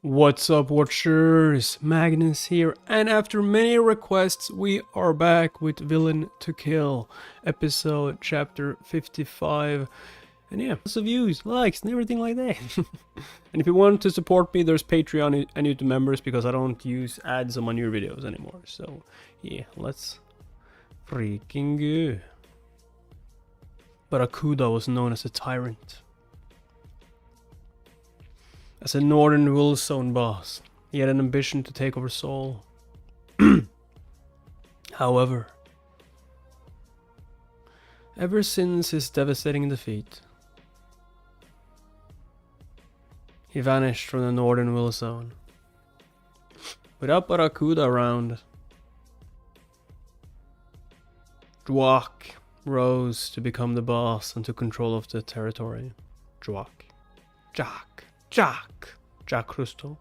What's up, watchers? Magnus here, and after many requests, we are back with Villain to Kill, episode chapter 55. And yeah, lots of views, likes, and everything like that. And if you want to support me, there's Patreon and YouTube members, because I don't use ads on my new videos anymore. So yeah, let's freaking go. Barracuda was known as a tyrant. As a northern vilzone boss, he had an ambition to take over Seoul. However, ever since his devastating defeat, he vanished from the northern vilzone. Without Barracuda around, Dwak rose to become the boss and took control of the territory. Jack Crystal.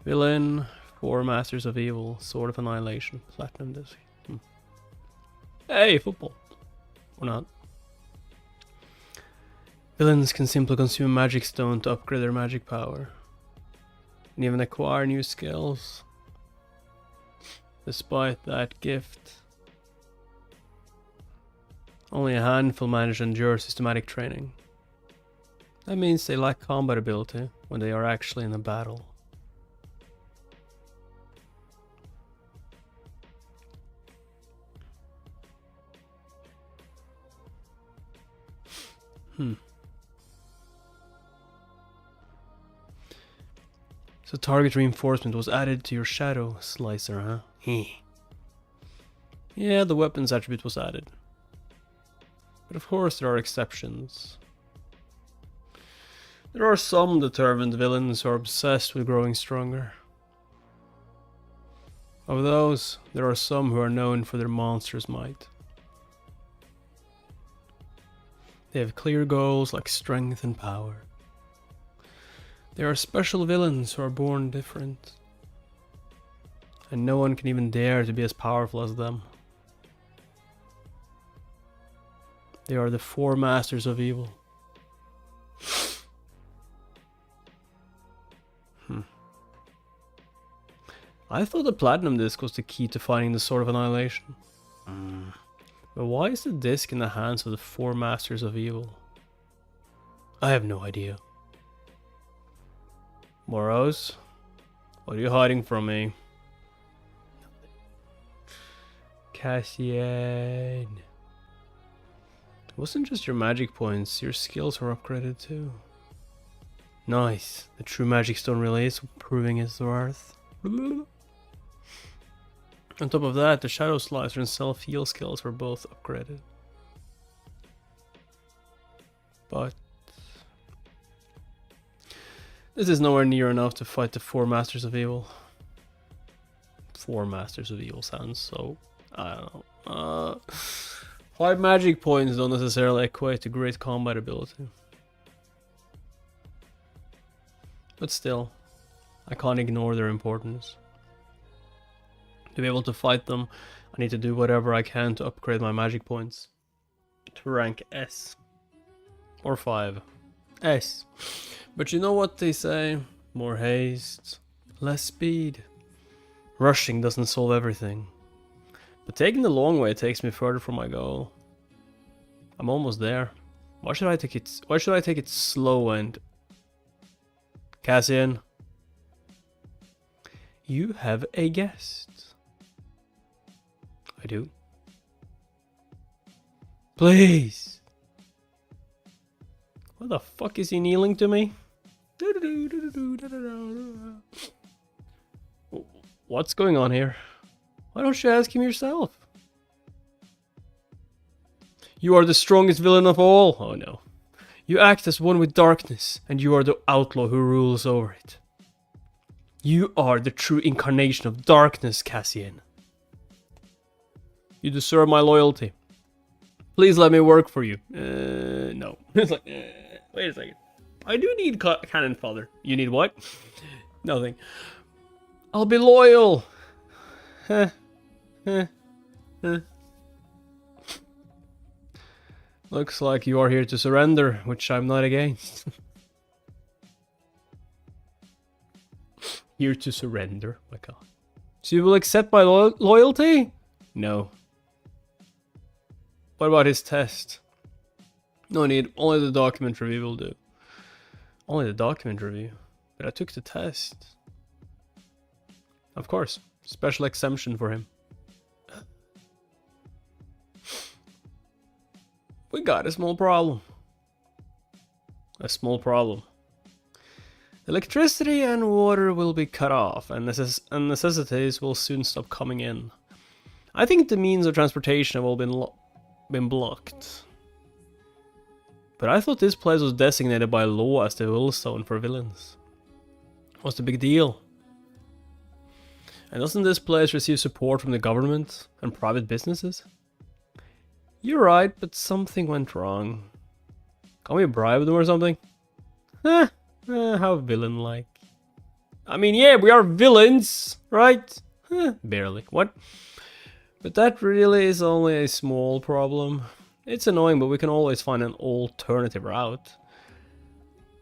Villain, 4 Masters of Evil, Sword of Annihilation, Platinum Disc. Hey, football. Or not. Villains can simply consume magic stone to upgrade their magic power, and even acquire new skills. Despite that gift, only a handful manage to endure systematic training. That means they lack combat ability when they are actually in a battle. So target reinforcement was added to your shadow slicer, huh? Yeah, the weapons attribute was added. But of course there are exceptions. There are some determined villains who are obsessed with growing stronger. Of those, there are some who are known for their monstrous might. They have clear goals like strength and power. There are special villains who are born different, and no one can even dare to be as powerful as them. They are the 4 Masters of Evil. I thought the Platinum Disc was the key to finding the Sword of Annihilation. But why is the disc in the hands of the 4 Masters of Evil? I have no idea. Moros, what are you hiding from me? Cassian. It wasn't just your magic points, your skills were upgraded too. Nice, the true magic stone really is proving its worth. On top of that, the shadow slicer and self-heal skills were both upgraded. But this is nowhere near enough to fight the 4 Masters of Evil. 4 Masters of Evil sounds so... I don't know. 5 magic points don't necessarily equate to great combat ability. But still, I can't ignore their importance. To be able to fight them, I need to do whatever I can to upgrade my magic points. To rank S. Or 5. S. But you know what they say? More haste, less speed. Rushing doesn't solve everything. But taking the long way takes me further from my goal. I'm almost there. Why should I take it slow and... Cassian, you have a guest. I do. Please. What the fuck is he kneeling to me? What's going on here? Why don't you ask him yourself? You are the strongest villain of all. Oh no. You act as one with darkness, and you are the outlaw who rules over it. You are the true incarnation of darkness, Cassian. You deserve my loyalty. Please let me work for you. No. It's like, wait a second. I do need cannon fodder. You need what? Nothing. I'll be loyal. Let Looks like you are here to surrender, which I'm not against. Here to surrender, my god. So you will accept my loyalty? No. What about his test? No need, only the document review will do. Only the document review? But I took the test. Of course, special exemption for him. We got a small problem. A small problem. Electricity and water will be cut off, and necessities will soon stop coming in. I think the means of transportation have all been blocked. But I thought this place was designated by law as the vilzone for villains. What's the big deal? And doesn't this place receive support from the government and private businesses? You're right, but something went wrong. Can we bribe them or something? How villain-like. I mean, yeah, we are villains, right? Barely. What? But that really is only a small problem. It's annoying, but we can always find an alternative route.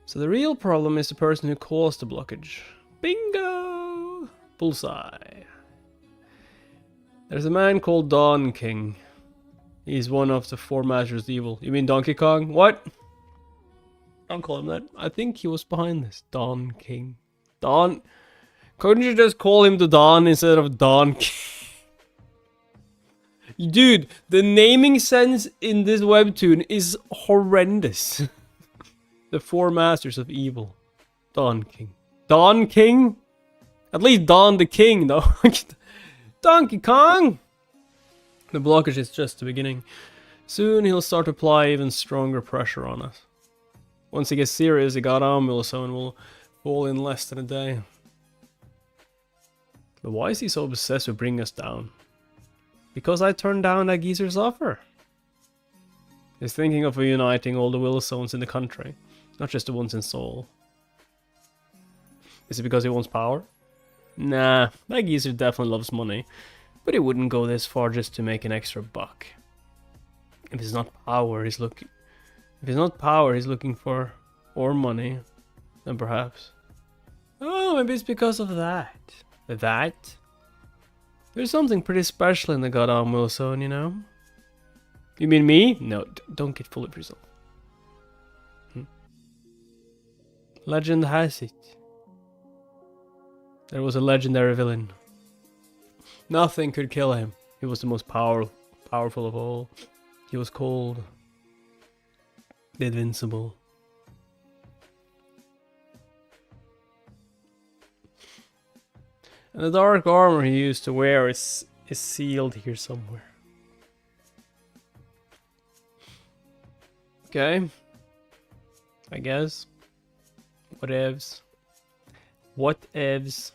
So the real problem is the person who caused the blockage. Bingo! Bullseye. There's a man called Don King. He's one of the four masters of evil. You mean Donkey Kong? What? Don't call him that. I think he was behind this. Don King. Don? Couldn't you just call him the Don instead of Don King? Dude, the naming sense in this webtoon is horrendous. The four masters of evil. Don King. Don King? At least Don the King, though. Donkey Kong! The blockage is just the beginning. Soon he'll start to apply even stronger pressure on us. Once he gets serious, the goddamn vilzone will fall in less than a day. But why is he so obsessed with bringing us down? Because I turned down that geezer's offer. He's thinking of reuniting all the vilzones in the country, not just the ones in Seoul. Is it because he wants power? Nah, that geezer definitely loves money, but he wouldn't go this far just to make an extra buck. If it's not power he's looking... If it's not power he's looking for, or money, then perhaps... Oh, maybe it's because of that. That? There's something pretty special in the goddamn vilzone, you know? You mean me? No, don't get full of yourself. Legend has it. There was a legendary villain. Nothing could kill him. He was the most powerful of all. He was called... the Invincible. And the dark armor he used to wear is sealed here somewhere. Okay. I guess. Whatevs. Whatevs.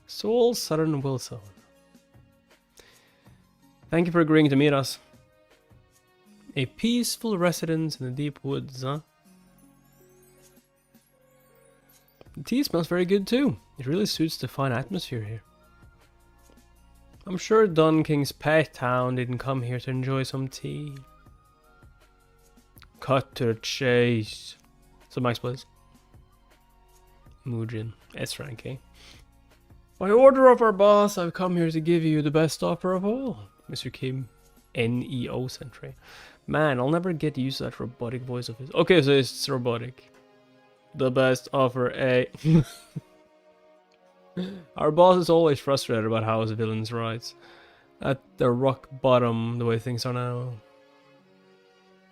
Seoul Southern Vilzone. Thank you for agreeing to meet us. A peaceful residence in the deep woods, huh? The tea smells very good too. It really suits the fine atmosphere here. I'm sure Don King's pet hound didn't come here to enjoy some tea. Cut to the chase. So Max, please. Mujin. S rank, eh? By order of our boss, I've come here to give you the best offer of all. Mr. Kim. NEO Sentry. Man, I'll never get used to that robotic voice of his. Okay, so it's robotic. The best offer, A. Our boss is always frustrated about how his villains rights. At the rock bottom, the way things are now.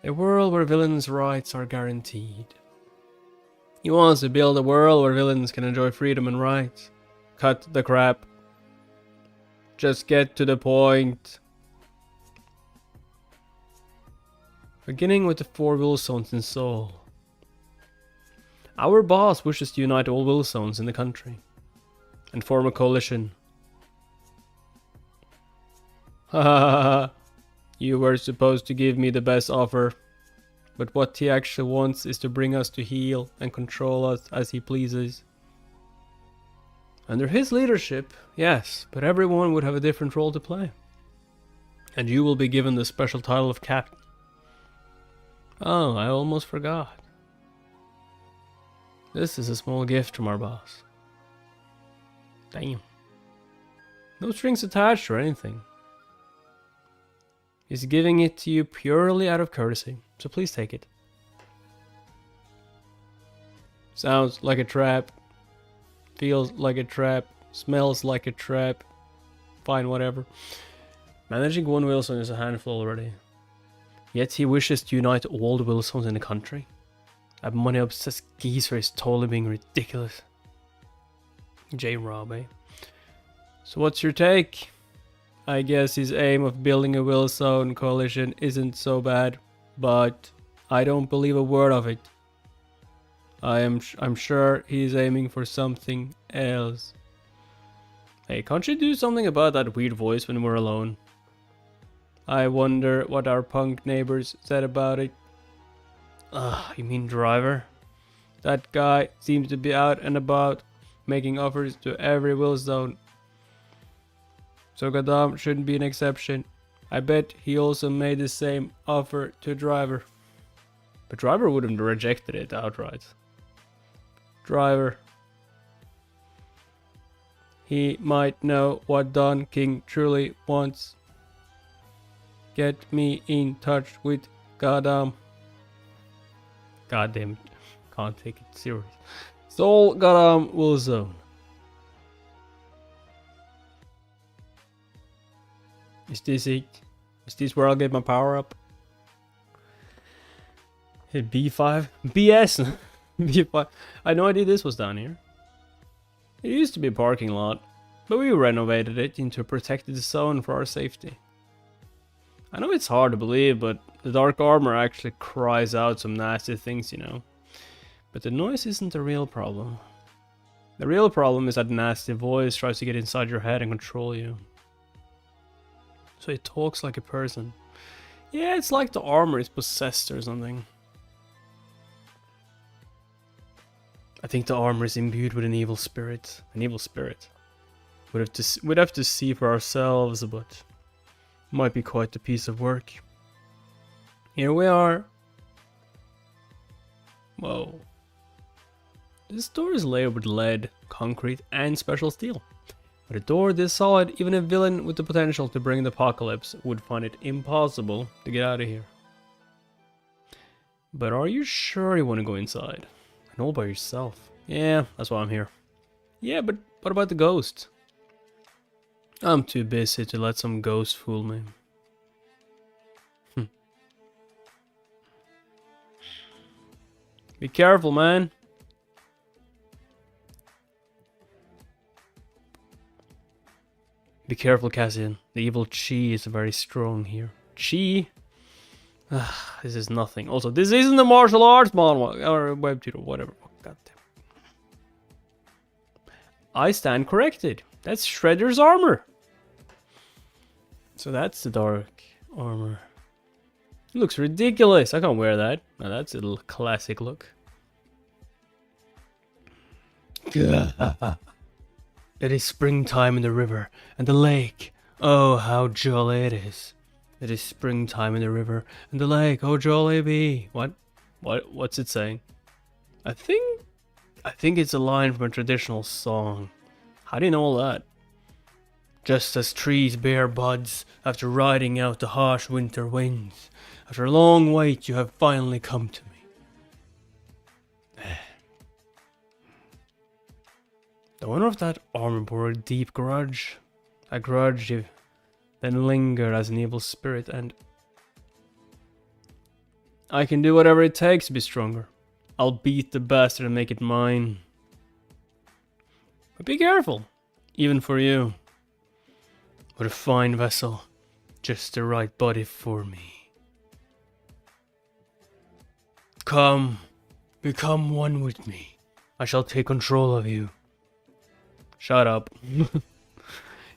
A world where villains' rights are guaranteed. He wants to build a world where villains can enjoy freedom and rights. Cut the crap. Just get to the point. Beginning with the 4 vilzones in Seoul. Our boss wishes to unite all vilzones in the country and form a coalition. Hahaha. You were supposed to give me the best offer, but what he actually wants is to bring us to heel and control us as he pleases. Under his leadership, yes, but everyone would have a different role to play. And you will be given the special title of captain. Oh, I almost forgot. This is a small gift from our boss. Damn. No strings attached or anything. He's giving it to you purely out of courtesy, so please take it. Sounds like a trap. Feels like a trap. Smells like a trap. Fine, whatever. Managing one vilzone is a handful already. Yet he wishes to unite all the vilzones in the country. That money-obsessed geezer is totally being ridiculous. J-Rob, eh? So what's your take? I guess his aim of building a vilzone coalition isn't so bad, but I don't believe a word of it. I'm sure he's aiming for something else. Hey, can't you do something about that weird voice when we're alone? I wonder what our punk neighbors said about it. You mean Driver? That guy seems to be out and about, making offers to every vilzone. So Gadam shouldn't be an exception. I bet he also made the same offer to Driver. But Driver would have rejected it outright. Driver. He might know what Don King truly wants. Get me in touch with Gadam. Goddamn, can't take it serious. Soul Gadam vilzone. Is this it? Is this where I'll get my power up? Hit B5? BS! B5. I had no idea this was down here. It used to be a parking lot, but we renovated it into a protected zone for our safety. I know it's hard to believe, but the dark armor actually cries out some nasty things, you know. But the noise isn't the real problem. The real problem is that nasty voice tries to get inside your head and control you. So it talks like a person. Yeah, it's like the armor is possessed or something. I think the armor is imbued with an evil spirit. An evil spirit. We'd have to see for ourselves, but might be quite a piece of work. Here we are. Whoa. This door is layered with lead, concrete, and special steel. With a door this solid, even a villain with the potential to bring the apocalypse would find it impossible to get out of here. But are you sure you want to go inside? And all by yourself? Yeah, that's why I'm here. Yeah, but what about the ghost? I'm too busy to let some ghost fool me. Be careful, man. Be careful, Cassian. The evil chi is very strong here. Chi? This is nothing. Also, this isn't the martial arts manual or Webtoon or whatever. Oh, God damn. I stand corrected. That's Shredder's armor. So that's the dark armor. It looks ridiculous. I can't wear that. Now that's a little classic look. It is springtime in the river and the lake. Oh, how jolly it is. It is springtime in the river and the lake. Oh, jolly be. What's it saying? I think it's a line from a traditional song. How do you know all that? Just as trees bear buds after riding out the harsh winter winds, after a long wait you have finally come to me. I wonder if that armor bore a deep grudge. A grudge then lingered as an evil spirit, and I can do whatever it takes to be stronger. I'll beat the bastard and make it mine. But be careful, even for you. What a fine vessel, just the right body for me. Come, become one with me. I shall take control of you. Shut up.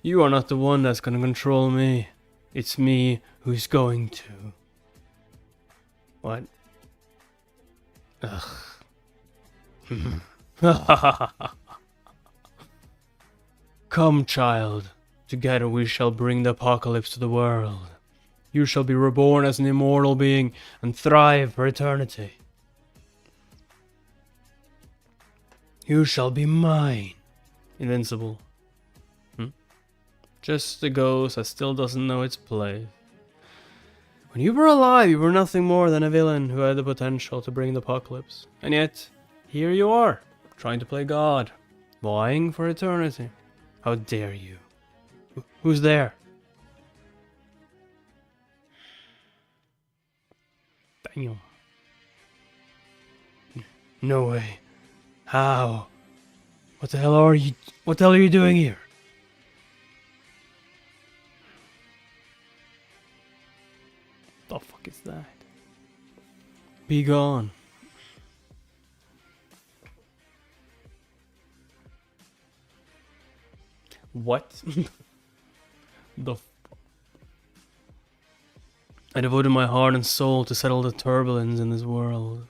You are not the one that's gonna control me. It's me who's going to. What? Ugh. Come, child. Together we shall bring the apocalypse to the world. You shall be reborn as an immortal being and thrive for eternity. You shall be mine. Invincible. Just a ghost that still doesn't know its place. When you were alive, you were nothing more than a villain who had the potential to bring the apocalypse. And yet, here you are, trying to play God, vying for eternity. How dare you? Who's there? Damn. No way. How? What the hell are you? What the hell are you doing here? The fuck is that? Be gone. What? The I devoted my heart and soul to settle the turbulence in this world.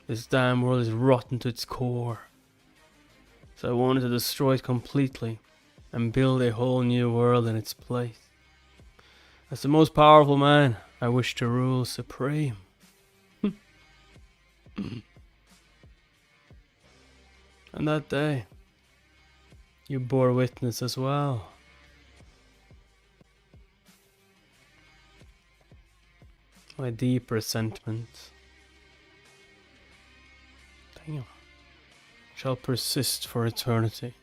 This damn world is rotten to its core. So I wanted to destroy it completely and build a whole new world in its place. As the most powerful man, I wish to rule supreme. And that day, you bore witness as well. My deep resentment, damn, shall persist for eternity.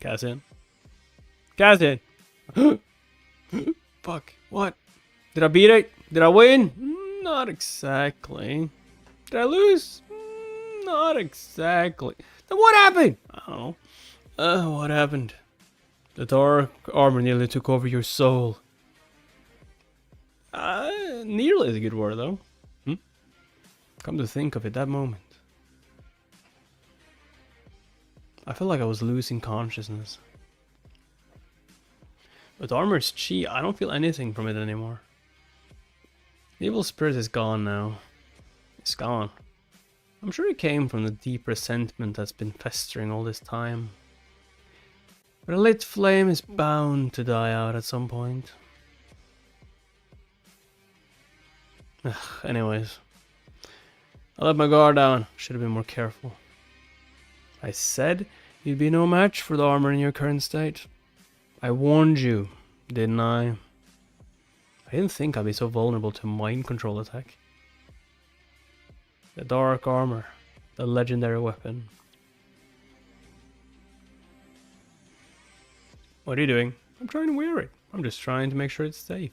Cassian? Cassian! Fuck, what? Did I beat it? Did I win? Not exactly. Did I lose? Not exactly. Then what happened? I don't know. What happened? The dark armor nearly took over your soul. Nearly is a good word though. Come to think of it, that moment, I felt like I was losing consciousness. With armor's chi, I don't feel anything from it anymore. The evil spirit is gone now. It's gone. I'm sure it came from the deep resentment that's been festering all this time. But a lit flame is bound to die out at some point. Anyways, I let my guard down. Should have been more careful. I said you'd be no match for the armor in your current state. I warned you, didn't I? I didn't think I'd be so vulnerable to mind control attack. The dark armor, the legendary weapon. What are you doing? I'm trying to wear it. I'm just trying to make sure it's safe.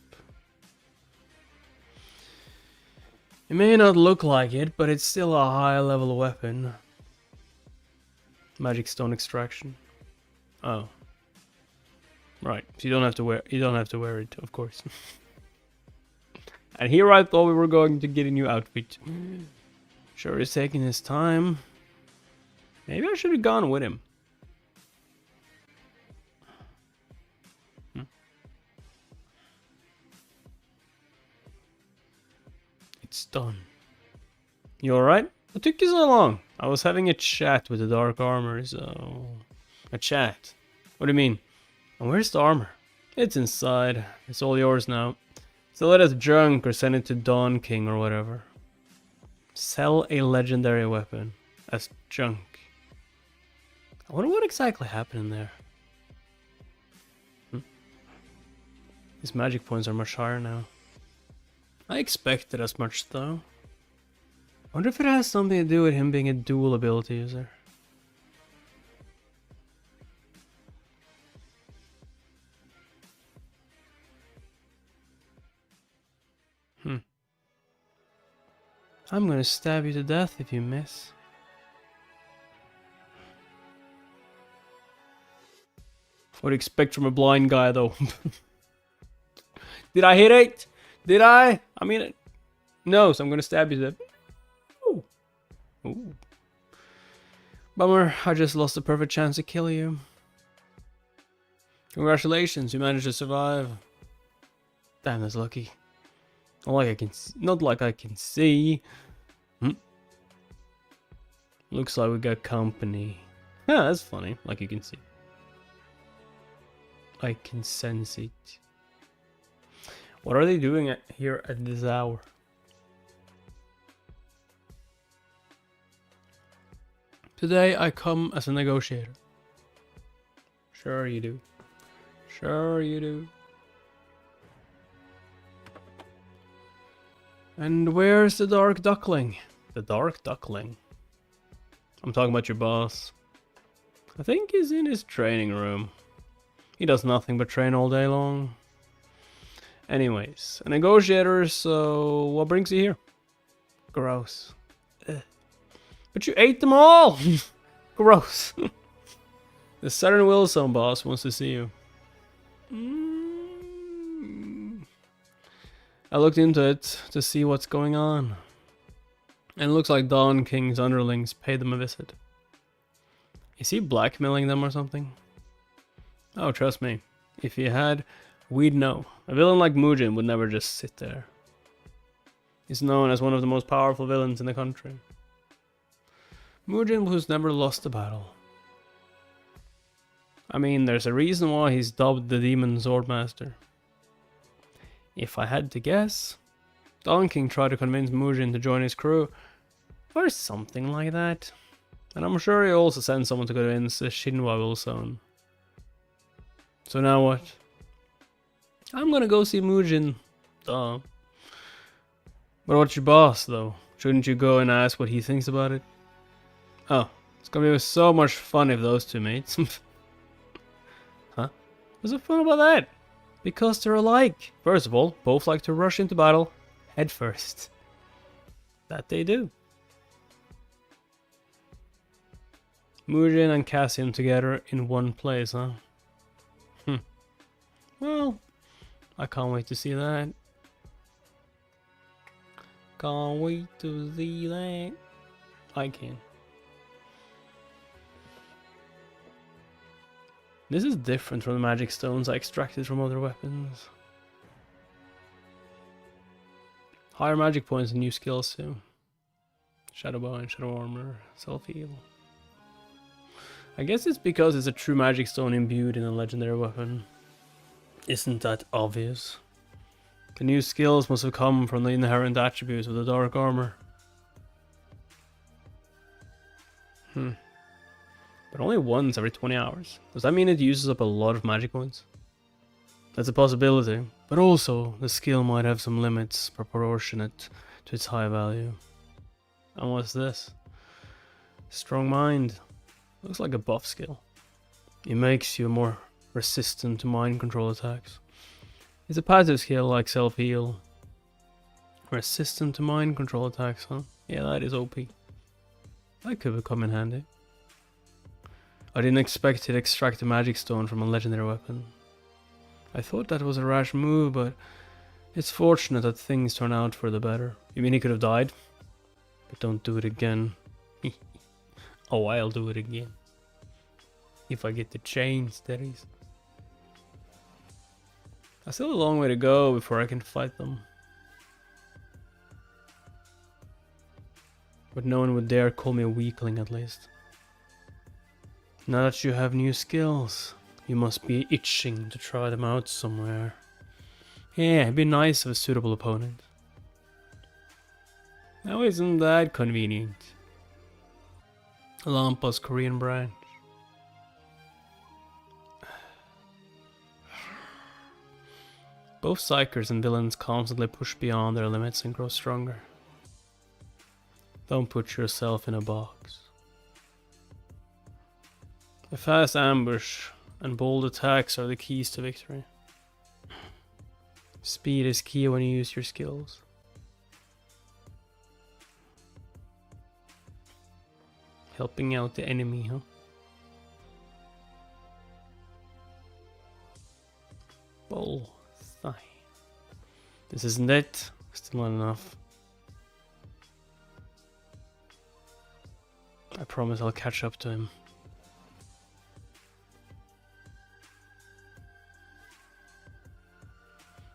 It may not look like it, but it's still a high level weapon. Magic stone extraction. Oh. Right. So you don't have to wear it, of course. And here I thought we were going to get a new outfit. Sure is taking his time. Maybe I should have gone with him. It's done. You alright? What took you so long? I was having a chat with the dark armor, so... A chat? What do you mean? And where's the armor? It's inside. It's all yours now. Sell it as junk or send it to Dawn King or whatever. Sell a legendary weapon as junk. I wonder what exactly happened in there. His magic points are much higher now. I expected as much though. I wonder if it has something to do with him being a dual ability user. I'm gonna stab you to death if you miss. What do you expect from a blind guy though? Did I hit it? Did I? I mean, no, so I'm gonna stab you to death. Ooh. Ooh. Bummer, I just lost the perfect chance to kill you. Congratulations, you managed to survive. Damn, that's lucky. Not like I can see. Looks like we got company. Yeah, that's funny, like you can see. I can sense it. What are they doing here at this hour? Today I come as a negotiator. Sure you do. Sure you do. And where's the Dark Duckling? The Dark Duckling? I'm talking about your boss. I think he's in his training room. He does nothing but train all day long. Anyways, a negotiator, so what brings you here? Gross. Ugh. But you ate them all! Gross. The Southern Vilzone boss wants to see you. I looked into it to see what's going on. And it looks like Dawn King's underlings paid them a visit. Is he blackmailing them or something? Oh, trust me. If he had, we'd know. A villain like Mujin would never just sit there. He's known as one of the most powerful villains in the country. Mujin who's never lost a battle. I mean, there's a reason why he's dubbed the Demon Swordmaster. If I had to guess, Dawn King tried to convince Mujin to join his crew, or something like that. And I'm sure he also sent someone to convince the Shinwa Vilzone. So now what? I'm gonna go see Mujin. Duh. But what's your boss, though? Shouldn't you go and ask what he thinks about it? Oh, it's gonna be so much fun if those two mates. Huh? What's the fun about that? Because they're alike. First of all, both like to rush into battle head first. That they do. Mujin and Cassian together in one place, huh? Well, I can't wait to see that. Can't wait to see that. I can. This is different from the magic stones I extracted from other weapons. Higher magic points and new skills too. Shadow Bind, Shadow Armor, Self-Heal. I guess it's because it's a true magic stone imbued in a legendary weapon. Isn't that obvious? The new skills must have come from the inherent attributes of the dark armor. But only once every 20 hours. Does that mean it uses up a lot of magic points? That's a possibility, but also the skill might have some limits proportionate to its high value. And what's this? Strong Mind. Looks like a buff skill. It makes you more resistant to mind control attacks. It's a passive skill like self-heal. Resistant to mind control attacks, huh? Yeah, that is OP. That could come in handy. I didn't expect to extract a magic stone from a legendary weapon. I thought that was a rash move, but it's fortunate that things turn out for the better. You mean he could have died? But don't do it again. Oh, I'll do it again. If I get the chains, that is. I still have a long way to go before I can fight them. But no one would dare call me a weakling, at least. Now that you have new skills, you must be itching to try them out somewhere. Yeah, it'd be nice of a suitable opponent. Now isn't that convenient? Lampa's Korean branch. Both psychers and villains constantly push beyond their limits and grow stronger. Don't put yourself in a box. A fast ambush and bold attacks are the keys to victory. Speed is key when you use your skills. Helping out the enemy, huh? Bull thigh. This isn't it. Still not enough. I promise I'll catch up to him.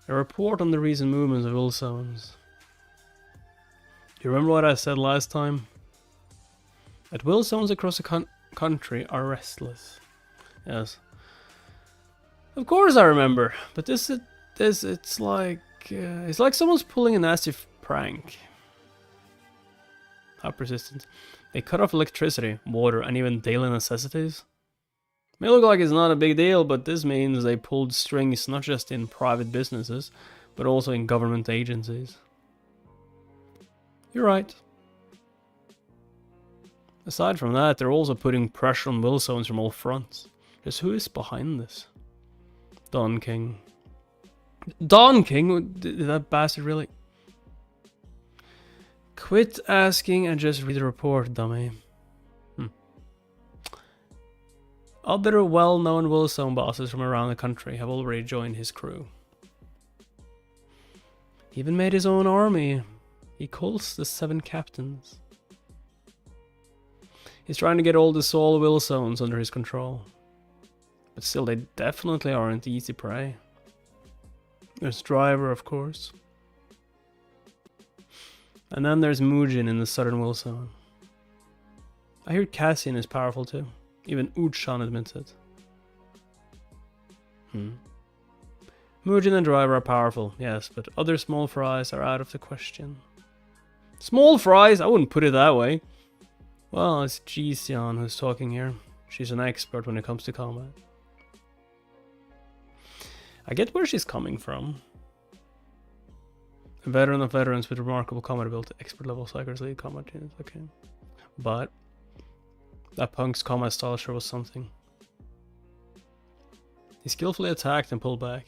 A report on the recent movements of vilzones. Do you remember what I said last time? That vilzones across the country are restless. Yes. Of course I remember, but it's like someone's pulling a nasty prank. How persistent. They cut off electricity, water, and even daily necessities. May look like it's not a big deal, but this means they pulled strings not just in private businesses, but also in government agencies. You're right. Aside from that, they're also putting pressure on vilzones from all fronts. Just who is behind this? Don King. Don King? Did that bastard really? Quit asking and just read the report, dummy. Other well-known vilzone bosses from around the country have already joined his crew. He even made his own army. He calls the 7 captains. He's trying to get all the soul vilzones under his control. But still, they definitely aren't easy prey. There's Driver, of course. And then there's Mujin in the southern vilzone. I hear Cassian is powerful too. Even Uchan admits it. Mujin and Driver are powerful, yes, but other small fries are out of the question. Small fries? I wouldn't put it that way. Well, it's Cassian who's talking here. She's an expert when it comes to combat. I get where she's coming from. A veteran of veterans with remarkable combat ability, expert level psychers lead combat units, okay. But that punk's combat style sure was something. He skillfully attacked and pulled back.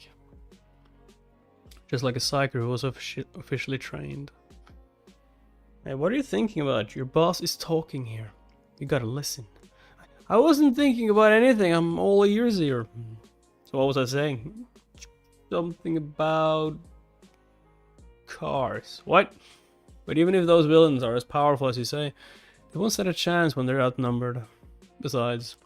Just like a psyker who was officially trained. Hey, what are you thinking about? Your boss is talking here. You gotta listen. I wasn't thinking about anything, I'm all ears here. So what was I saying? Something about cars. What? But even if those villains are as powerful as you say, they won't stand a chance when they're outnumbered. Besides,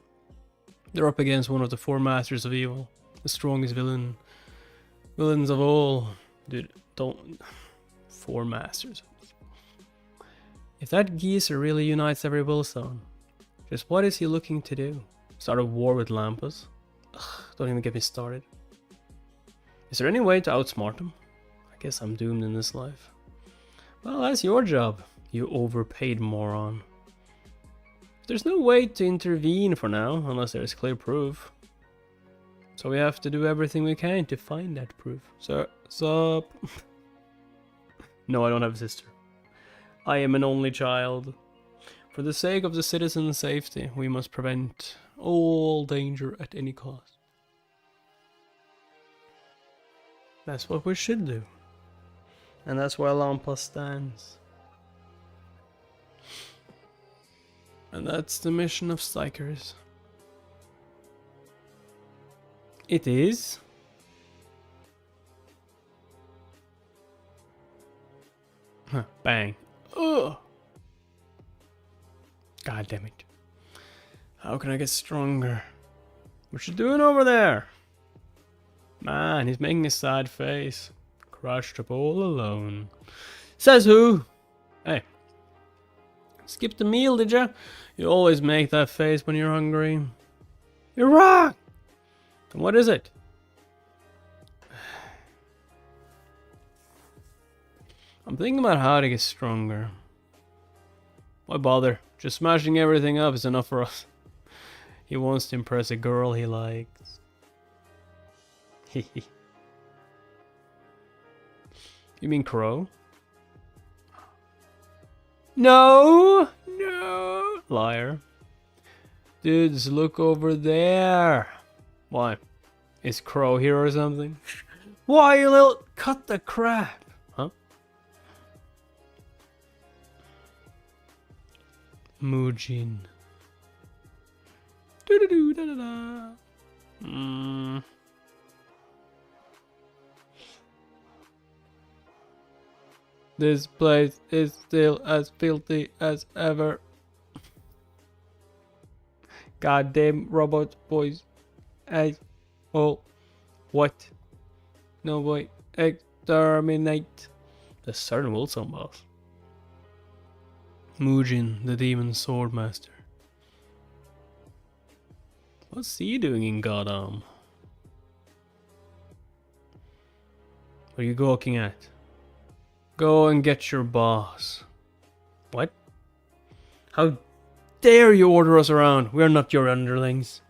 they're up against one of the 4 masters of evil. The strongest villains of all. Dude, don't... 4 masters. If that geezer really unites every vilzone, just what is he looking to do? Start a war with Lampus? Ugh, don't even get me started. Is there any way to outsmart him? I guess I'm doomed in this life. Well, that's your job, you overpaid moron. There's no way to intervene for now, unless there's clear proof. So we have to do everything we can to find that proof. So, sup? No, I don't have a sister. I am an only child. For the sake of the citizens' safety, we must prevent all danger at any cost. That's what we should do. And that's why Lampa stands. And that's the mission of Psychers. It is. Huh, bang. Ugh. God damn it. How can I get stronger? What you doing over there? Man, he's making a sad face. Crushed up all alone. Says who? Hey. Skipped the meal, did ya? You always make that face when you're hungry. You're wrong! And what is it? I'm thinking about how to get stronger. Why bother? Just smashing everything up is enough for us. He wants to impress a girl he likes. Hehe. You mean Crow? No! No! Liar. Dudes, look over there. Why? Is Crow here or something? Why, you little... Cut the crap! Huh? Mujin. Do da da da. This place is still as filthy as ever. Goddamn robot boys. Hey. Oh. What? No way. Exterminate. The certain vilzone boss. Mujin, the demon swordmaster. What's he doing in Gotham? What are you gawking at? Go and get your boss. What? How dare you order us around? We're not your underlings.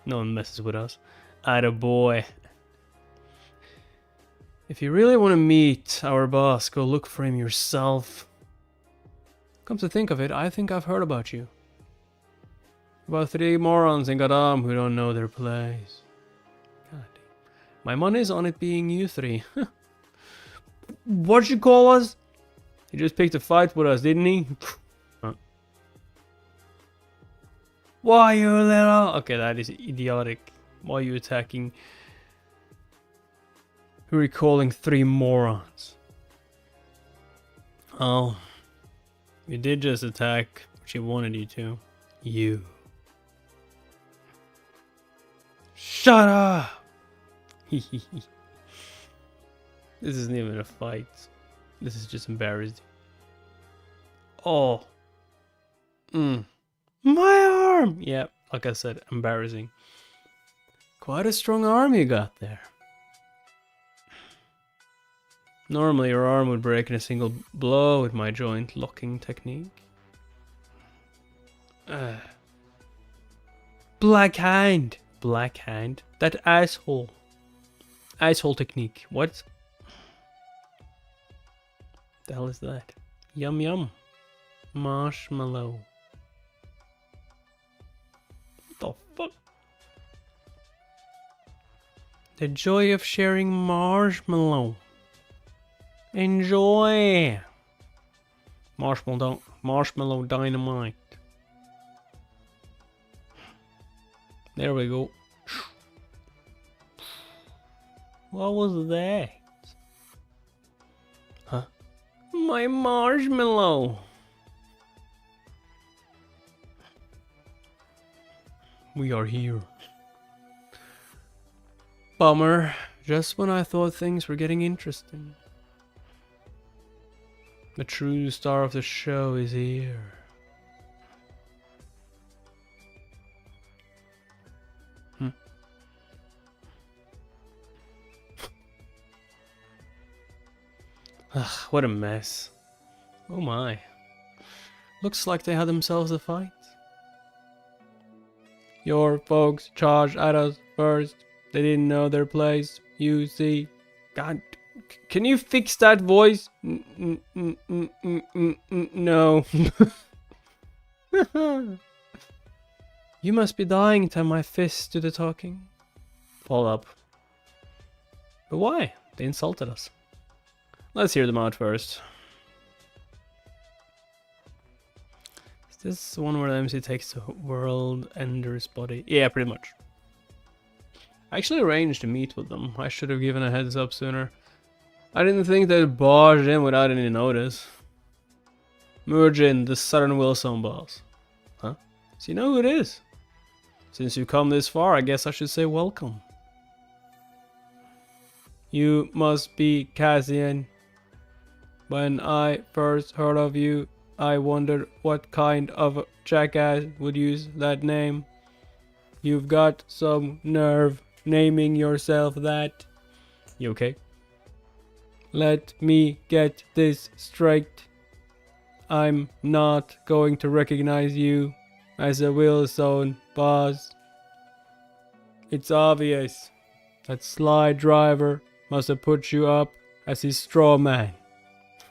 No one messes with us. Attaboy. If you really want to meet our boss, go look for him yourself. Come to think of it, I think I've heard about you. About 3 morons in Gadam who don't know their place. God. My money's on it being you 3. What'd you call us? He just picked a fight with us, didn't he? Why, you little... Okay, that is idiotic. Why are you attacking? Who are you calling 3 morons? Oh. You did just attack what she wanted you to. You. Shut up! This isn't even a fight. This is just embarrassing. Oh. My arm! Yeah, like I said, embarrassing. Quite a strong arm you got there. Normally your arm would break in a single blow with my joint locking technique. Black hand! Black hand? That asshole. Asshole technique. What? The hell is that? Yum yum. Marshmallow. What the fuck? The joy of sharing marshmallow. Enjoy. Marshmallow dynamite. There we go. What was that? Huh? My marshmallow. We are here. Bummer. Just when I thought things were getting interesting. The true star of the show is here. Ugh, what a mess. Oh my. Looks like they had themselves a fight. Your folks charged at us first. They didn't know their place. You see. God, can you fix that voice? No. You must be dying to have my fists do the talking. Hold up. But why? They insulted us. Let's hear them out first. Is this the one where the MC takes the world ender's body? Yeah, pretty much. I actually arranged to meet with them. I should have given a heads up sooner. I didn't think they'd barge in without any notice. Mujin, the southern vilzone boss. Huh? So you know who it is? Since you've come this far, I guess I should say welcome. You must be Cassian. When I first heard of you, I wondered what kind of jackass would use that name. You've got some nerve naming yourself that. You okay? Let me get this straight. I'm not going to recognize you as a vilzone boss. It's obvious that Sly Driver must have put you up as his straw man.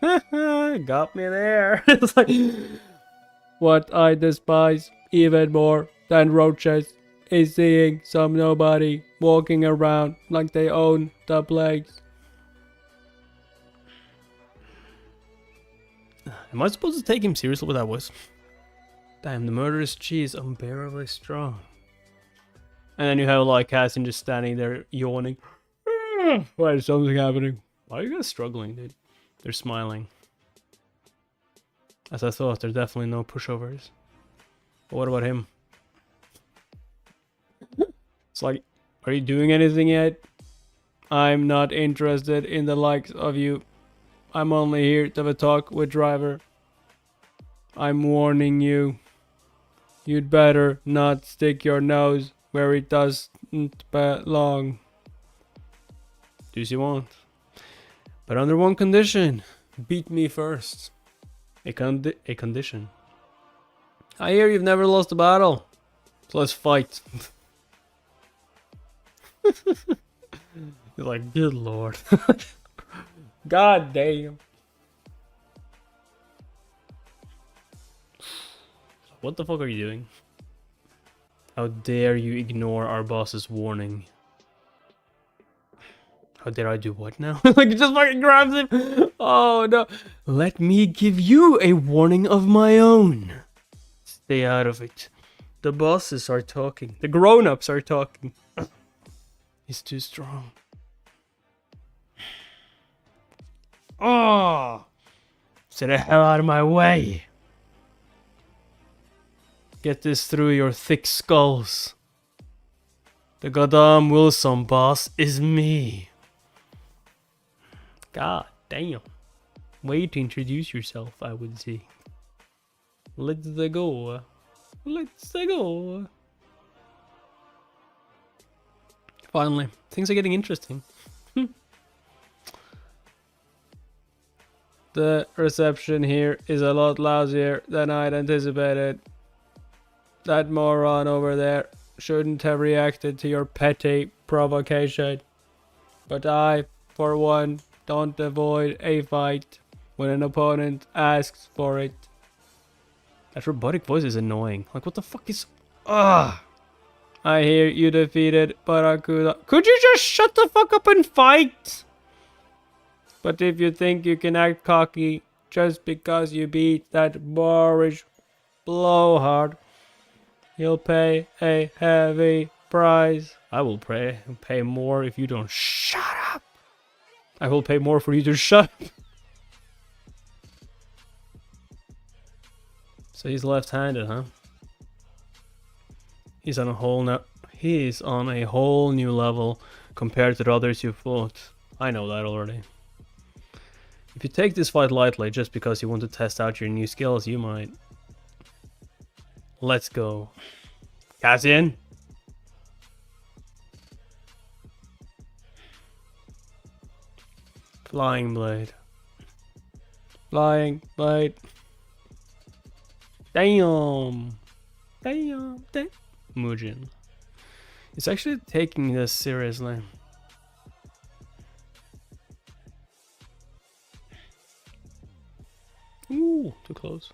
Got me there. It's like, what I despise even more than roaches is seeing some nobody walking around like they own the place. Am I supposed to take him seriously with that voice? Damn, the murderous cheese unbearably strong. And then you have like Cassian just standing there yawning. Why is something happening? Why are you guys struggling, dude? They're smiling. As I thought, there's definitely no pushovers. But what about him? It's like, are you doing anything yet? I'm not interested in the likes of you. I'm only here to have a talk with Driver. I'm warning you. You'd better not stick your nose where it doesn't belong. Do you want? But under one condition. Beat me first. A condition. I hear you've never lost a battle. So let's fight. You're like, good lord. God damn. What the fuck are you doing? How dare you ignore our boss's warning? How dare I do what now? Like, it just fucking grabs him. Oh no. Let me give you a warning of my own. Stay out of it. The bosses are talking. The grown-ups are talking. He's too strong. Oh! Stay the hell out of my way. Get this through your thick skulls. The goddamn Wilson boss is me. God damn. Way to introduce yourself, I would say. Let's go. Let's go. Finally, things are getting interesting. The reception here is a lot lousier than I'd anticipated. That moron over there shouldn't have reacted to your petty provocation. But I, for one, don't avoid a fight when an opponent asks for it. That robotic voice is annoying. Like, what the fuck is... Ugh! I hear you defeated Barracuda. Could you just shut the fuck up and fight? But if you think you can act cocky just because you beat that boorish blowhard, you'll pay a heavy price. I will pay more if you don't shut up. I will pay more for you to shut up. So he's left-handed, huh? He's on a whole new level compared to the others you fought. I know that already. If you take this fight lightly just because you want to test out your new skills, you might. Let's go. Cassian! Flying blade. Flying blade. Damn! Damn! Damn! Mujin. It's actually taking this seriously. Ooh, too close.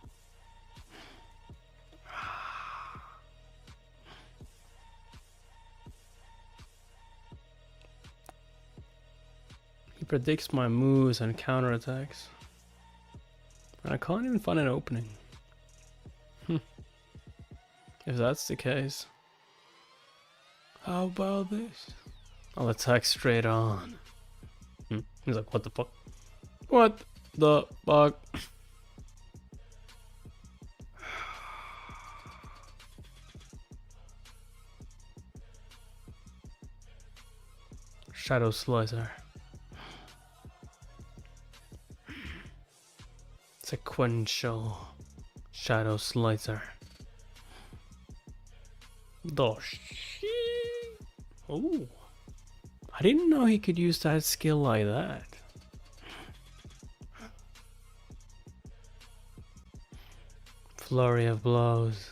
He predicts my moves and counterattacks. And I can't even find an opening. If that's the case, how about this? I'll attack straight on. He's like, what the fuck? What the fuck? Shadow slicer. Sequential shadow slicer. Oh shit. Oh. I didn't know he could use that skill like that. Flurry of blows.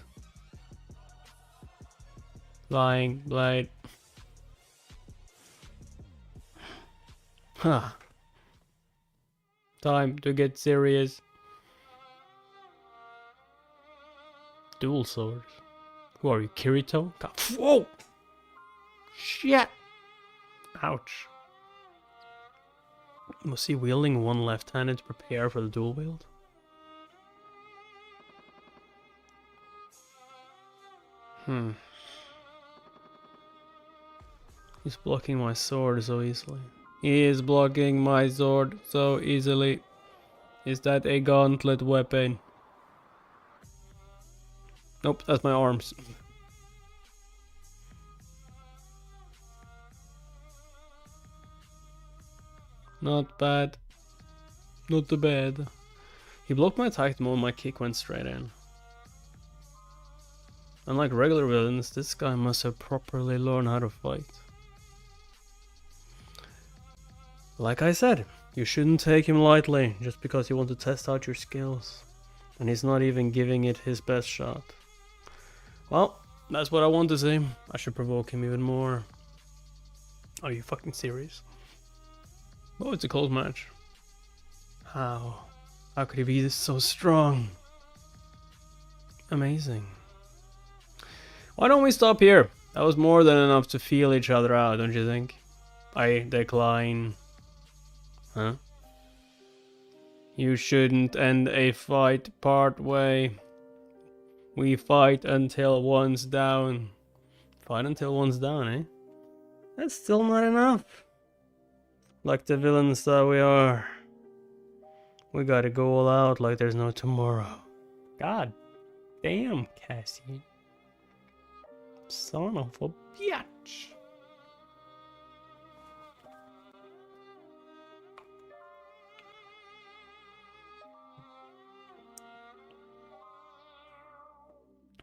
Flying blade. Huh. Time to get serious. Dual swords. Who are you, Kirito? God. Whoa! Shit! Ouch. Was he wielding one left-handed to prepare for the dual wield? He's blocking my sword so easily. He is blocking my sword so easily. Is that a gauntlet weapon? Nope, that's my arms. Not bad. Not too bad. He blocked my attack the moment my kick went straight in. Unlike regular villains, this guy must have properly learned how to fight. Like I said, you shouldn't take him lightly just because you want to test out your skills. And he's not even giving it his best shot. Well, that's what I want to see. I should provoke him even more. Are you fucking serious? Oh, it's a close match. How? How could he be so strong? Amazing. Why don't we stop here? That was more than enough to feel each other out, don't you think? I decline. Huh? You shouldn't end a fight part way. We fight until one's down. Fight until one's down, eh? That's still not enough. Like the villains that we are. We gotta go all out like there's no tomorrow. God damn, Cassian. Son of a bitch.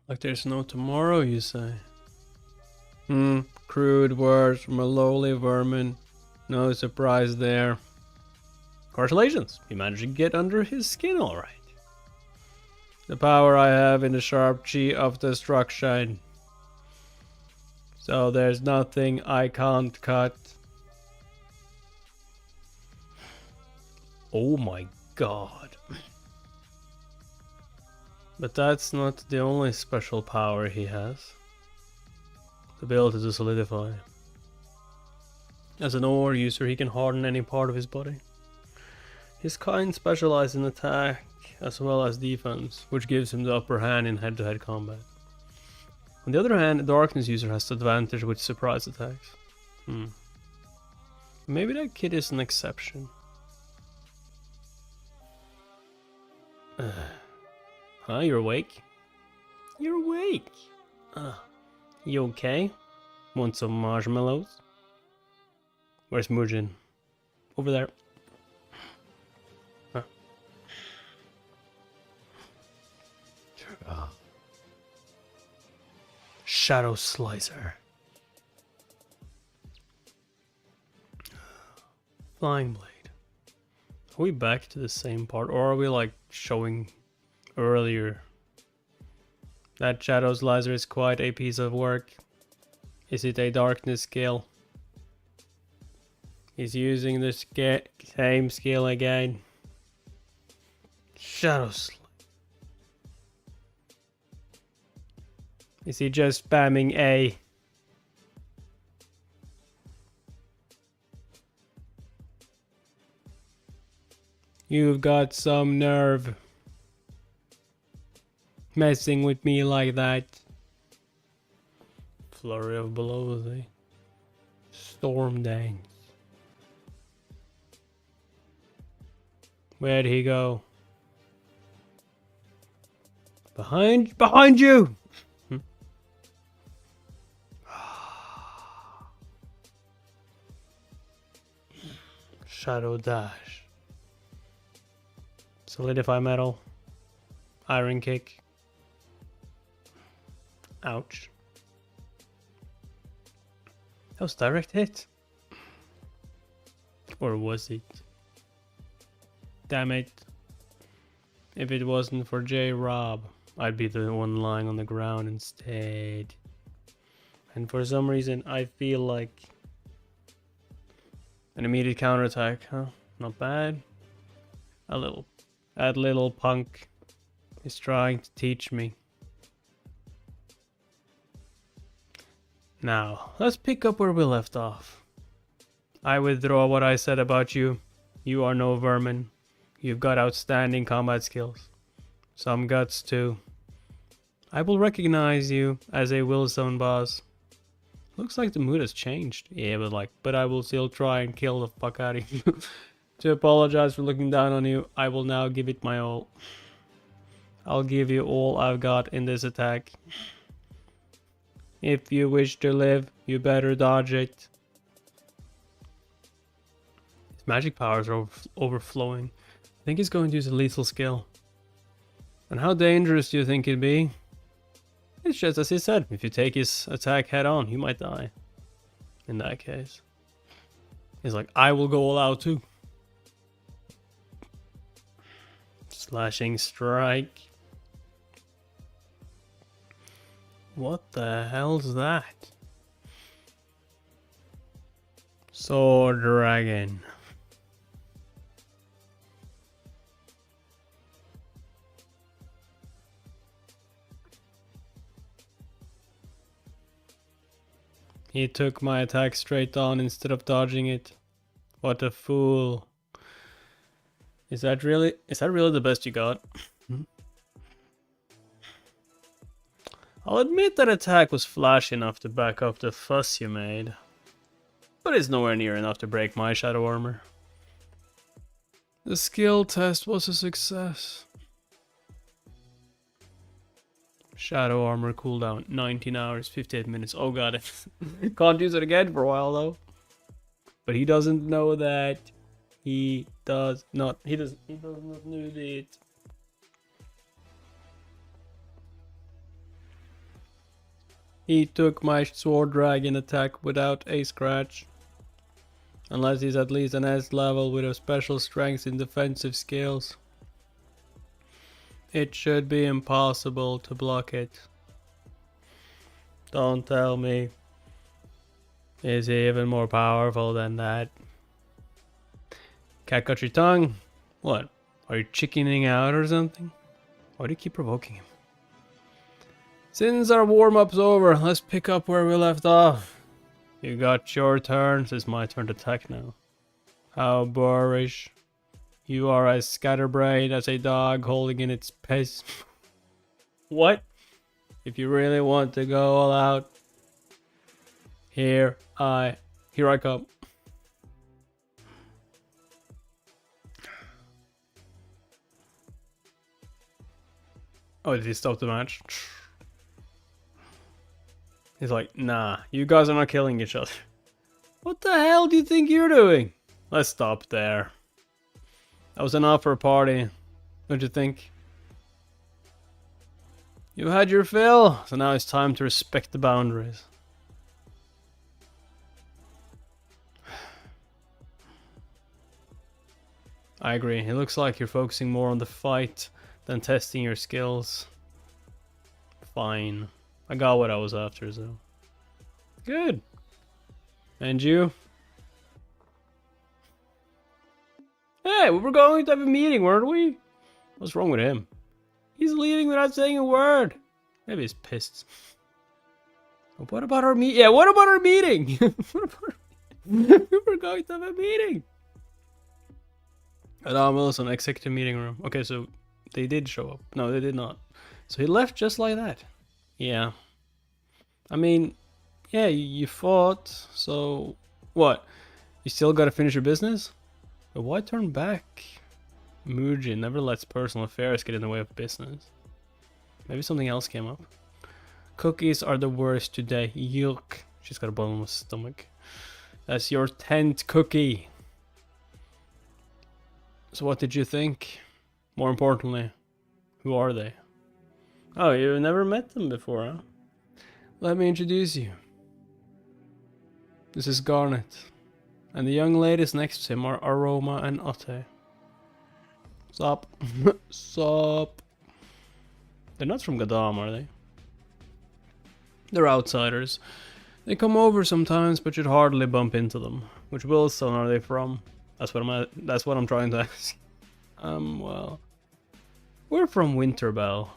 Like there's no tomorrow, you say? Crude words from a lowly vermin. No surprise there. Congratulations, you managed to get under his skin alright. The power I have in the sharp chi of destruction. So there's nothing I can't cut. Oh my god. But that's not the only special power he has. The ability to solidify. As an ore user, he can harden any part of his body. His kind specialize in attack as well as defense, which gives him the upper hand in head-to-head combat. On the other hand, a darkness user has the advantage with surprise attacks. Maybe that kid is an exception. Huh, you're awake? You're awake! You okay? Want some marshmallows? Where's Mujin? Over there. Huh. Shadow Slicer. Flying Blade. Are we back to the same part, or are we like showing earlier? That Shadow Slicer is quite a piece of work. Is it a darkness skill? He's using the same skill again. Shadow Slicer. Is he just spamming A? You've got some nerve. Messing with me like that. Flurry of blows, eh? Storm dance. Where'd he go? Behind you! Shadow dash. Solidify metal. Iron kick. Ouch. That was direct hit. Or was it? Damn it. If it wasn't for J-Rob, I'd be the one lying on the ground instead. And for some reason, I feel like an immediate counterattack, huh? Not bad. That little punk is trying to teach me. Now, let's pick up where we left off. I withdraw what I said about you. You are no vermin. You've got outstanding combat skills. Some guts too. I will recognize you as a vilzone boss. Looks like the mood has changed. Yeah, but I will still try and kill the fuck out of you. To apologize for looking down on you, I will now give it my all. I'll give you all I've got in this attack. If you wish to live, you better dodge it. His magic powers are overflowing. I think he's going to use a lethal skill. And how dangerous do you think it'd be? It's just as he said, if you take his attack head on, you might die. In that case. He's like, I will go all out too. Slashing strike. What the hell's that? Sword dragon. He took my attack straight on instead of dodging it. What a fool. Is that really the best you got? I'll admit that attack was flashy enough to back up the fuss you made. But it's nowhere near enough to break my shadow armor. The skill test was a success. Shadow armor cooldown 19 hours, 58 minutes. Oh god, can't use it again for a while though. But he doesn't know that. He does not know it. He took my sword dragon attack without a scratch. Unless he's at least an S level with a special strength in defensive skills. It should be impossible to block it. Don't tell me. Is he even more powerful than that? Cat got your tongue? What? Are you chickening out or something? Why do you keep provoking him? Since our warm-up's over, let's pick up where we left off. You got your turn, it's my turn to attack now. How boorish. You are as scatterbrained as a dog holding in its piss. What? If you really want to go all out, here I come. Oh, did he stop the match? He's like, nah, you guys are not killing each other. What the hell do you think you're doing? Let's stop there. That was enough for a party, don't you think? You had your fill, so now it's time to respect the boundaries. I agree, it looks like you're focusing more on the fight than testing your skills. Fine. I got what I was after, so. Good. And you? Hey, we were going to have a meeting, weren't we? What's wrong with him? He's leaving without saying a word. Maybe he's pissed. What about our meeting? Yeah, what about our meeting? We were going to have a meeting. Adam Wilson, executive meeting room. Okay, so they did show up. No, they did not. So he left just like that. Yeah. I mean, yeah, you fought, so what? You still gotta finish your business? But why turn back? Mujin never lets personal affairs get in the way of business. Maybe something else came up. Cookies are the worst today. Yuck. She's got a boneless stomach. That's your 10th cookie. So what did you think? More importantly, who are they? Oh, you've never met them before, huh? Let me introduce you. This is Garnet. And the young ladies next to him are Aroma and Otte. Sup? Sup? They're not from Gadam, are they? They're outsiders. They come over sometimes, but you'd hardly bump into them. Which vilzone are they from? That's what I'm trying to ask. Well, we're from Winterbell.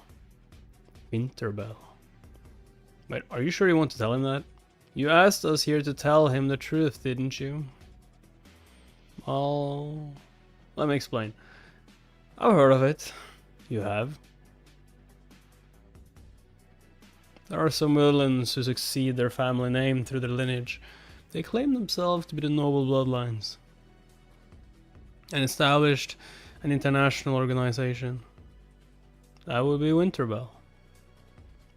Winterbell. Wait, are you sure you want to tell him that? You asked us here to tell him the truth, didn't you? Well, let me explain. I've heard of it. You have? There are some villains who succeed their family name through their lineage. They claim themselves to be the noble bloodlines. And established an international organization. That would be Winterbell.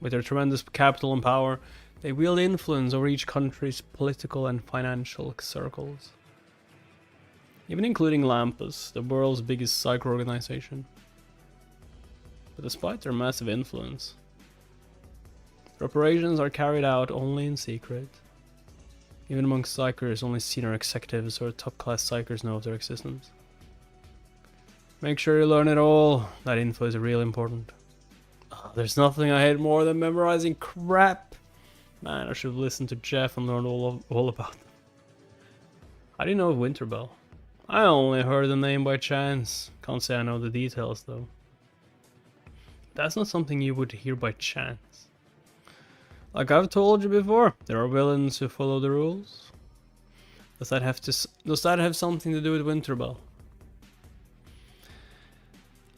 With their tremendous capital and power, they wield influence over each country's political and financial circles. Even including Lampus, the world's biggest psycho organization. But despite their massive influence, their operations are carried out only in secret. Even amongst psychers, only senior executives or top class psychers know of their existence. Make sure you learn it all. That info is really important. Oh, there's nothing I hate more than memorizing crap. Man, I should have listened to Jeff and learned all about them. How do you know of Winterbell? I only heard the name by chance. Can't say I know the details though. That's not something you would hear by chance. Like I've told you before, there are villains who follow the rules. Does that have something to do with Winterbell?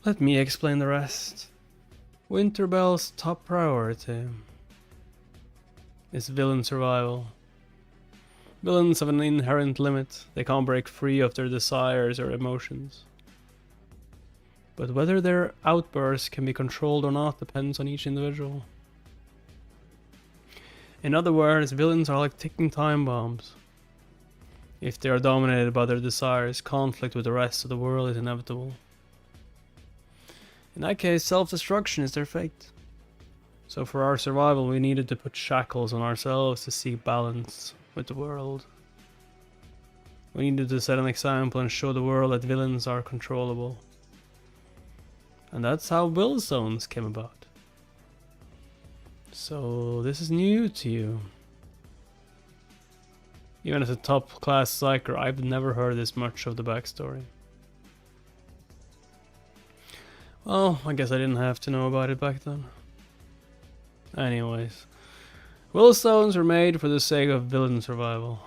Let me explain the rest. Winterbell's top priority is villain survival. Villains have an inherent limit. They can't break free of their desires or emotions. But whether their outbursts can be controlled or not depends on each individual. In other words, villains are like ticking time bombs. If they are dominated by their desires, conflict with the rest of the world is inevitable. In that case, self-destruction is their fate. So for our survival, we needed to put shackles on ourselves to seek balance with the world. We needed to set an example and show the world that villains are controllable. And that's how vilzones came about. So this is new to you. Even as a top class psyker, I've never heard this much of the backstory. Well, I guess I didn't have to know about it back then. Anyways, vilzones were made for the sake of villain survival.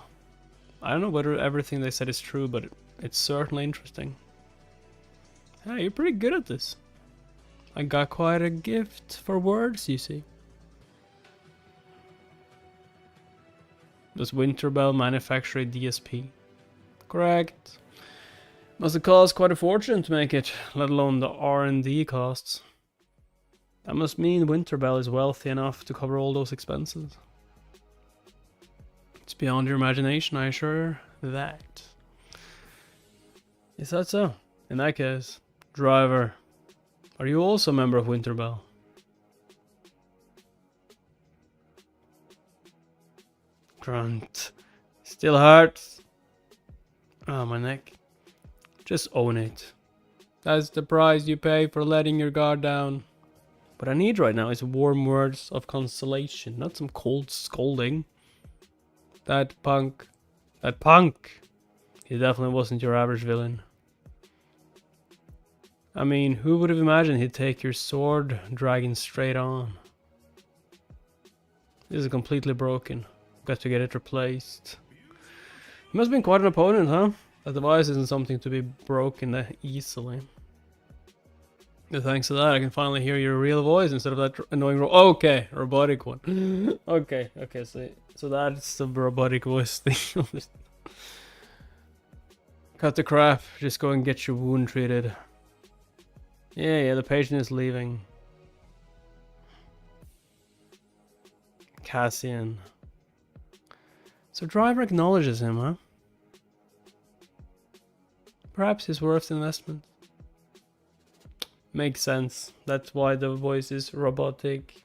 I don't know whether everything they said is true, but it's certainly interesting. Hey, you're pretty good at this. I got quite a gift for words, you see. Does Winterbell manufacture a DSP? Correct. Must have cost quite a fortune to make it, let alone the R&D costs. That must mean Winterbell is wealthy enough to cover all those expenses. It's beyond your imagination, I assure that. Is that so? In that case, driver, are you also a member of Winterbell? Grunt. Still hurts. Oh, my neck. Just own it. That's the price you pay for letting your guard down. What I need right now is warm words of consolation, not some cold scolding. That punk. He definitely wasn't your average villain. I mean, who would have imagined he'd take your sword dragging straight on? This is completely broken. Got to get it replaced. He must have been quite an opponent, huh? That device isn't something to be broken that easily. And thanks to that, I can finally hear your real voice instead of that annoying okay, robotic one. okay, so that's the robotic voice thing. Cut the crap. Just go and get your wound treated. Yeah, the patient is leaving. Cassian. So driver acknowledges him, huh? Perhaps he's worth the investment. Makes sense. That's why the voice is robotic.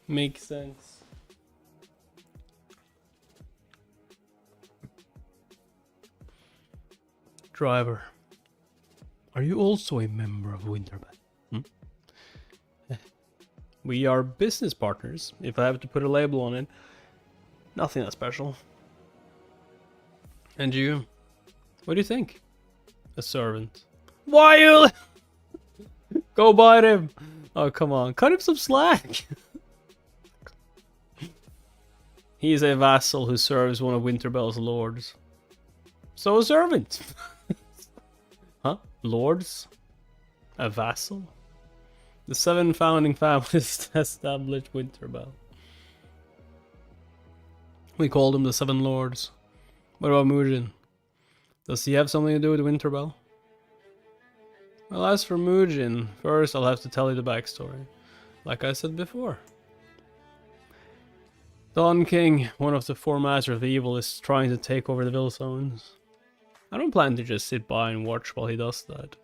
Makes sense. Driver, are you also a member of Winterbell? We are business partners, if I have to put a label on it. Nothing that special. And you? What do you think? A servant. Why you? Go bite him! Oh, come on. Cut him some slack! He is a vassal who serves one of Winterbell's lords. So a servant! Huh? Lords? A vassal? The 7 founding families established Winterbell. We called them the 7 lords. What about Mujin? Does he have something to do with Winterbell? Well, as for Mujin, first I'll have to tell you the backstory. Like I said before. Dawn King, one of the 4 Masters of Evil, is trying to take over the vilzones. I don't plan to just sit by and watch while he does that.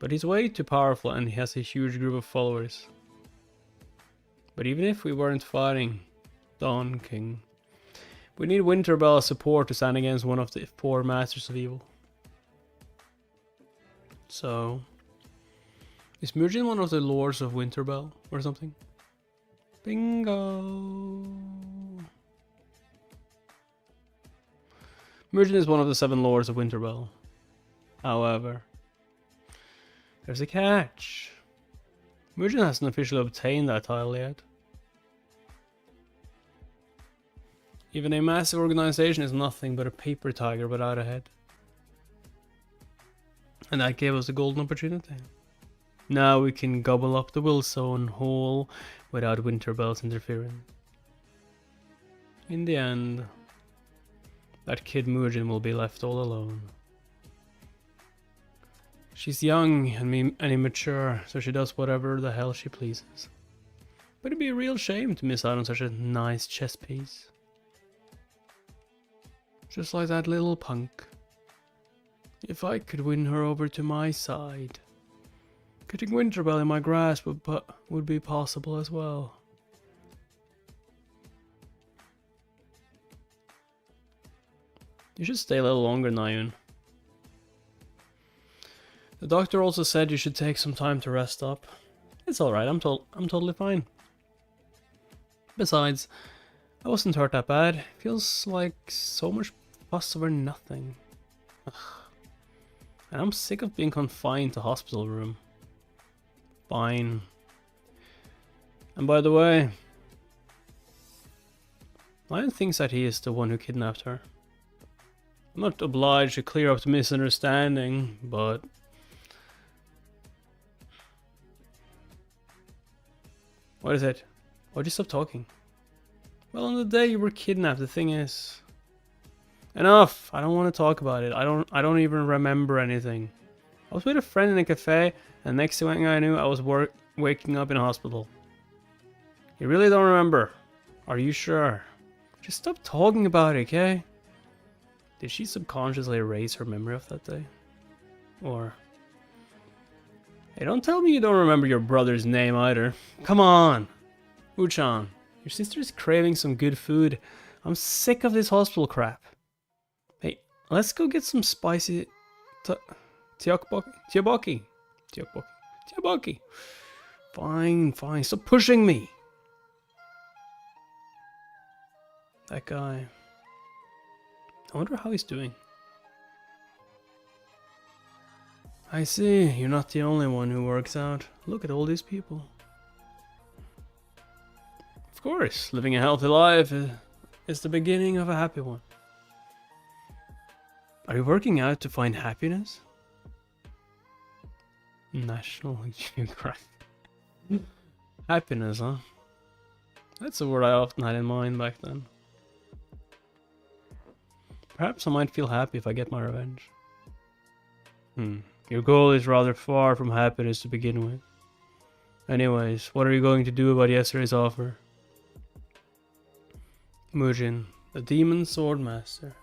But he's way too powerful and he has a huge group of followers. But even if we weren't fighting Dawn King, we need Winterbell as support to stand against one of the 4 Masters of Evil. So, is Mujin one of the Lords of Winterbell or something? Bingo! Mujin is one of the 7 Lords of Winterbell. However, there's a catch. Mujin hasn't officially obtained that title yet. Even a massive organization is nothing but a paper tiger without a head. And that gave us a golden opportunity. Now we can gobble up the vilzone whole without Winterbell's interference. In the end, that kid Mujin will be left all alone. She's young and immature, so she does whatever the hell she pleases. But it'd be a real shame to miss out on such a nice chess piece. Just like that little punk. If I could win her over to my side, getting Winterbell in my grasp would be possible as well. You should stay a little longer, Nayun. The doctor also said you should take some time to rest up. It's alright, I'm totally fine. Besides, I wasn't hurt that bad. Feels like so much fuss over nothing. Ugh. And I'm sick of being confined to hospital room. Fine. And by the way, Lion thinks that he is the one who kidnapped her. I'm not obliged to clear up the misunderstanding, but what is it? Why'd you stop talking? Well, on the day you were kidnapped, the thing is... Enough! I don't want to talk about it. I don't even remember anything. I was with a friend in a cafe, and next thing I knew, I was waking up in a hospital. You really don't remember? Are you sure? Just stop talking about it, okay? Did she subconsciously erase her memory of that day? Or... Hey, don't tell me you don't remember your brother's name either. Come on! Uchan, your sister's craving some good food. I'm sick of this hospital crap. Hey, let's go get some spicy... Tteokbokki. Fine, stop pushing me. That guy... I wonder how he's doing. I see, you're not the only one who works out. Look at all these people. Of course, living a healthy life is the beginning of a happy one. Are you working out to find happiness? National Geographic. Happiness, huh? That's a word I often had in mind back then. Perhaps I might feel happy if I get my revenge. Your goal is rather far from happiness to begin with. Anyways, what are you going to do about yesterday's offer? Mujin, the Demon Sword Master.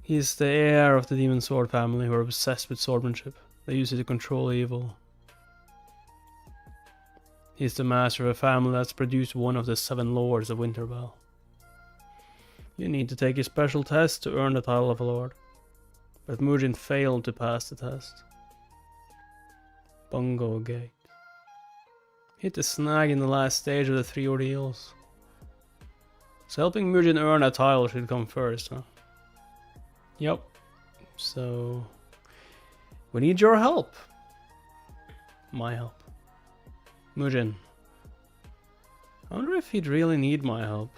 He is the heir of the Demon Sword family who are obsessed with swordsmanship. They use it to control evil. He is the master of a family that's produced one of the 7 Lords of Winterbell. You need to take a special test to earn the title of a Lord. But Mujin failed to pass the test. Bongo Gate. Hit the snag in the last stage of the 3 ordeals. So helping Mujin earn a title should come first, huh? Yep. So... we need your help. My help. Mujin. I wonder if he'd really need my help.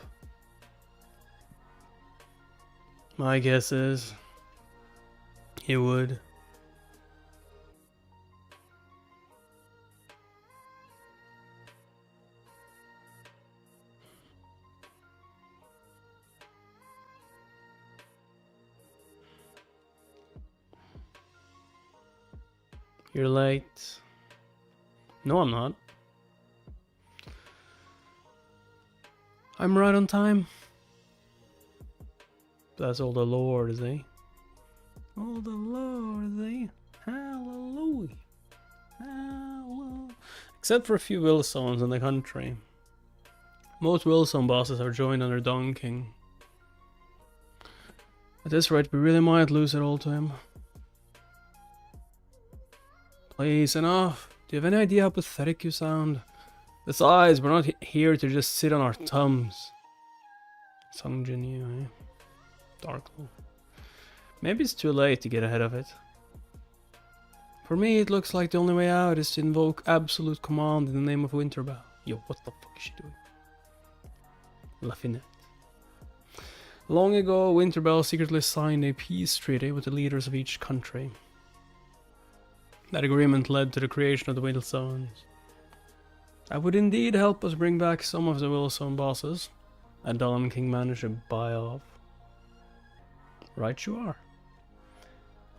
My guess is... he would. You're late. No, I'm not. I'm right on time. That's all the lords, eh? All the lords, eh? Hallelujah. Hallelujah. Except for a few vilzones in the country. Most vilzone bosses are joined under Don King. At this rate, we really might lose it all to him. Please, enough. Do you have any idea how pathetic you sound? Besides, we're not here to just sit on our thumbs. Sungjin Yu, eh? Dark Lord. Maybe it's too late to get ahead of it. For me, it looks like the only way out is to invoke absolute command in the name of Winterbell. Yo, what the fuck is she doing? Laffinette. Long ago, Winterbell secretly signed a peace treaty with the leaders of each country. That agreement led to the creation of the vilzones. That would indeed help us bring back some of the vilzone bosses that Don King managed to buy off. Right you are.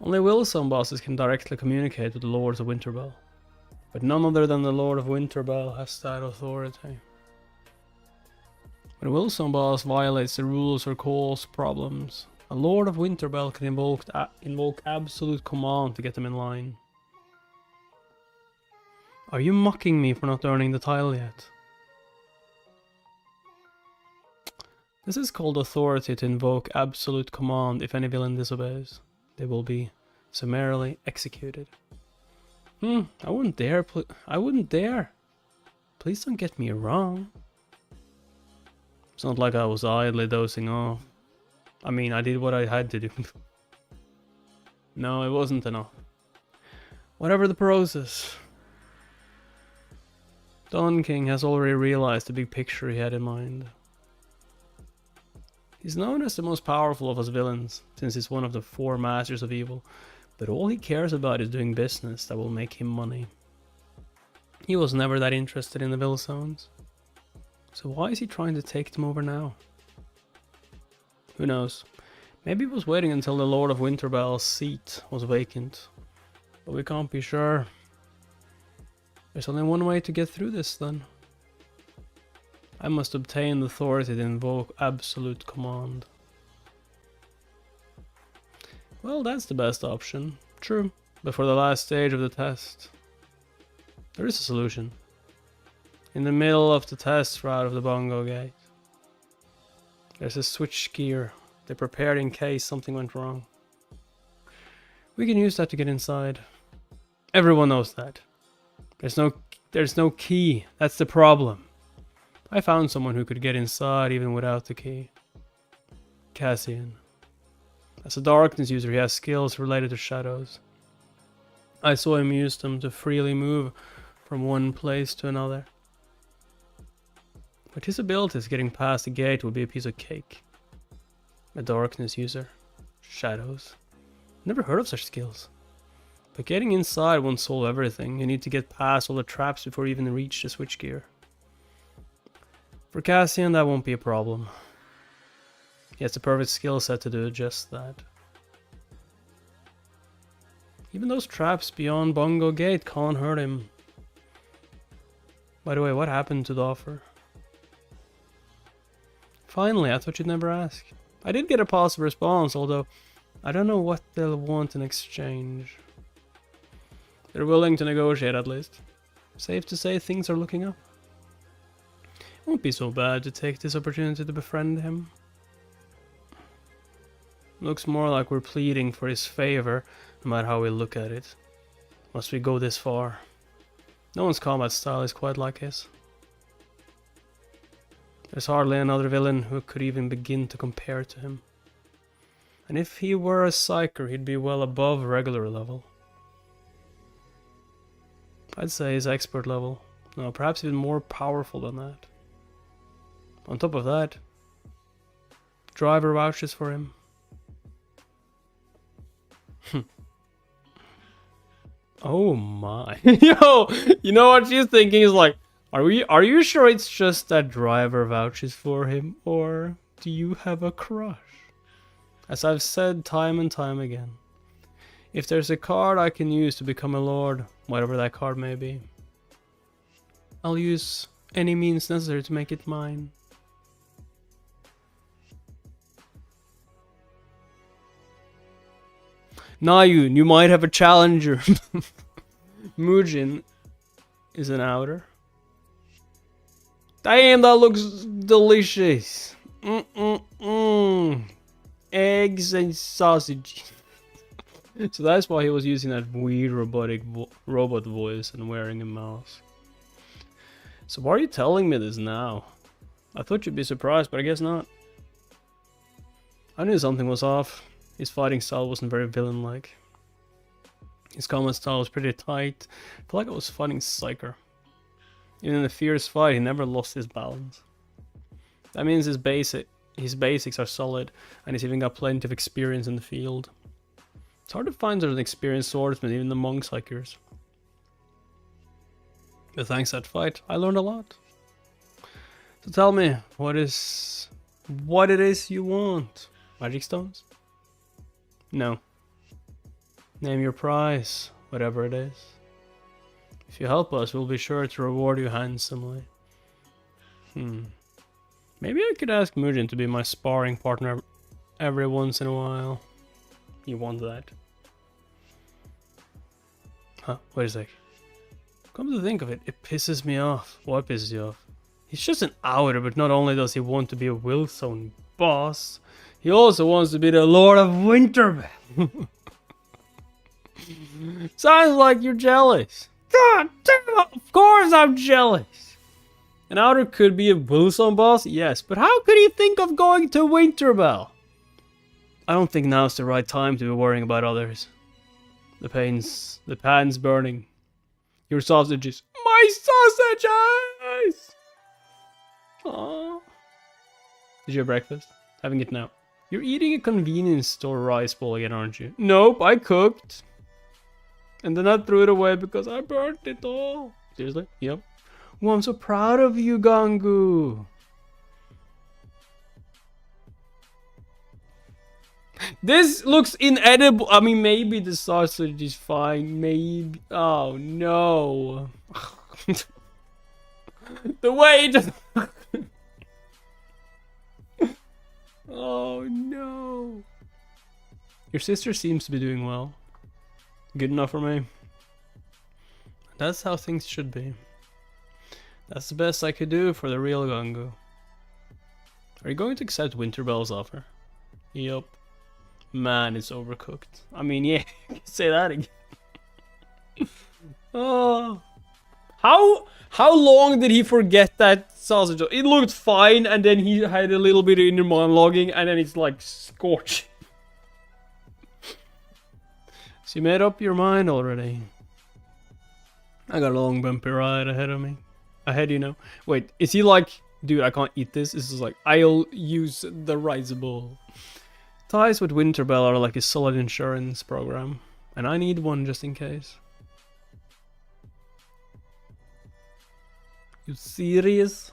Only vilzone bosses can directly communicate with the lords of Winterbell, but none other than the Lord of Winterbell has that authority. When a vilzone boss violates the rules or causes problems, a Lord of Winterbell can invoke absolute command to get them in line. Are you mocking me for not earning the title yet? This is called authority to invoke absolute command. If any villain disobeys, they will be summarily executed. I wouldn't dare. I wouldn't dare. Please don't get me wrong. It's not like I was idly dozing off. I mean, I did what I had to do. No, it wasn't enough. Whatever the process. Don King has already realized the big picture he had in mind. He's known as the most powerful of us villains, since he's one of the 4 masters of evil, but all he cares about is doing business that will make him money. He was never that interested in the vilzones. So why is he trying to take them over now? Who knows? Maybe he was waiting until the Lord of Winterbell's seat was vacant. But we can't be sure. There's only one way to get through this then. I must obtain the authority to invoke absolute command. Well, that's the best option. True. But for the last stage of the test, there is a solution. In the middle of the test route of the Bongo Gate, there's a switch gear they prepared in case something went wrong. We can use that to get inside. Everyone knows that. There's no key. That's the problem. I found someone who could get inside even without the key. Cassian. As a darkness user, he has skills related to shadows. I saw him use them to freely move from one place to another. With his abilities, getting past the gate would be a piece of cake. A darkness user. Shadows. Never heard of such skills. But getting inside won't solve everything. You need to get past all the traps before you even reach the switchgear. For Cassian, that won't be a problem. He has the perfect skill set to do just that. Even those traps beyond Bongo Gate can't hurt him. By the way, what happened to the offer? Finally, I thought you'd never ask. I did get a positive response, although I don't know what they'll want in exchange. They're willing to negotiate at least. Safe to say things are looking up. It won't be so bad to take this opportunity to befriend him. Looks more like we're pleading for his favor, no matter how we look at it. Must we go this far? No one's combat style is quite like his. There's hardly another villain who could even begin to compare to him. And if he were a psyker, he'd be well above regular level. I'd say he's expert level. No, perhaps even more powerful than that. On top of that, driver vouches for him. Oh my. Yo, you know what she's thinking is like, are you sure it's just that driver vouches for him, or do you have a crush? As I've said time and time again, if there's a card I can use to become a lord, whatever that card may be, I'll use any means necessary to make it mine. Nayun, you might have a challenger. Mujin is an outer. Damn, that looks delicious. Eggs and sausage. So that's why he was using that weird robot voice and wearing a mask. So why are you telling me this now? I thought you'd be surprised, but I guess not. I knew something was off. His fighting style wasn't very villain-like. His combat style was pretty tight. I felt like I was fighting Psyker. Even in a fierce fight, he never lost his balance. That means his basics are solid, and he's even got plenty of experience in the field. It's hard to find an experienced swordsman, even the monks like yours. But thanks to that fight, I learned a lot. So tell me, what it is you want? Magic stones? No. Name your price, whatever it is. If you help us, we'll be sure to reward you handsomely. Maybe I could ask Mujin to be my sparring partner every once in a while. You want that? Huh, wait a sec. Come to think of it, it pisses me off. What pisses you off? He's just an outer, but not only does he want to be a vilzone boss, he also wants to be the Lord of Winterbell. Sounds like you're jealous. God damn, of course I'm jealous. An outer could be a vilzone boss, yes, but how could he think of going to Winterbell? I don't think now's the right time to be worrying about others. The pan's burning. Your sausages. My sausages! Aww. Did you have breakfast? Having it now. You're eating a convenience store rice bowl again, aren't you? Nope, I cooked. And then I threw it away because I burnt it all. Seriously? Yep. Oh, I'm so proud of you, Gangu. This looks inedible. I mean, maybe the sausage is fine. Maybe. Oh, no. The way it just... Oh, no. Your sister seems to be doing well. Good enough for me. That's how things should be. That's the best I could do for the real Gangu. Are you going to accept Winterbell's offer? Yup. Man, it's overcooked. I mean, yeah, say that again. Oh. How long did he forget that sausage? It looked fine, and then he had a little bit of inner monologuing, and then it's like scorching. So you made up your mind already? I got a long bumpy ride ahead of me. Ahead, you know. Wait, is he like, dude, I can't eat this? This is like, I'll use the rice bowl. Ties with Winterbell are like a solid insurance program, and I need one just in case. You serious?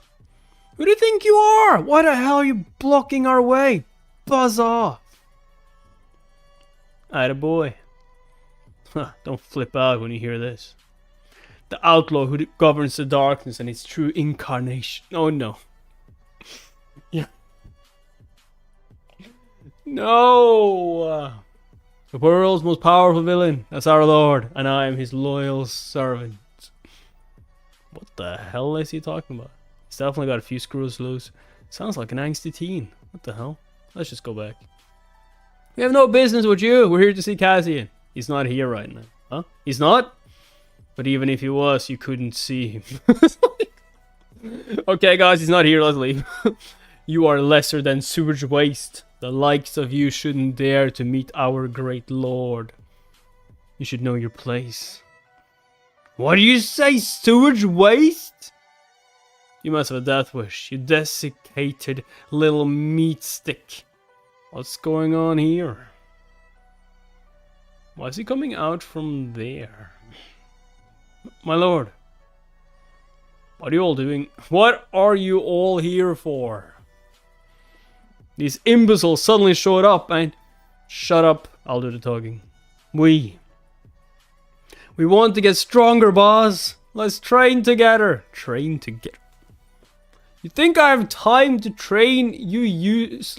Who do you think you are? Why the hell are you blocking our way? Buzz off. Attaboy. Huh, don't flip out when you hear this. The outlaw who governs the darkness and its true incarnation. Oh no. Yeah. No. The world's most powerful villain. That's our lord, and I am his loyal servant. What the hell is he talking about? He's definitely got a few screws loose. Sounds like an angsty teen. What the hell? Let's just go back. We have no business with you. We're here to see Cassian. He's not here right now. Huh? He's not? But even if he was, you couldn't see him. Okay, guys, he's not here. Let's leave. You are lesser than sewage waste. The likes of you shouldn't dare to meet our great lord. You should know your place. What do you say, sewage waste? You must have a death wish, you desiccated little meat stick. What's going on here? Why is he coming out from there? My lord. What are you all doing? What are you all here for? These imbeciles suddenly showed up and... Shut up, I'll do the talking. We want to get stronger, boss. Let's train together. Train together. You think I have time to train you useless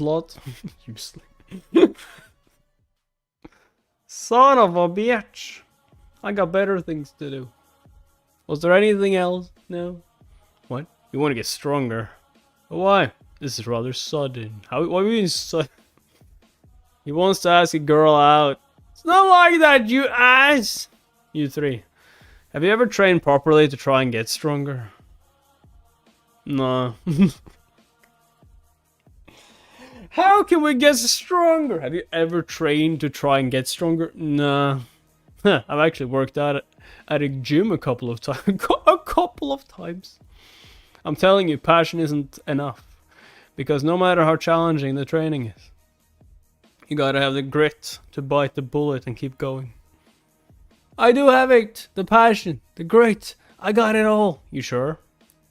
lot? Useless. Son of a bitch. I got better things to do. Was there anything else? No. What? You want to get stronger? But why? This is rather sudden. What do you mean sudden? He wants to ask a girl out. It's not like that, you ass! You three. Have you ever trained properly to try and get stronger? No. How can we get stronger? Have you ever trained to try and get stronger? Nah. I've actually worked out at a gym a couple of times. I'm telling you, passion isn't enough. Because no matter how challenging the training is, you gotta have the grit to bite the bullet and keep going. I do have it. The passion, the grit. I got it all. You sure?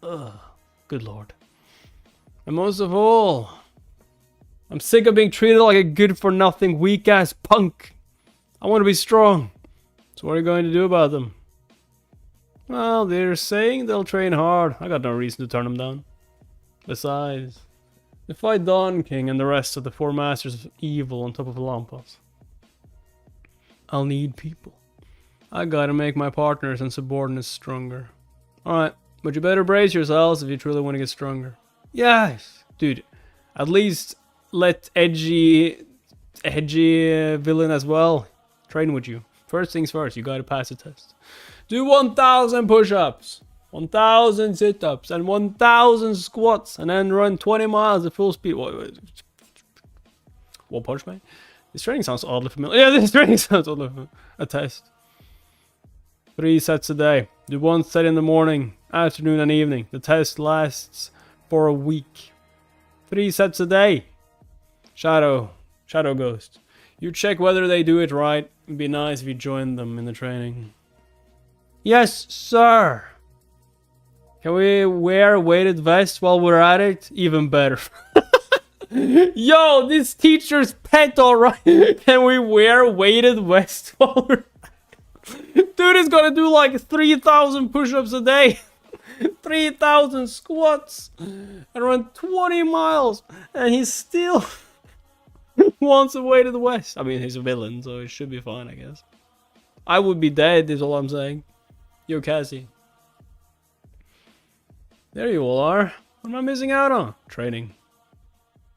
Ugh. Good lord. And most of all, I'm sick of being treated like a good-for-nothing, weak-ass punk. I want to be strong. So what are you going to do about them? Well, they're saying they'll train hard. I got no reason to turn them down. Besides, to fight Dawn King and the rest of the four masters of evil on top of Olympus, I'll need people. I gotta make my partners and subordinates stronger. Alright, but you better brace yourselves if you truly want to get stronger. Yes! Dude, at least let edgy villain as well train with you. First things first, you gotta pass the test. Do 1,000 push-ups, 1,000 sit-ups, and 1,000 squats, and then run 20 miles at full speed. What punch, man? This training sounds oddly familiar. Yeah, this training sounds oddly familiar. A test. 3 sets a day. Do 1 set in the morning, afternoon, and evening. The test lasts for a week. 3 sets a day. Shadow Ghost. You check whether they do it right. It'd be nice if you joined them in the training. Yes, sir. Can we wear a weighted vest while we're at it? Even better. Yo, this teacher's pet, alright. Can we wear a weighted vest while we're... Dude is gonna do like 3,000 push-ups a day. 3,000 squats. And run 20 miles. And he's still... wants a weighted vest. I mean, he's a villain, so it should be fine, I guess. I would be dead, is all I'm saying. Yo, Cassian. There you all are. What am I missing out on? Training.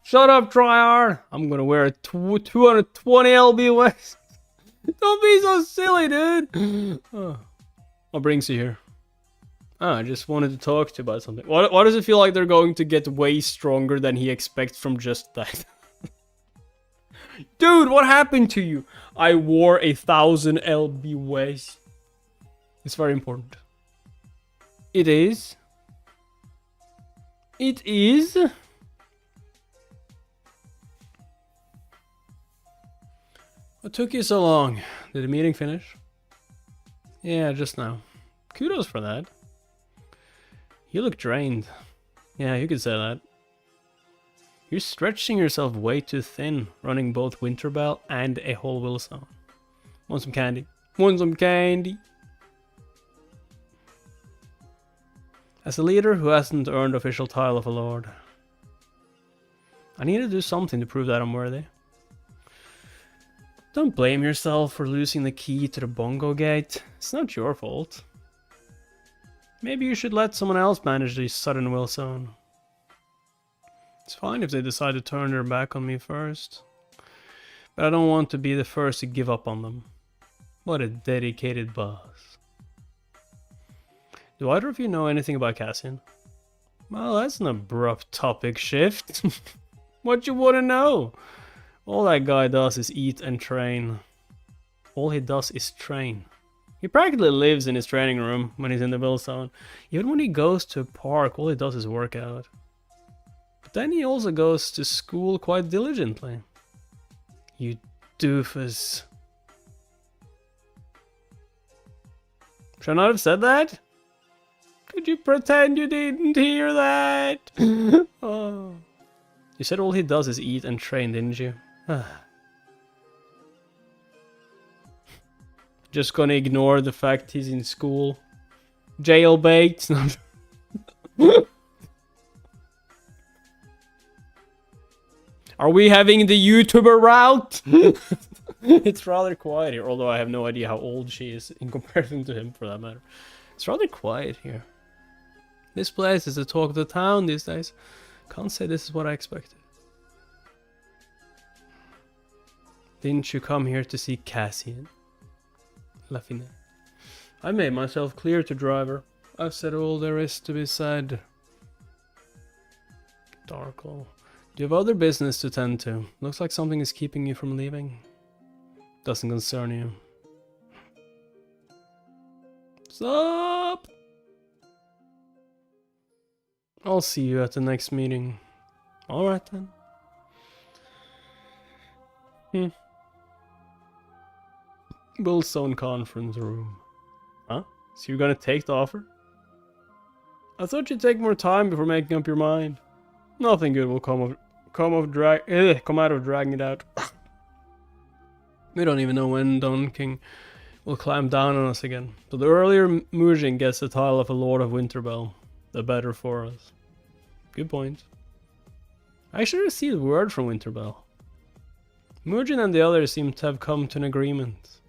Shut up, tryhard. I'm gonna wear a 220 LB vest. Don't be so silly, dude. Oh. What brings you here? I just wanted to talk to you about something. Why does it feel like they're going to get way stronger than he expects from just that? Dude, what happened to you? I wore a 1,000 LB vest. It's very important. It is. It is. What took you so long? Did the meeting finish? Yeah, just now. Kudos for that. You look drained. Yeah, you could say that. You're stretching yourself way too thin, running both Winterbell and a whole vilzone. Want some candy? Want some candy? As a leader who hasn't earned the official title of a lord, I need to do something to prove that I'm worthy. Don't blame yourself for losing the key to the Bongo Gate. It's not your fault. Maybe you should let someone else manage the southern vilzone. It's fine if they decide to turn their back on me first. But I don't want to be the first to give up on them. What a dedicated boss. Do either of you know anything about Cassian? Well, that's an abrupt topic shift. What you want to know? All that guy does is eat and train. All he does is train. He practically lives in his training room when he's in the vilzone. Even when he goes to a park, all he does is work out. But then he also goes to school quite diligently. You doofus. Should I not have said that? Could you pretend you didn't hear that? Oh. You said all he does is eat and train, didn't you? Just gonna ignore the fact he's in school. Jailbait. Are we having the YouTuber route? It's rather quiet here, although I have no idea how old she is in comparison to him, for that matter. It's rather quiet here. This place is the talk of the town these days. Can't say this is what I expected. Didn't you come here to see Cassian? Laughing. I made myself clear to driver. I've said all there is to be said. Darkle. Do you have other business to tend to? Looks like something is keeping you from leaving. Doesn't concern you. Stop! I'll see you at the next meeting. Alright then. Vilzone conference room. Huh? So you're gonna take the offer? I thought you'd take more time before making up your mind. Nothing good will come out of dragging it out. We don't even know when Don King will climb down on us again. So the earlier Mujin gets the title of a Lord of Winterbell, the better for us. Good point. I actually received word from Winterbell. Mujin and the others seem to have come to an agreement.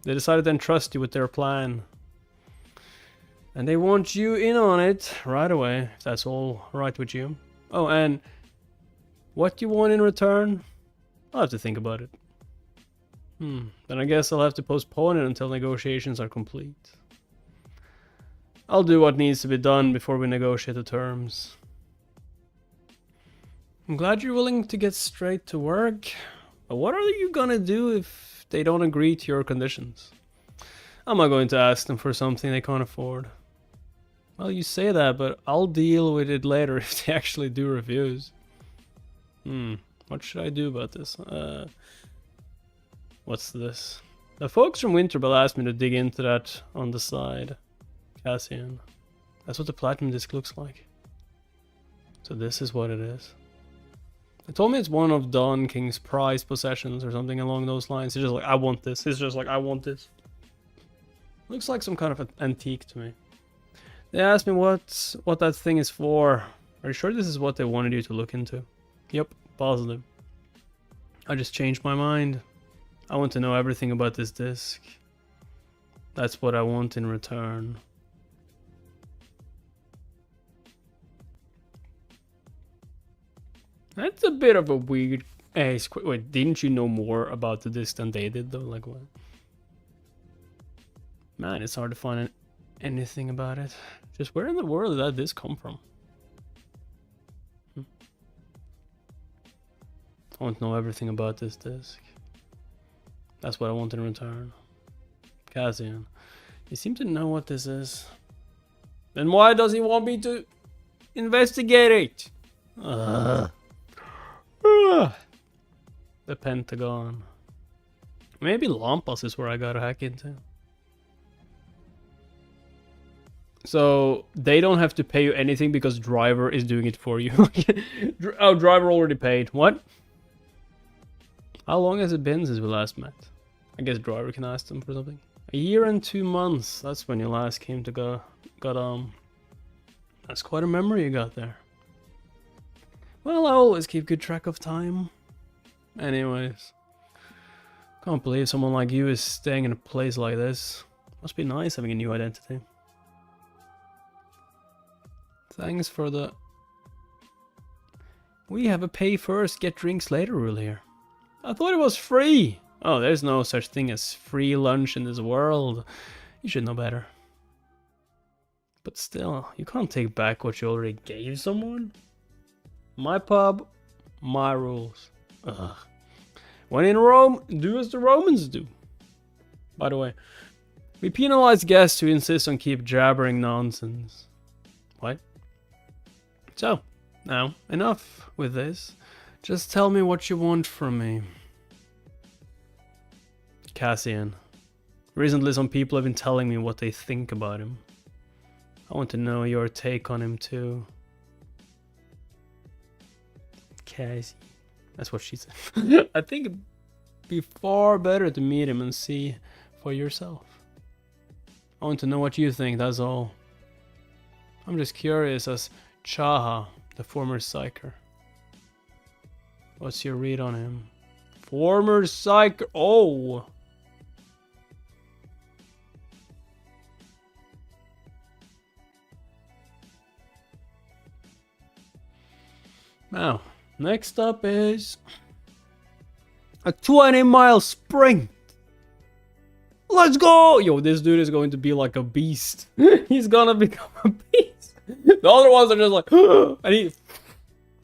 They decided to entrust you with their plan. And they want you in on it right away, if that's all right with you. Oh, and what you want in return? I'll have to think about it. Then I guess I'll have to postpone it until negotiations are complete. I'll do what needs to be done before we negotiate the terms. I'm glad you're willing to get straight to work. But what are you gonna do if they don't agree to your conditions? I'm not going to ask them for something they can't afford. Well, you say that, but I'll deal with it later if they actually do refuse. What should I do about this? What's this? The folks from Winterbell asked me to dig into that on the side. Cassian. That's what the platinum disc looks like. So this is what it is. They told me it's one of Don King's prized possessions or something along those lines. It's just like, I want this. It's just like, I want this. Looks like some kind of an antique to me. They asked me what that thing is for. Are you sure this is what they wanted you to look into? Yep, positive. I just changed my mind. I want to know everything about this disc. That's what I want in return. That's a bit of a weird... wait, didn't you know more about the disc than they did though? Like what? Man, it's hard to find anything about it. Just where in the world did that disc come from? I want to know everything about this disc. That's what I want in return. Cassian, you seem to know what this is. Then why does he want me to investigate it? The Pentagon. Maybe Lampas is where I gotta hack into. So they don't have to pay you anything because Driver is doing it for you. Oh, Driver already paid. What? How long has it been since we last met? I guess Driver can ask them for something. A year and 2 months. That's when you last came to That's quite a memory you got there. Well, I always keep good track of time. Anyways. Can't believe someone like you is staying in a place like this. Must be nice having a new identity. Thanks for the... We have a pay first, get drinks later rule here. I thought it was free! Oh, there's no such thing as free lunch in this world. You should know better. But still, you can't take back what you already gave someone. My pub, my rules. Ugh. When in Rome, do as the Romans do. By the way, we penalize guests who insist on keep jabbering nonsense. What? So, now, enough with this. Just tell me what you want from me. Cassian. Recently some people have been telling me what they think about him. I want to know your take on him too. Cassie. That's what she said. I think it'd be far better to meet him and see for yourself. I want to know what you think, that's all. I'm just curious as Chaha, the former psyker. What's your read on him? Former psych. Oh. Now, next up is a 20-mile sprint. Let's go! Yo, this dude is going to be like a beast. He's gonna become a beast. The other ones are just like, and he...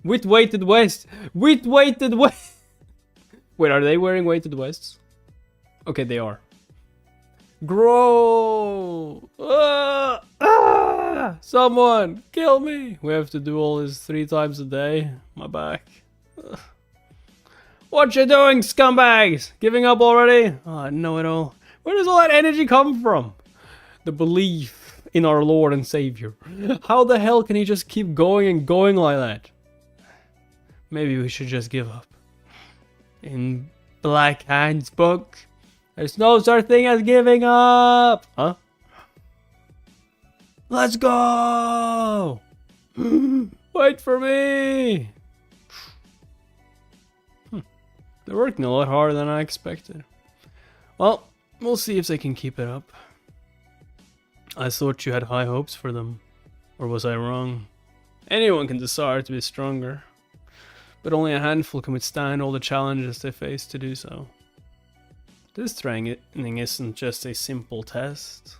With weighted vest. With weighted vest. Wait, are they wearing weighted vests? Okay, they are. Grow! Someone, kill me! We have to do all this 3 times a day. My back. What you doing, scumbags? Giving up already? Oh, I know it all. Where does all that energy come from? The belief in our Lord and Savior. How the hell can he just keep going and going like that? Maybe we should just give up. In Black Hand's book, there's no such thing as giving up. Huh? Let's go! Wait for me! They're working a lot harder than I expected. Well, we'll see if they can keep it up. I thought you had high hopes for them. Or was I wrong? Anyone can desire to be stronger. But only a handful can withstand all the challenges they face to do so. This training isn't just a simple test.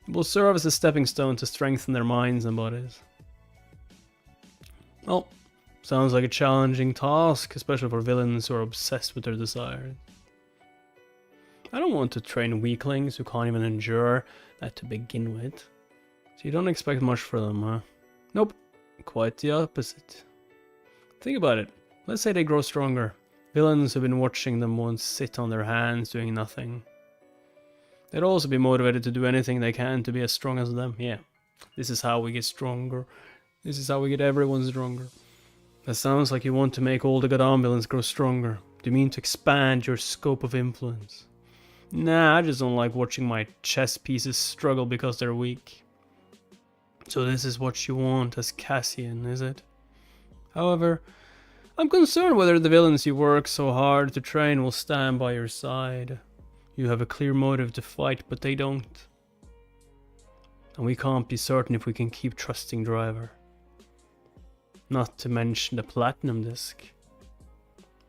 It will serve as a stepping stone to strengthen their minds and bodies. Well, sounds like a challenging task, especially for villains who are obsessed with their desires. I don't want to train weaklings who can't even endure that to begin with. So you don't expect much for them, huh? Nope, quite the opposite. Think about it. Let's say they grow stronger. Villains who've been watching them once sit on their hands doing nothing. They'd also be motivated to do anything they can to be as strong as them. Yeah, this is how we get stronger. This is how we get everyone stronger. That sounds like you want to make all the goddamn villains grow stronger. Do you mean to expand your scope of influence? Nah, I just don't like watching my chess pieces struggle because they're weak. So this is what you want as Cassian, is it? However, I'm concerned whether the villains you work so hard to train will stand by your side. You have a clear motive to fight, but they don't. And we can't be certain if we can keep trusting Driver. Not to mention the platinum disc.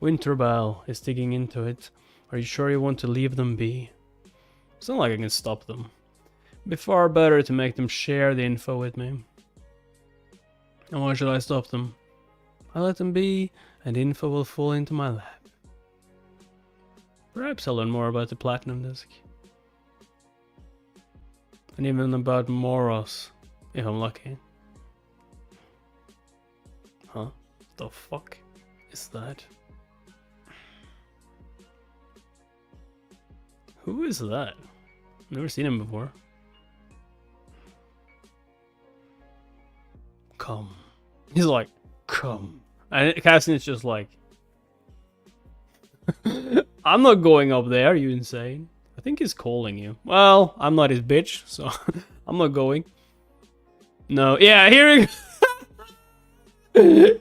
Winterbell is digging into it. Are you sure you want to leave them be? It's not like I can stop them. It'd be far better to make them share the info with me. And why should I stop them? I let them be, and info will fall into my lap. Perhaps I'll learn more about the platinum disc. And even about Moros, if I'm lucky. Huh? The fuck is that? Who is that? Never seen him before. Come. He's like, come. And Cassian is just like, I'm not going up there, you insane. I think he's calling you. Well, I'm not his bitch, so I'm not going. No, yeah, here he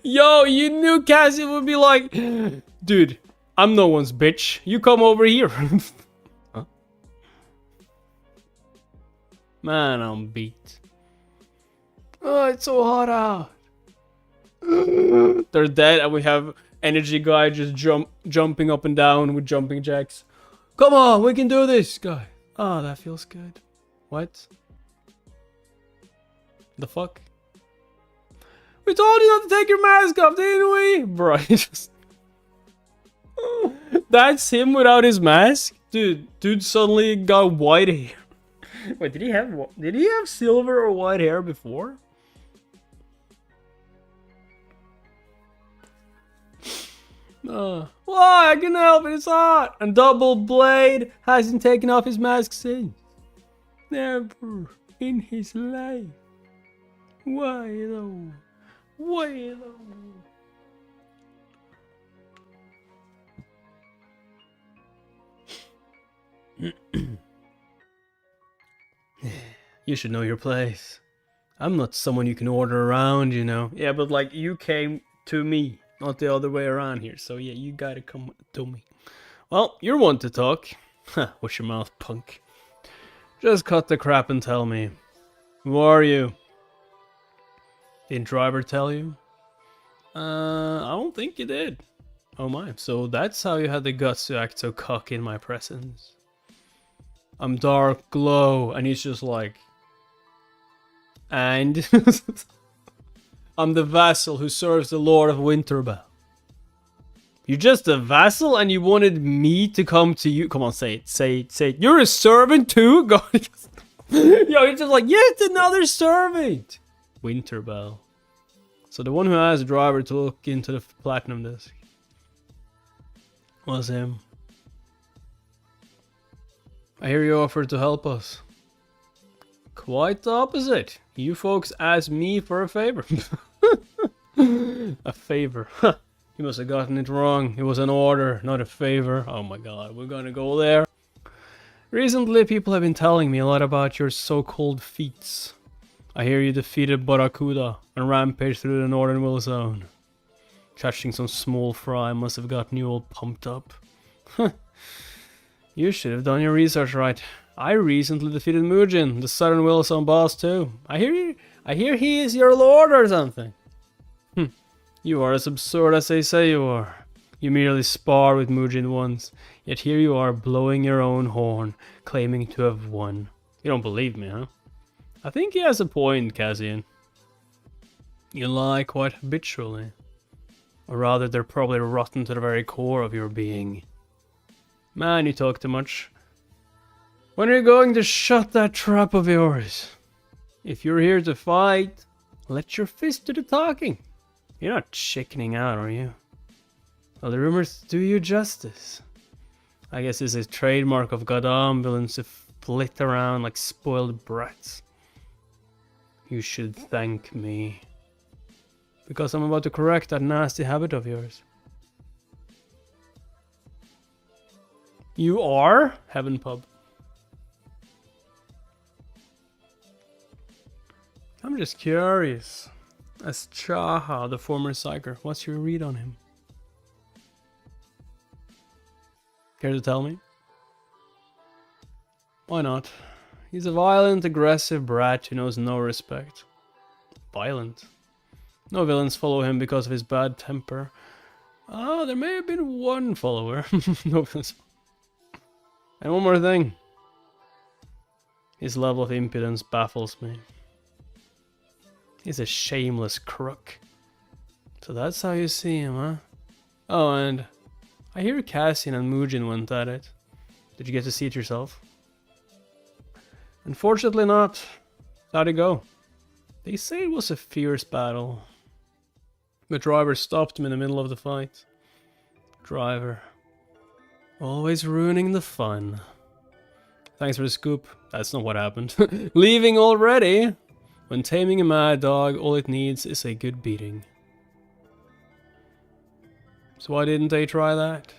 Yo, you knew Cassian would be like, dude, I'm no one's bitch. You come over here. Huh? Man, I'm beat. Oh, it's so hot out. They're dead, and we have energy guy just jumping up and down with jumping jacks. Come on, we can do this, guy. Oh, that feels good. What? The fuck? We told you not to take your mask off, didn't we? Bro, just... That's him without his mask? Dude suddenly got white hair. Wait, did he have silver or white hair before? Why? I can help it, it's hot. And Double Blade hasn't taken off his mask since. Never in his life. Why though? Why though? You should know your place. I'm not someone you can order around, you know. Yeah, but like, you came to me. not the other way around here. So yeah, you gotta come to me. Well, you're one to talk. Wash your mouth, punk. Just cut the crap and tell me. Who are you? Didn't driver tell you? I don't think you did. Oh my, so that's how you had the guts to act so cocky in my presence. I'm Dark Glow, and he's just like... And... I'm the vassal who serves the Lord of Winterbell. You're just a vassal and you wanted me to come to you? Come on, say it, say it, say it. You're a servant too? God. Yo, you're just like, yet another servant! Winterbell. So the one who asked the driver to look into the platinum disc was him. I hear you offered to help us. Quite the opposite. You folks asked me for a favor. A favor. You must have gotten it wrong. It was an order, not a favor. Oh my god, we're gonna go there. Recently, people have been telling me a lot about your so-called feats. I hear you defeated Barracuda and rampaged through the northern vilzone. Catching some small fry must have gotten you all pumped up. You should have done your research right. I recently defeated Mujin, the southern vilzone boss too. I hear he is your lord or something. You are as absurd as they say you are. You merely spar with Mujin once, yet here you are blowing your own horn, claiming to have won. You don't believe me, huh? I think he has a point, Cassian. You lie quite habitually. Or rather, they're probably rotten to the very core of your being. Man, you talk too much. When are you going to shut that trap of yours? If you're here to fight, let your fist do the talking. You're not chickening out, are you? Well, the rumors do you justice. I guess it's a trademark of Goddamn villains to flit around like spoiled brats. You should thank me. Because I'm about to correct that nasty habit of yours. You are? Heaven Pub. I'm just curious. As Chaha, the former psyker, what's your read on him? Care to tell me? Why not? He's a violent, aggressive brat who knows no respect. Violent? No villains follow him because of his bad temper. Oh, there may have been one follower. No villains. And one more thing. His level of impudence baffles me. He's a shameless crook. So that's how you see him, huh? Oh, and I hear Cassian and Mujin went at it. Did you get to see it yourself? Unfortunately not. How'd it go? They say it was a fierce battle. The driver stopped him in the middle of the fight. Driver. Always ruining the fun. Thanks for the scoop. That's not what happened. Leaving already? When taming a mad dog, all it needs is a good beating. So why didn't they try that?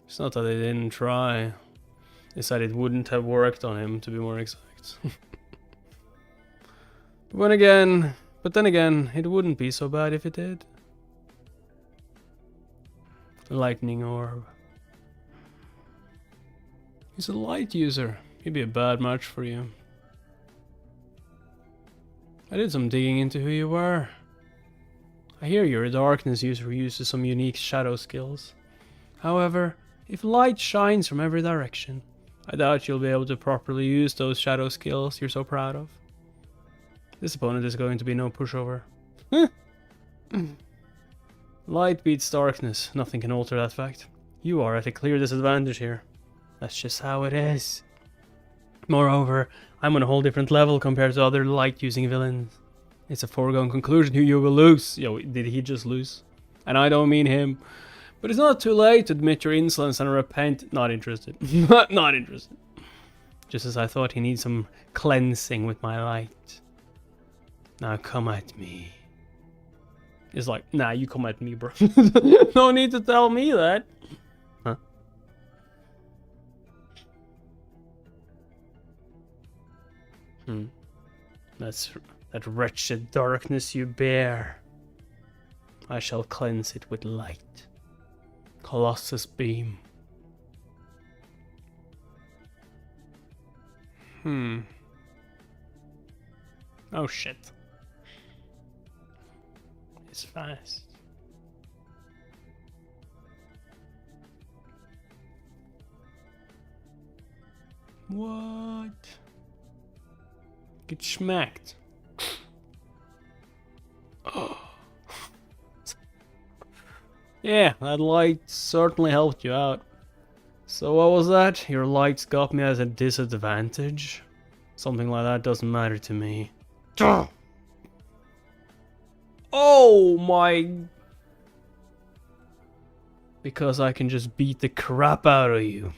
It's not that they didn't try. It's that it wouldn't have worked on him, to be more exact. But then again, it wouldn't be so bad if it did. The lightning orb. He's a light user. He'd be a bad match for you. I did some digging into who you were. I hear you're a darkness user who uses some unique shadow skills. However, if light shines from every direction, I doubt you'll be able to properly use those shadow skills you're so proud of. This opponent is going to be no pushover. Light beats darkness. Nothing can alter that fact. You are at a clear disadvantage here. That's just how it is. Moreover, I'm on a whole different level compared to other light-using villains. It's a foregone conclusion who you will lose. Yo, did he just lose? And I don't mean him. But it's not too late to admit your insolence and repent. Not interested. Not interested. Just as I thought he needs some cleansing with my light. Now come at me. It's like, nah, you come at me, bro. No need to tell me that. Huh? That wretched darkness you bear. I shall cleanse it with light. Colossus beam. Oh shit. It's fast. What? Get smacked. Oh. Yeah, that light certainly helped you out. So what was that? Your lights got me as a disadvantage? Something like that doesn't matter to me. Oh my... Because I can just beat the crap out of you.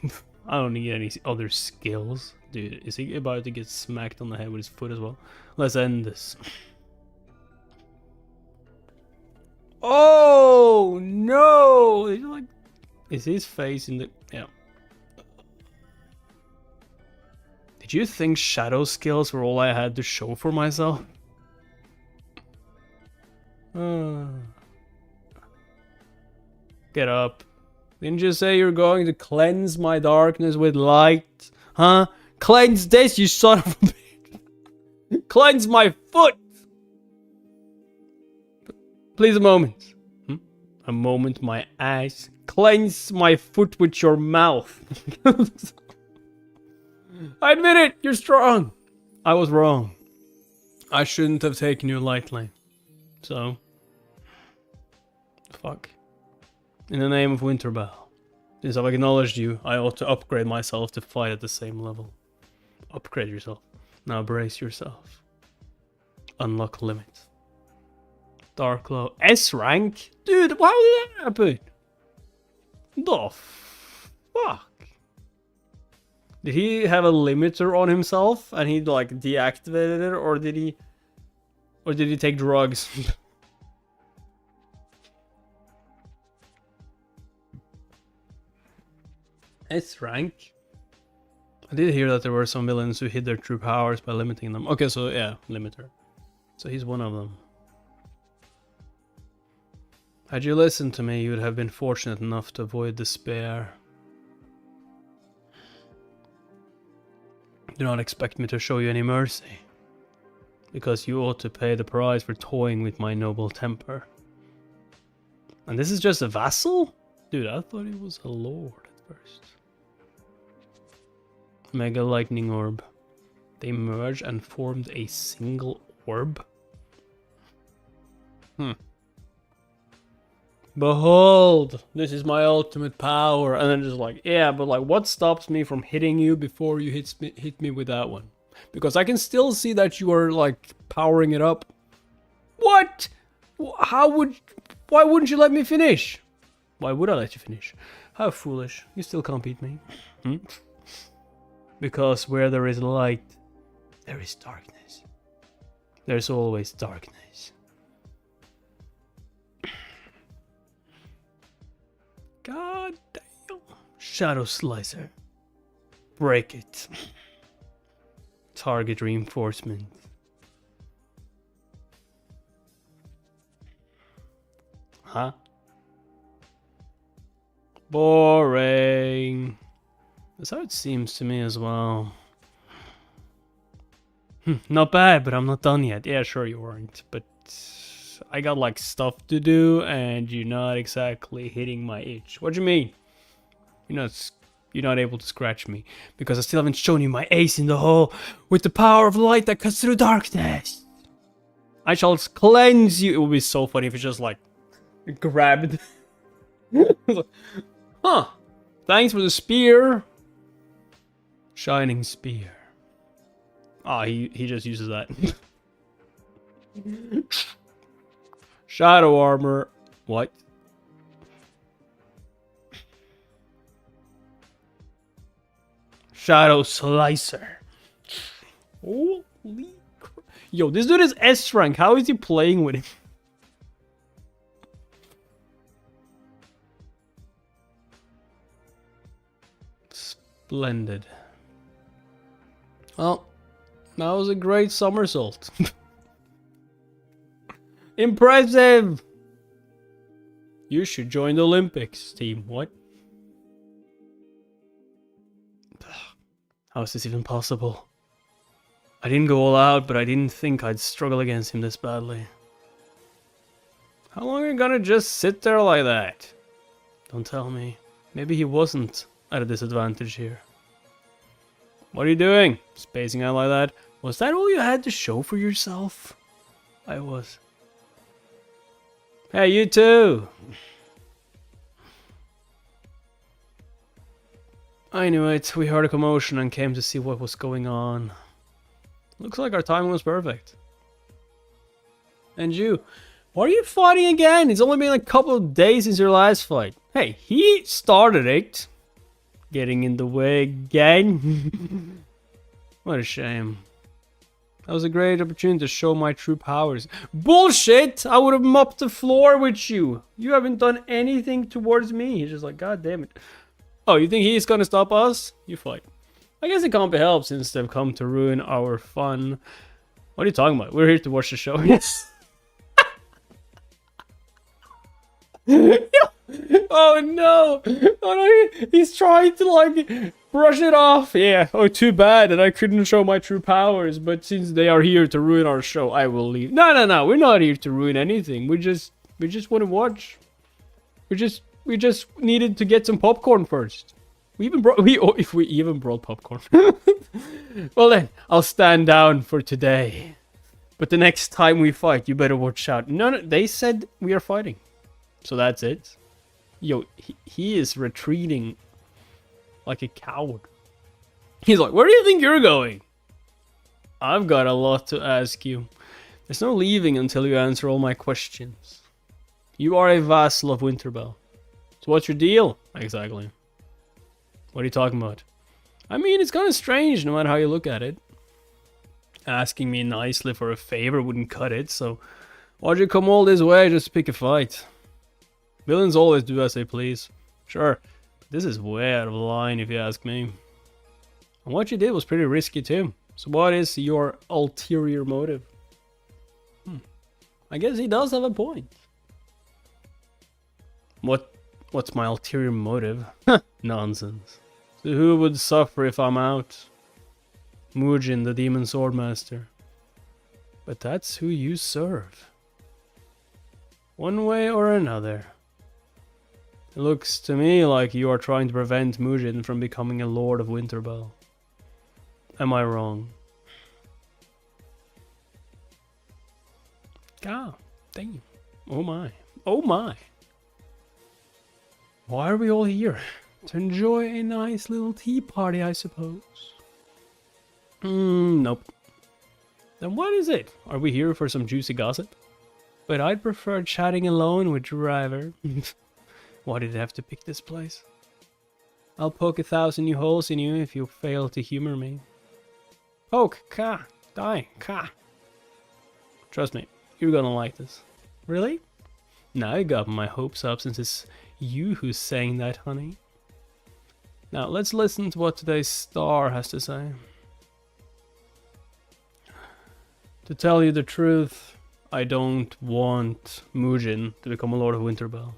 I don't need any other skills. Dude, is he about to get smacked on the head with his foot as well? Let's end this. Oh no! Is his face in the... Yeah. Did you think shadow skills were all I had to show for myself? Get up. Didn't you say you're going to cleanse my darkness with light? Huh? Cleanse this, you son of a bitch! Cleanse my foot! Please, a moment. A moment, my ass. Cleanse my foot with your mouth. I admit it, you're strong. I was wrong. I shouldn't have taken you lightly. So... Fuck. In the name of Winterbell. Since I've acknowledged you, I ought to upgrade myself to fight at the same level. Upgrade yourself. Now brace yourself. Unlock limit. Dark Glow. S rank? Dude, how did that happen? The fuck? Did he have a limiter on himself and he like deactivated it, or did he take drugs? S rank? I did hear that there were some villains who hid their true powers by limiting them. Okay, so yeah, limiter. So he's one of them. Had you listened to me, you would have been fortunate enough to avoid despair. Do not expect me to show you any mercy, because you ought to pay the price for toying with my noble temper. And this is just a vassal? Dude, I thought he was a lord at first. Mega Lightning Orb. They merged and formed a single orb? Behold, this is my ultimate power. And then just like, yeah, but like, what stops me from hitting you before you hit me with that one? Because I can still see that you are like powering it up. What? Why wouldn't you let me finish? Why would I let you finish? How foolish. You still can't beat me. Because where there is light, there is darkness. There's always darkness. God damn. Shadow Slicer. Break it. Target reinforcement. Huh? Boring. That's how it seems to me as well. Not bad, but I'm not done yet. Yeah, sure you weren't, but I got like stuff to do and you're not exactly hitting my itch. What do you mean? You're not able to scratch me because I still haven't shown you my ace in the hole with the power of light that cuts through darkness. I shall cleanse you. It would be so funny if it's just like grabbed. Huh. Thanks for the spear. Shining spear. Ah, he just uses that. Shadow armor. What? Shadow Slicer. Holy crap. Yo, this dude is S rank. How is he playing with him? Splendid. Well, that was a great somersault. Impressive! You should join the Olympics team. What? How is this even possible? I didn't go all out, but I didn't think I'd struggle against him this badly. How long are you gonna just sit there like that? Don't tell me. Maybe he wasn't at a disadvantage here. What are you doing? Spacing out like that? Was that all you had to show for yourself? I was. Hey, you too! I knew it. We heard a commotion and came to see what was going on. Looks like our timing was perfect. And you? Why are you fighting again? It's only been a couple of days since your last fight. Hey, he started it. Getting in the way again. What a shame. That was a great opportunity to show my true powers. Bullshit! I would have mopped the floor with you. You haven't done anything towards me. He's just like, God damn it. Oh, you think he's gonna stop us? You fight. I guess it can't be helped since they've come to ruin our fun. What are you talking about? We're here to watch the show. Yes. Oh no! Oh no! He's trying to like brush it off. Yeah. Oh, too bad that I couldn't show my true powers. But since they are here to ruin our show, I will leave. No. We're not here to ruin anything. We just want to watch. We just needed to get some popcorn first. We even brought popcorn. Well then, I'll stand down for today. But the next time we fight, you better watch out. No, they said we are fighting. So that's it. Yo, he is retreating like a coward. He's like, where do you think you're going? I've got a lot to ask you. There's no leaving until you answer all my questions. You are a vassal of Winterbell. So what's your deal? Exactly. What are you talking about? I mean, it's kind of strange no matter how you look at it. Asking me nicely for a favor wouldn't cut it, so why'd you come all this way just to pick a fight? Villains always do as they please. Sure, but this is way out of line if you ask me. And what you did was pretty risky too. So what is your ulterior motive? I guess he does have a point. What's my ulterior motive? Nonsense. So who would suffer if I'm out? Mujin, the demon swordmaster. But that's who you serve. One way or another. It looks to me like you are trying to prevent Mujin from becoming a lord of Winterbell. Am I wrong? Ah, damn. Oh my. Oh my. Why are we all here? To enjoy a nice little tea party, I suppose. Nope. Then what is it? Are we here for some juicy gossip? But I'd prefer chatting alone with Driver. Why did I have to pick this place? I'll poke 1,000 new holes in you if you fail to humor me. Poke, ka, die, ka. Trust me, you're gonna like this. Really? Now you got my hopes up since it's you who's saying that, honey. Now let's listen to what today's star has to say. To tell you the truth, I don't want Mujin to become a Lord of Winterbell.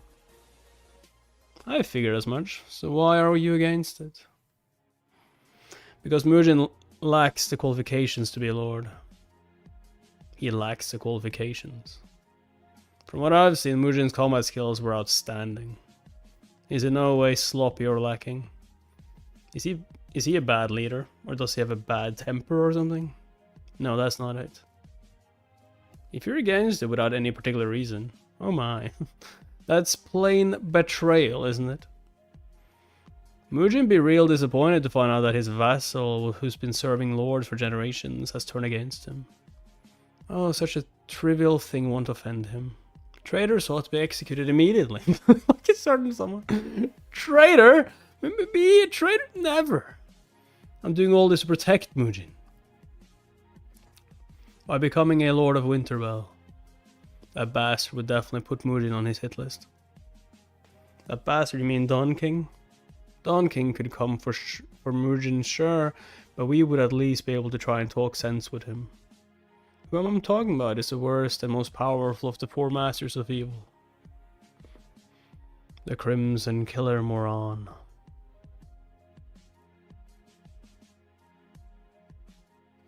I figured as much, so why are you against it? Because Mujin lacks the qualifications to be a Lord. He lacks the qualifications. From what I've seen, Mujin's combat skills were outstanding. He's in no way sloppy or lacking. Is he a bad leader? Or does he have a bad temper or something? No, that's not it. If you're against it without any particular reason, oh my. That's plain betrayal, isn't it? Mujin be real disappointed to find out that his vassal, who's been serving lords for generations, has turned against him. Oh, such a trivial thing won't offend him. Traitors ought to be executed immediately. Like it's certain someone. Traitor? Be a traitor? Never. I'm doing all this to protect Mujin. By becoming a Lord of Winterbell. That bastard would definitely put Mujin on his hit list. That bastard, you mean Dawn King? Dawn King could come for Mujin, sure, but we would at least be able to try and talk sense with him. Who I'm talking about is the worst and most powerful of the four masters of evil. The Crimson Killer Moron.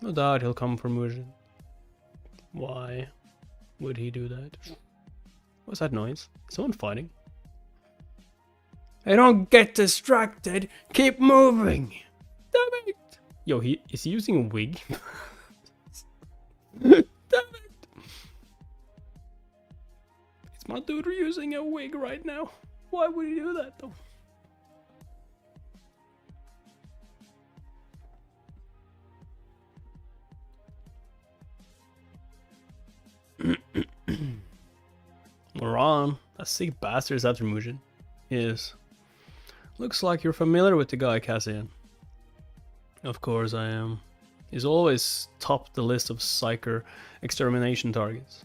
No doubt he'll come for Mujin. Why would he do that? What's that noise? Someone fighting? Hey, don't get distracted! Keep moving! Damn it! Yo, is he using a wig? Damn it! Is my dude using a wig right now? Why would he do that though? Moron, that sick bastard is after Mujin. Yes. Looks like you're familiar with the guy, Cassian. Of course I am. He's always topped the list of psyker extermination targets.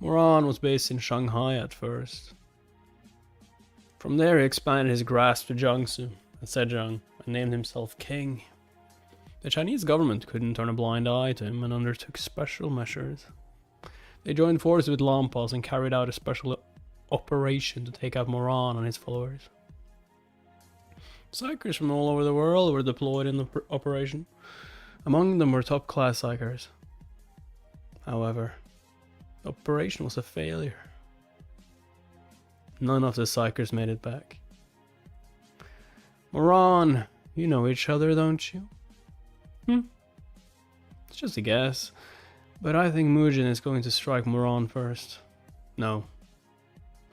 Moron was based in Shanghai at first. From there he expanded his grasp to Jiangsu and Zhejiang and named himself king. The Chinese government couldn't turn a blind eye to him and undertook special measures. They joined forces with Lampas and carried out a special operation to take out Moron and his followers. Psykers from all over the world were deployed in the operation. Among them were top-class psykers. However, the operation was a failure. None of the psykers made it back. Moron, you know each other, don't you? It's just a guess, but I think Mujin is going to strike Moron first. No,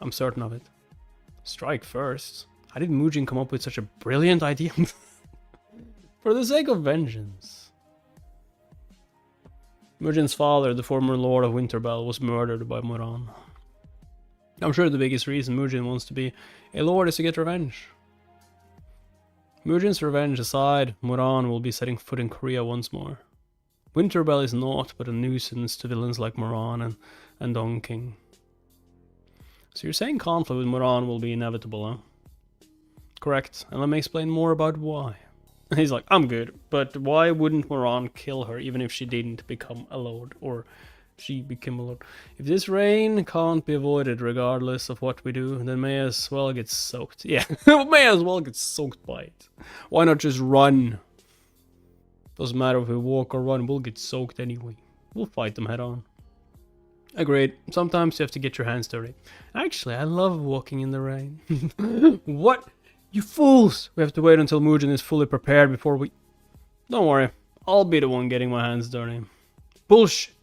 I'm certain of it. Strike first? How did Mujin come up with such a brilliant idea? For the sake of vengeance. Mujin's father, the former lord of Winterbell, was murdered by Moron. I'm sure the biggest reason Mujin wants to be a lord is to get revenge. Mujin's revenge aside, Moron will be setting foot in Korea once more. Winterbell is naught but a nuisance to villains like Moron and Dong King. So you're saying conflict with Moron will be inevitable, huh? Correct, and let me explain more about why. He's like, I'm good, but why wouldn't Moron kill her even if she didn't become a lord, or she became a lord? If this rain can't be avoided regardless of what we do, then may as well get soaked. Yeah, may as well get soaked by it. Why not just run? Doesn't matter if we walk or run, we'll get soaked anyway. We'll fight them head on. Agreed, sometimes you have to get your hands dirty. Actually, I love walking in the rain. What? You fools! We have to wait until Mujin is fully prepared before we... Don't worry, I'll be the one getting my hands dirty. Bullshit!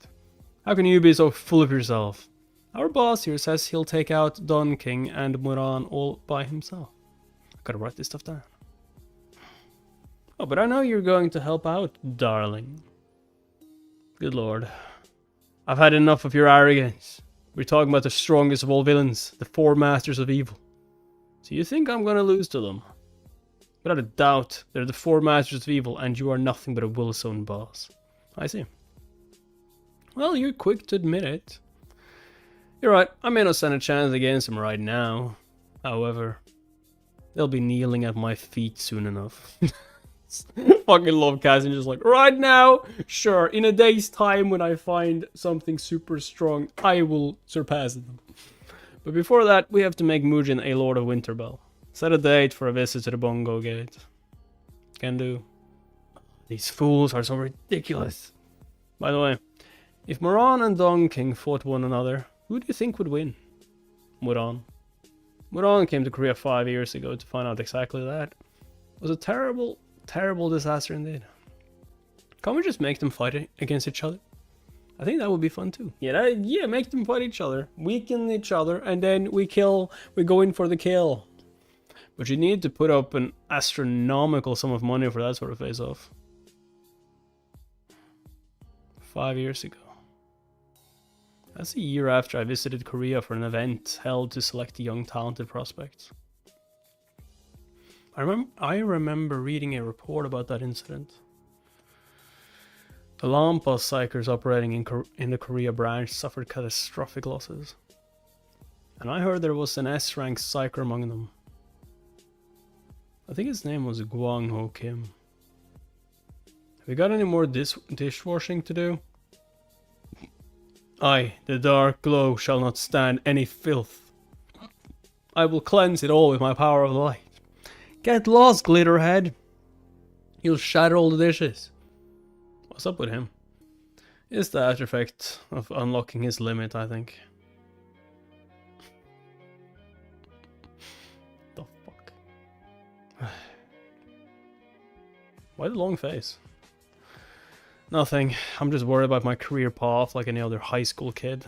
How can you be so full of yourself? Our boss here says he'll take out Don King and Moron all by himself. I gotta write this stuff down. Oh, but I know you're going to help out, darling. Good lord. I've had enough of your arrogance. We're talking about the strongest of all villains, the four masters of evil. So you think I'm gonna lose to them? Without a doubt, they're the four masters of evil and you are nothing but a vilzone boss. I see. Well, you're quick to admit it. You're right, I may not stand a chance against them right now. However, they'll be kneeling at my feet soon enough. Fucking love Cassian, just like, right now? Sure, in a day's time when I find something super strong, I will surpass them. But before that, we have to make Mujin a Lord of Winterbell. Set a date for a visit to the Bongo Gate. Can do. These fools are so ridiculous. By the way, if Moron and Dong King fought one another, who do you think would win? Moron. Moron came to Korea 5 years ago to find out exactly that. It was a terrible, terrible disaster indeed. Can't we just make them fight against each other? I think that would be fun too. Yeah, make them fight each other, weaken each other, and then we go in for the kill. But you need to put up an astronomical sum of money for that sort of face-off. 5 years ago. That's a year after I visited Korea for an event held to select young talented prospects. I remember reading a report about that incident. The Lampas psykers operating in the Korea branch suffered catastrophic losses. And I heard there was an S-rank psyker among them. I think his name was Gwang Ho Kim. Have we got any more dishwashing to do? Aye, the dark glow shall not stand any filth. I will cleanse it all with my power of light. Get lost, Glitterhead. You'll shatter all the dishes. What's up with him? It's the after effect of unlocking his limit, I think. The fuck? Why the long face? Nothing. I'm just worried about my career path like any other high school kid.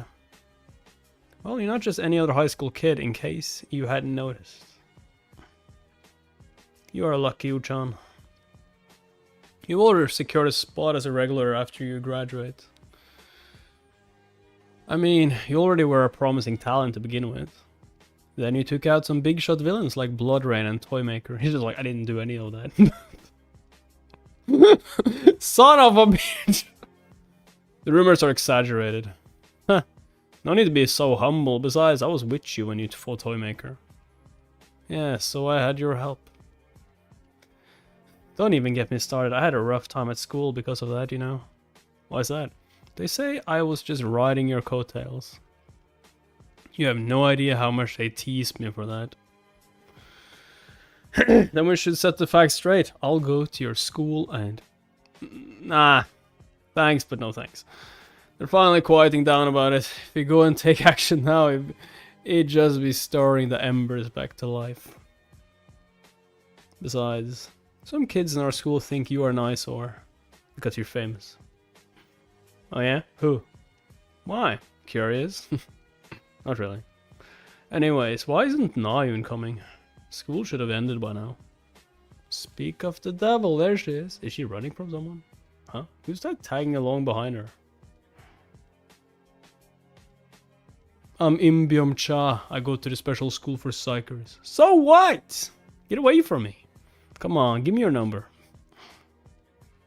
Well, you're not just any other high school kid, in case you hadn't noticed. You are lucky, Uchan. You will secure a spot as a regular after you graduate. I mean, you already were a promising talent to begin with. Then you took out some big shot villains like Blood Rain and Toymaker. He's just like, I didn't do any of that. Son of a bitch! The rumors are exaggerated. Huh. No need to be so humble. Besides, I was with you when you fought Toymaker. Yeah, so I had your help. Don't even get me started. I had a rough time at school because of that, you know. Why is that? They say I was just riding your coattails. You have no idea how much they teased me for that. Then we should set the facts straight. I'll go to your school and... Nah. Thanks, but no thanks. They're finally quieting down about it. If we go and take action now, it'd just be stirring the embers back to life. Besides, some kids in our school think you are nice or because you're famous. Oh yeah? Who? Why? Curious? Not really. Anyways, why isn't Nayun coming? School should have ended by now. Speak of the devil, there she is. Is she running from someone? Huh? Who's that tagging along behind her? I'm Imbyom Cha. I go to the special school for psychers. So what? Get away from me. Come on, give me your number.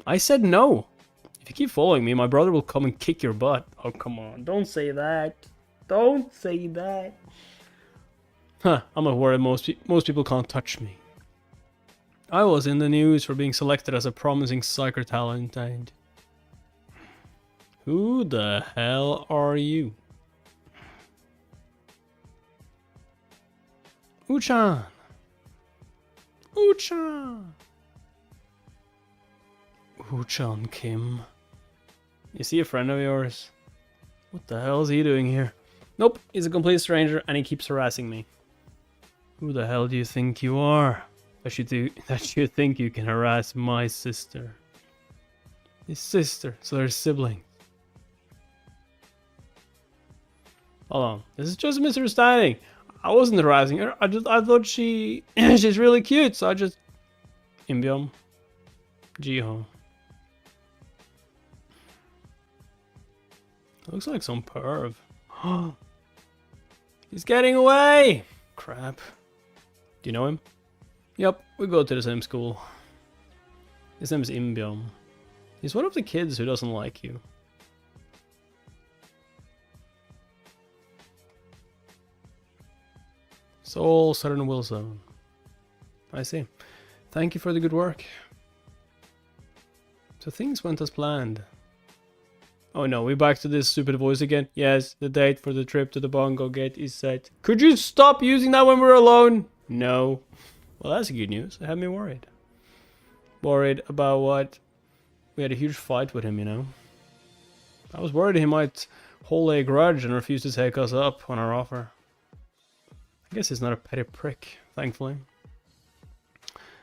I said no. If you keep following me, my brother will come and kick your butt. Oh, come on. Don't say that. Don't say that. Huh, I'm not worried most people can't touch me. I was in the news for being selected as a promising psyker talent and... Who the hell are you? Uchan! Uchan! Uchan Kim. Is he a friend of yours? What the hell is he doing here? Nope, he's a complete stranger and he keeps harassing me. Who the hell do you think you are? That you think you can harass my sister? His sister, so they're siblings. Hold on, this is just a misunderstanding. I wasn't harassing her. I thought she's really cute, so I just... Imbyom. Jiho. Looks like some perv. He's getting away! Crap. Do you know him? Yep, we go to the same school. His name is Imbyom. He's one of the kids who doesn't like you. Seoul, Southern Vilzone. I see. Thank you for the good work. So things went as planned. Oh no, we back to this stupid voice again. Yes, the date for the trip to the Bongo Gate is set. Could you stop using that when we're alone? No. Well, that's good news. It had me worried. Worried about what? We had a huge fight with him, you know. I was worried he might hold a grudge and refuse to take us up on our offer. I guess he's not a petty prick, thankfully.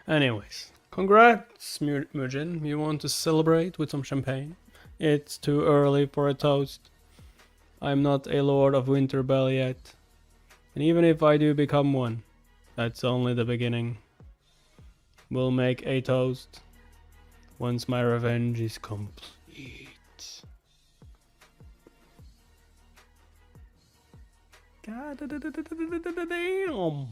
Anyways, congrats, Mujin. You want to celebrate with some champagne? It's too early for a toast. I'm not a lord of Winterbell yet. And even if I do become one, that's only the beginning. We'll make a toast once my revenge is complete. God damn.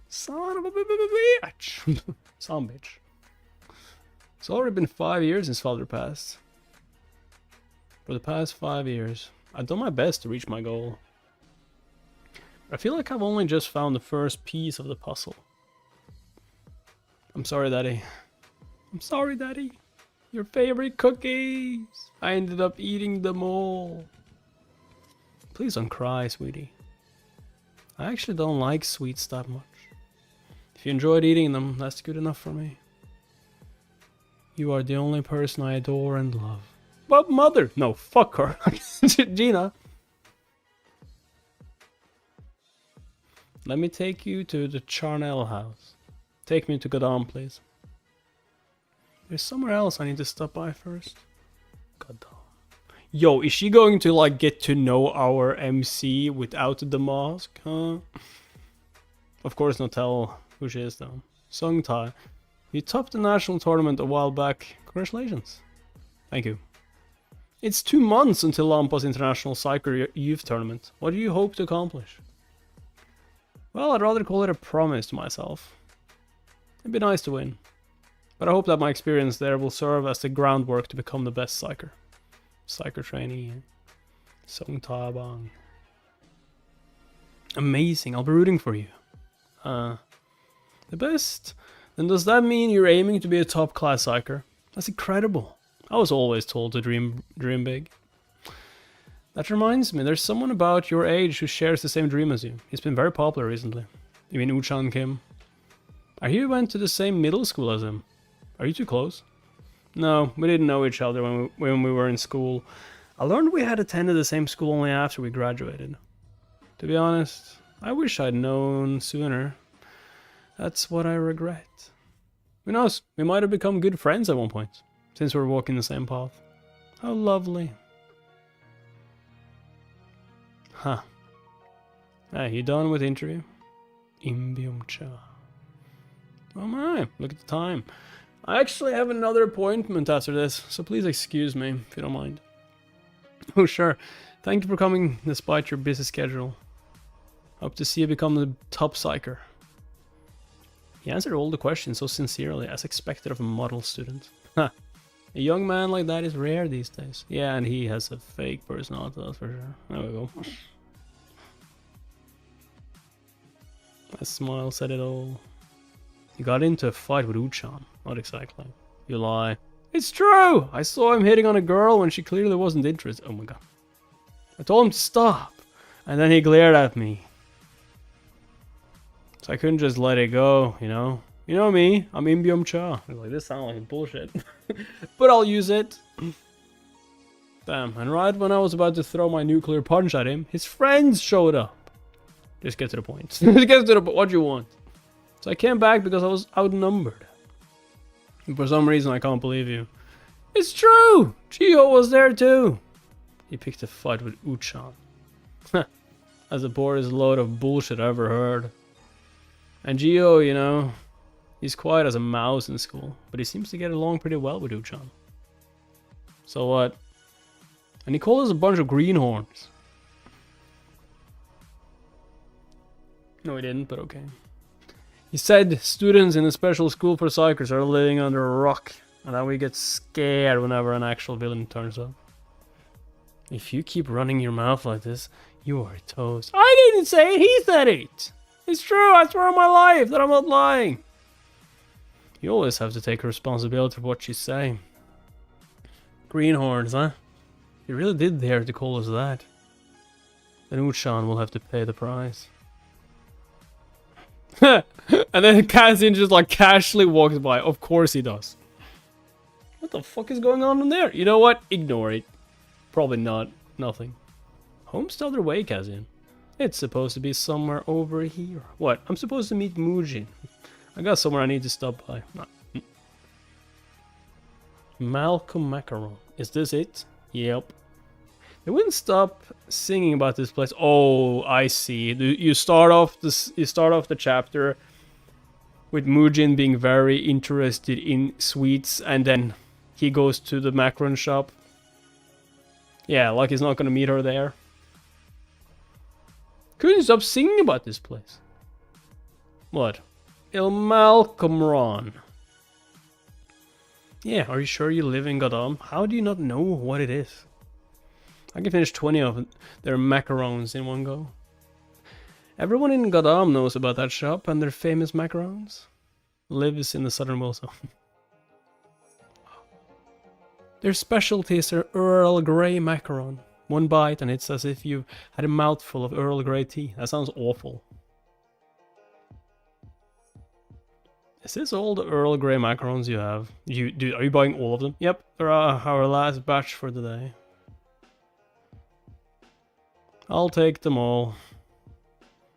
Son of a bitch. Son bitch. It's already been 5 years since father passed. For the past 5 years, I've done my best to reach my goal. I feel like I've only just found the first piece of the puzzle. I'm sorry, Daddy. I'm sorry, Daddy. Your favorite cookies. I ended up eating them all. Please don't cry, sweetie. I actually don't like sweets that much. If you enjoyed eating them, that's good enough for me. You are the only person I adore and love. But mother! No, fuck her. Gina. Let me take you to the Charnel house. Take me to Godam, please. There's somewhere else I need to stop by first. Godam. Yo, is she going to like get to know our MC without the mask? Huh? Of course not tell who she is though. Sung Tai. You topped the national tournament a while back. Congratulations. Thank you. It's 2 months until Lampa's International Psyker Youth Tournament. What do you hope to accomplish? Well, I'd rather call it a promise to myself. It'd be nice to win. But I hope that my experience there will serve as the groundwork to become the best psyker. Psyker trainee. Song Ta Bang. Amazing, I'll be rooting for you. The best? Then does that mean you're aiming to be a top class psyker? That's incredible. I was always told to dream big. That reminds me, there's someone about your age who shares the same dream as you. He's been very popular recently. You mean Uchan Kim? I hear you went to the same middle school as him. Are you too close? No, we didn't know each other when we were in school. I learned we had attended the same school only after we graduated. To be honest, I wish I'd known sooner. That's what I regret. Who knows, we might have become good friends at one point, since we're walking the same path. How lovely. Huh. Hey, you done with the interview? Imbium cha. Oh my, look at the time. I actually have another appointment after this, so please excuse me if you don't mind. Oh sure, thank you for coming despite your busy schedule. Hope to see you become the top psyker. He answered all the questions so sincerely, as expected of a model student. Ha! A young man like that is rare these days. Yeah, and he has a fake personality, that's for sure. There we go. That smile said it all. You got into a fight with Uchan. Not exactly. You lie. It's true! I saw him hitting on a girl when she clearly wasn't interested. Oh my god. I told him to stop. And then he glared at me. So I couldn't just let it go, you know? You know me, I'm Imbium Cha. I was like, this sounds like bullshit. But I'll use it. Damn, and right when I was about to throw my nuclear punch at him, his friends showed up. Just get to the point. Just get to the point. What do you want? So I came back because I was outnumbered. And for some reason I can't believe you. It's true! Gio was there too. He picked a fight with Uchan. That's the poorest load of bullshit I ever heard. And Gio, you know, he's quiet as a mouse in school, but he seems to get along pretty well with Uchan. So what? And he called us a bunch of greenhorns. No, he didn't, but okay. He said students in a special school for psychers are living under a rock, and that we get scared whenever an actual villain turns up. If you keep running your mouth like this, you are toast. I didn't say it, he said it! It's true, I swear on my life that I'm not lying. You always have to take responsibility for what you say. Greenhorns, huh? You really did dare to call us that. Then Uchan will have to pay the price. And then Cassian just like casually walks by. Of course he does. What the fuck is going on in there? You know what? Ignore it. Probably not. Nothing. Home's the other way, Cassian. It's supposed to be somewhere over here. What? I'm supposed to meet Mujin. I got somewhere I need to stop by. Malcolm Macaron. Is this it? Yep. They wouldn't stop singing about this place. Oh, I see. You start off the chapter with Mujin being very interested in sweets, and then he goes to the macaron shop. Yeah, like he's not gonna meet her there. Couldn't stop singing about this place. What? Il Malcolmron. Yeah, are you sure you live in Godam? How do you not know what it is? I can finish 20 of their macarons in one go. Everyone in Godam knows about that shop and their famous macarons. Lives in the southern vilzone. Their specialties are Earl Grey macaron. One bite and it's as if you had a mouthful of Earl Grey tea. That sounds awful. Is this all the Earl Grey macarons you have? Are you buying all of them? Yep, they're our last batch for the day. I'll take them all.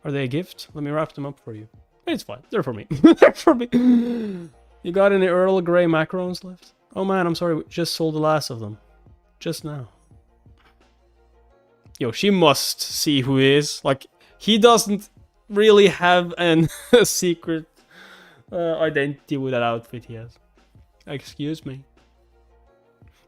Are they a gift? Let me wrap them up for you. It's fine. They're for me. They're for me. You got any Earl Grey macarons left? Oh man, I'm sorry. We just sold the last of them. Just now. Yo, she must see who he is. Like, he doesn't really have a secret identity with that outfit he has. Excuse me.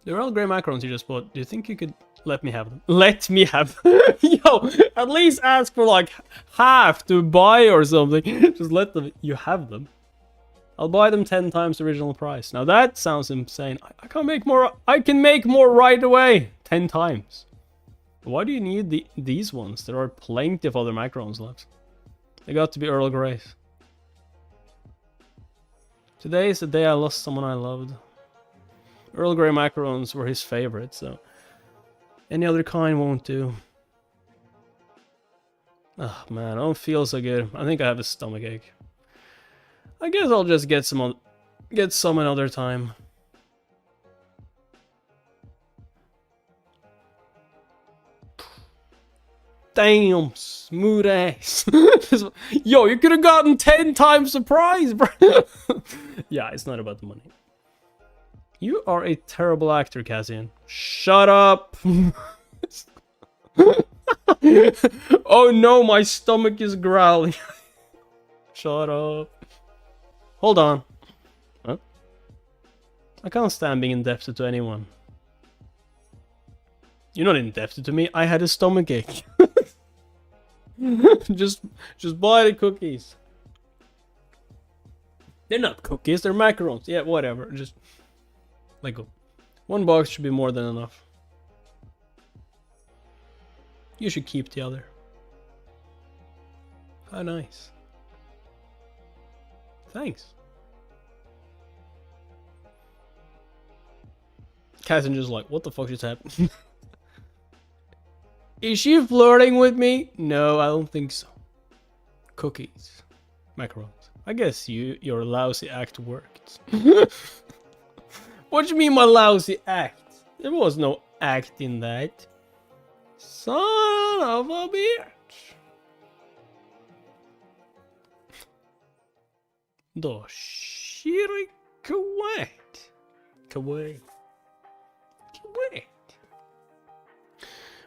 The Earl Grey macarons you just bought, do you think you could let me have them? Let me have them? Yo, at least ask for like half to buy or something. Just let them, you have them. I'll buy them 10 times the original price. Now that sounds insane. I can make more. I can make more right away. 10 times. Why do you need these ones? There are plenty of other macarons left. They got to be Earl Greys. Today is the day I lost someone I loved. Earl Grey macarons were his favorite, so any other kind won't do. Oh man, I don't feel so good. I think I have a stomach ache. I guess I'll just get some another time. Damn, smooth ass. Yo, you could have gotten 10 times the price, bro. Yeah, it's not about the money. You are a terrible actor, Cassian. Shut up. Oh no, my stomach is growling. Shut up. Hold on. Huh? I can't stand being indebted to anyone. You're not indebted to me. I had a stomach ache. just buy the cookies. They're not cookies, they're macarons. Yeah, whatever. Just let go. One box should be more than enough. You should keep the other. How nice. Thanks. Cassian just like, what the fuck just happened? Is she flirting with me? No, I don't think so. Cookies. Macarons. I guess your lousy act worked. What do you mean my lousy act? There was no act in that. Son of a bitch. The shitty Kuwait. Kuwait.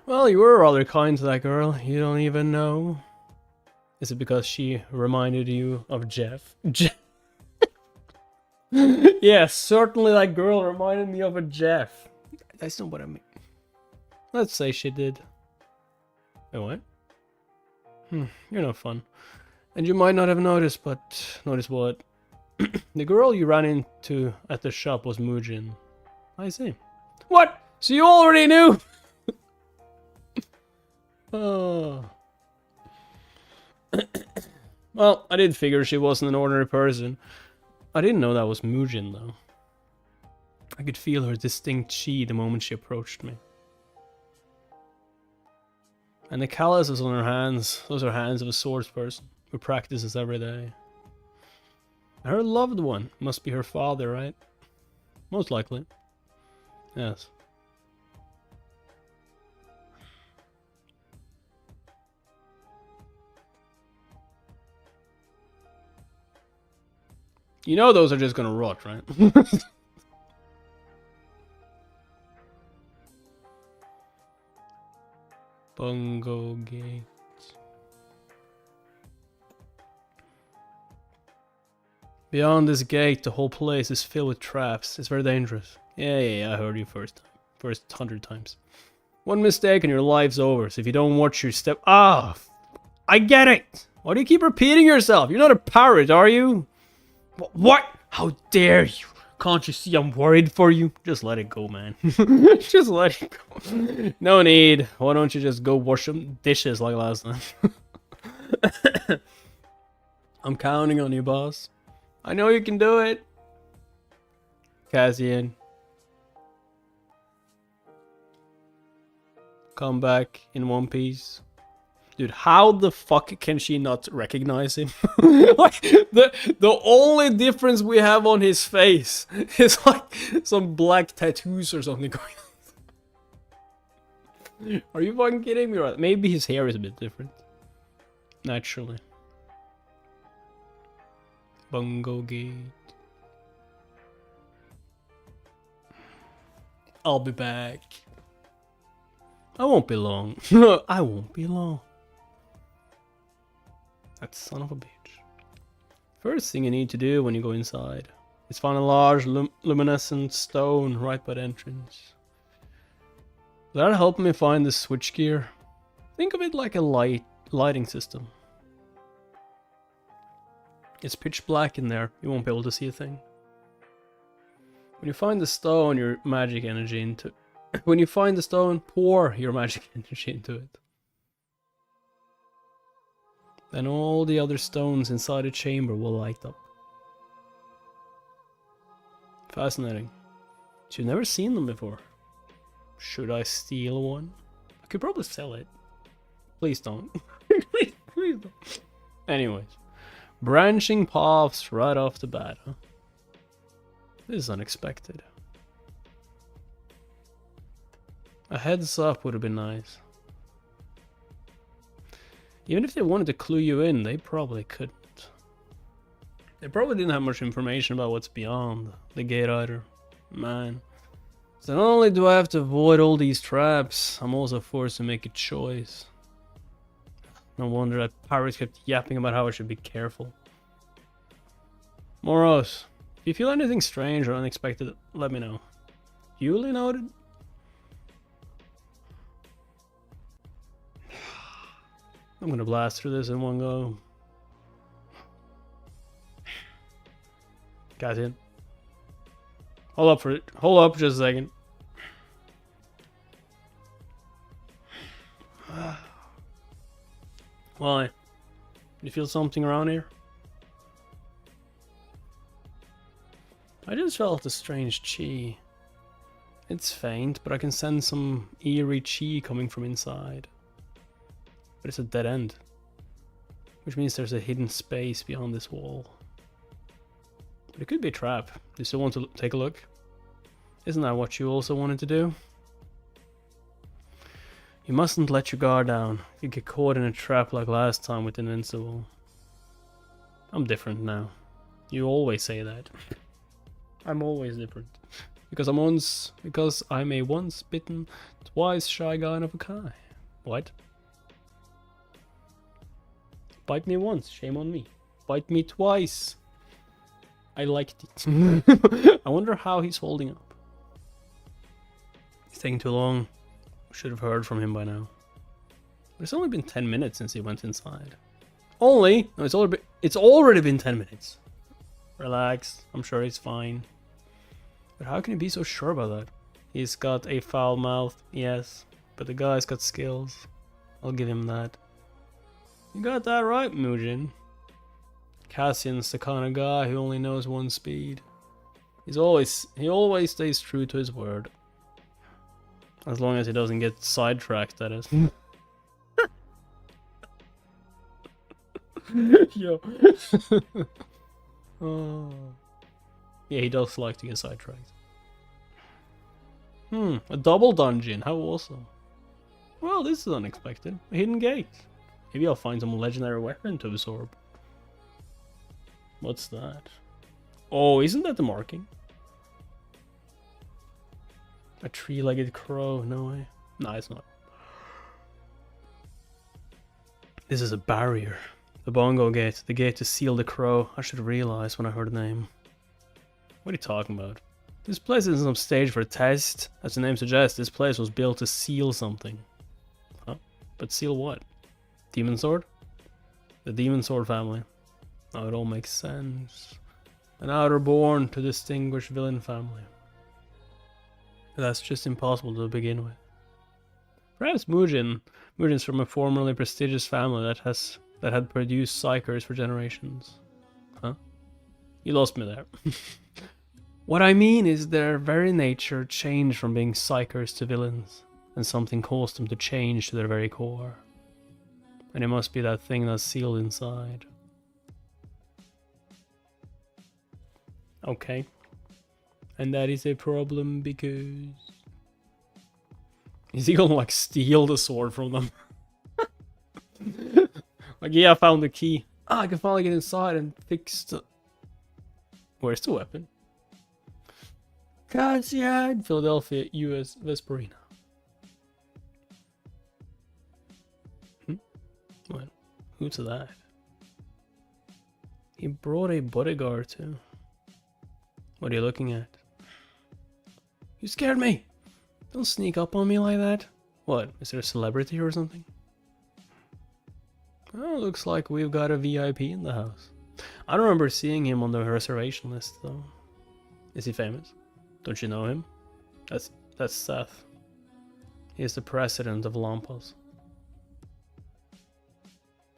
Well, you were rather kind to that girl. You don't even know. Is it because she reminded you of Jeff? Yeah, certainly that girl reminded me of a Jeff. That's not what I mean. Let's say she did. Wait, what? You're no fun. And you might not have noticed, but... Notice what? The girl you ran into at the shop was Mujin. I see. What? So you already knew? Oh. Well, I did figure she wasn't an ordinary person. I didn't know that was Mujin, though. I could feel her distinct chi the moment she approached me. And the calluses on her hands, those are hands of a swords person who practices every day. Her loved one must be her father, right? Most likely. Yes. You know those are just gonna rot, right? Bongo Gate. Beyond this gate, the whole place is filled with traps. It's very dangerous. Yeah, I heard you first 100 times. One mistake and your life's over, so if you don't watch your step... Ah! I get it! Why do you keep repeating yourself? You're not a parrot, are you? What? How dare you? Can't you see I'm worried for you? Just let it go, man. Just let it go. No need. Why don't you just go wash some dishes like last time? I'm counting on you, boss. I know you can do it. Cassian. come back in one piece. Dude, how the fuck can she not recognize him? Like, the only difference we have on his face is like some black tattoos or something going on. Are you fucking kidding me? Right? Maybe his hair is a bit different. Naturally. Bongo Gate. I'll be back. I won't be long. I won't be long. That son of a bitch. First thing you need to do when you go inside is find a large luminescent stone right by the entrance. That'll help me find the switchgear. Think of it like a lighting system. It's pitch black in there, you won't be able to see a thing. When you find the stone, your magic energy into when you find the stone, pour your magic energy into it. Then all the other stones inside the chamber will light up. Fascinating. You've never seen them before. Should I steal one? I could probably sell it. Please don't. Please don't. Anyways. Branching paths right off the bat, huh? This is unexpected. A heads up would have been nice. Even if they wanted to clue you in, they probably couldn't. They probably didn't have much information about what's beyond the gate either. Man. So not only do I have to avoid all these traps, I'm also forced to make a choice. No wonder that pirate kept yapping about how I should be careful. Moros, if you feel anything strange or unexpected, let me know. Duly noted. I'm gonna blast through this in one go. Cassian. Hold up for it. Hold up just a second. Why? You feel something around here? I just felt a strange chi. It's faint, but I can sense some eerie chi coming from inside. But it's a dead end. Which means there's a hidden space beyond this wall. But it could be a trap. Do you still want to take a look? Isn't that what you also wanted to do? You mustn't let your guard down. You get caught in a trap like last time with Invincible. I'm different now. You always say that. I'm always different. Because I'm a once bitten, twice shy guy of a guy. What? Bite me once, shame on me. Bite me twice. I liked it. I wonder how he's holding up. It's taking too long. Should have heard from him by now. But it's only been 10 minutes since he went inside. Only? No, it's already been 10 minutes. Relax, I'm sure he's fine. But how can he be so sure about that? He's got a foul mouth, yes. But the guy's got skills. I'll give him that. You got that right, Mujin. Cassian's the kind of guy who only knows one speed. He always stays true to his word. As long as he doesn't get sidetracked, that is. Yo. Oh. Yeah, he does like to get sidetracked. A double dungeon, how awesome. Well, this is unexpected. A hidden gate. Maybe I'll find some legendary weapon to absorb. What's that? Oh, isn't that the marking? A three-legged crow, no way. No, it's not. This is a barrier. The Bongo Gate, the gate to seal the crow. I should realize when I heard the name. What are you talking about? This place isn't some stage for a test. As the name suggests, this place was built to seal something. Huh? But seal what? Demon Sword? The Demon Sword family. Now it all makes sense. An outer-born to distinguish villain family. That's just impossible to begin with. Perhaps Mujin's from a formerly prestigious family that had produced psychers for generations. Huh? You lost me there. What I mean is their very nature changed from being psychers to villains. and something caused them to change to their very core. And it must be that thing that's sealed inside. Okay. And that is a problem because... Is he gonna like steal the sword from them? Like, yeah, I found the key. Ah, I can finally get inside and fix the... Where's the weapon? Cassian, Philadelphia, US, Vesperina. Well, who's that? He brought a bodyguard too. What are you looking at? You scared me! Don't sneak up on me like that. What, is there a celebrity or something? Oh, looks like we've got a VIP in the house. I don't remember seeing him on the reservation list though. Is he famous? Don't you know him? That's Seth. He is the president of Lampos.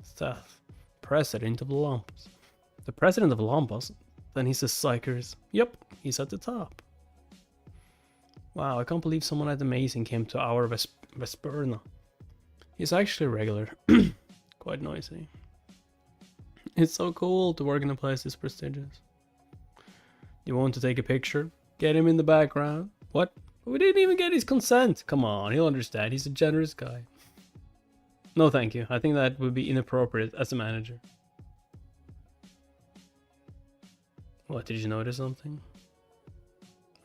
Seth, president of Lampos. The president of Lampos? Then he's the Psychers. Yep, he's at the top. Wow, I can't believe someone that amazing came to our Vesperna. He's actually regular. Quite noisy. It's so cool to work in a place this prestigious. You want to take a picture? Get him in the background. What? We didn't even get his consent. Come on, he'll understand. He's a generous guy. No, thank you. I think that would be inappropriate as a manager. What, did you notice something?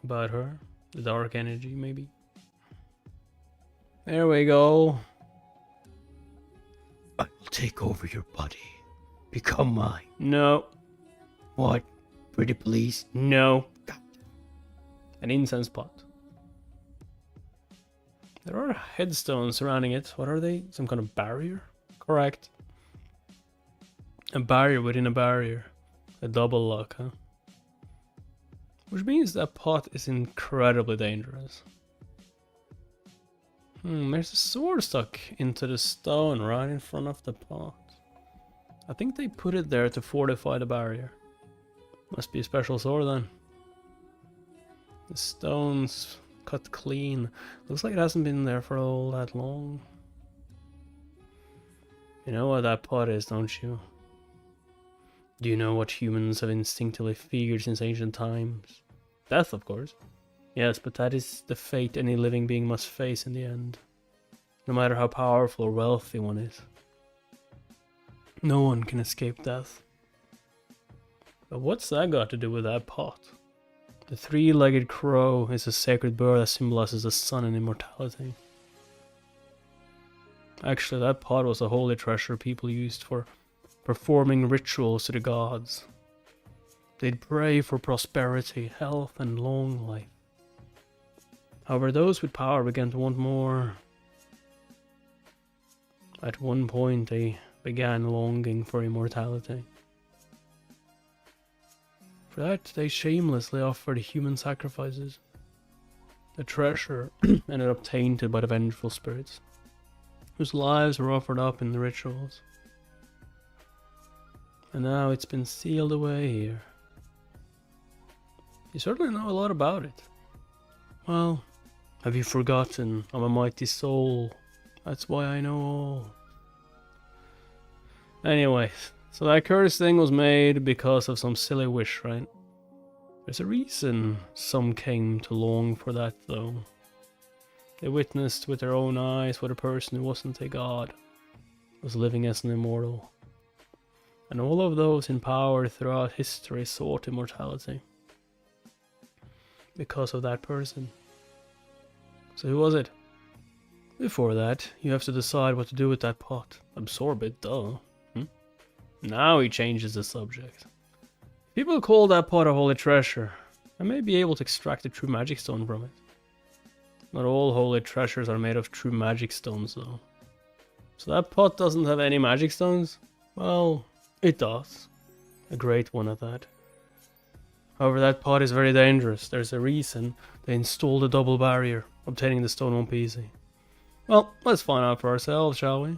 About her? The dark energy, maybe? There we go. I will take over your body. Become mine. No. What? Pretty please? No. An incense pot. There are headstones surrounding it. What are they? Some kind of barrier? Correct. A barrier within a barrier. A double lock, huh? Which means that pot is incredibly dangerous. There's a sword stuck into the stone right in front of the pot. I think they put it there to fortify the barrier. Must be a special sword then. The stone's cut clean. Looks like it hasn't been there for all that long. You know what that pot is, don't you? Do you know what humans have instinctively feared since ancient times? Death, of course. Yes, but that is the fate any living being must face in the end. No matter how powerful or wealthy one is. No one can escape death. But what's that got to do with that pot? The three-legged crow is a sacred bird that symbolizes the sun and immortality. Actually, that pot was a holy treasure people used for performing rituals to the gods. They'd pray for prosperity, health, and long life. However, those with power began to want more. At one point, they began longing for immortality. For that, they shamelessly offered human sacrifices. The treasure ended up tainted by the vengeful spirits, whose lives were offered up in the rituals. And now it's been sealed away here. You certainly know a lot about it. Well, have you forgotten I'm a mighty soul? That's why I know all. Anyway, so that cursed thing was made because of some silly wish, right? There's a reason some came to long for that, though. They witnessed with their own eyes what a person who wasn't a god was living as an immortal. And all of those in power throughout history sought immortality. Because of that person. So who was it? Before that, you have to decide what to do with that pot. Absorb it, duh. Now he changes the subject. People call that pot a holy treasure. I may be able to extract a true magic stone from it. Not all holy treasures are made of true magic stones, though. So that pot doesn't have any magic stones? Well, it does. A great one at that. However, that pot is very dangerous. There's a reason they installed a double barrier. Obtaining the stone won't be easy. Well, let's find out for ourselves, shall we?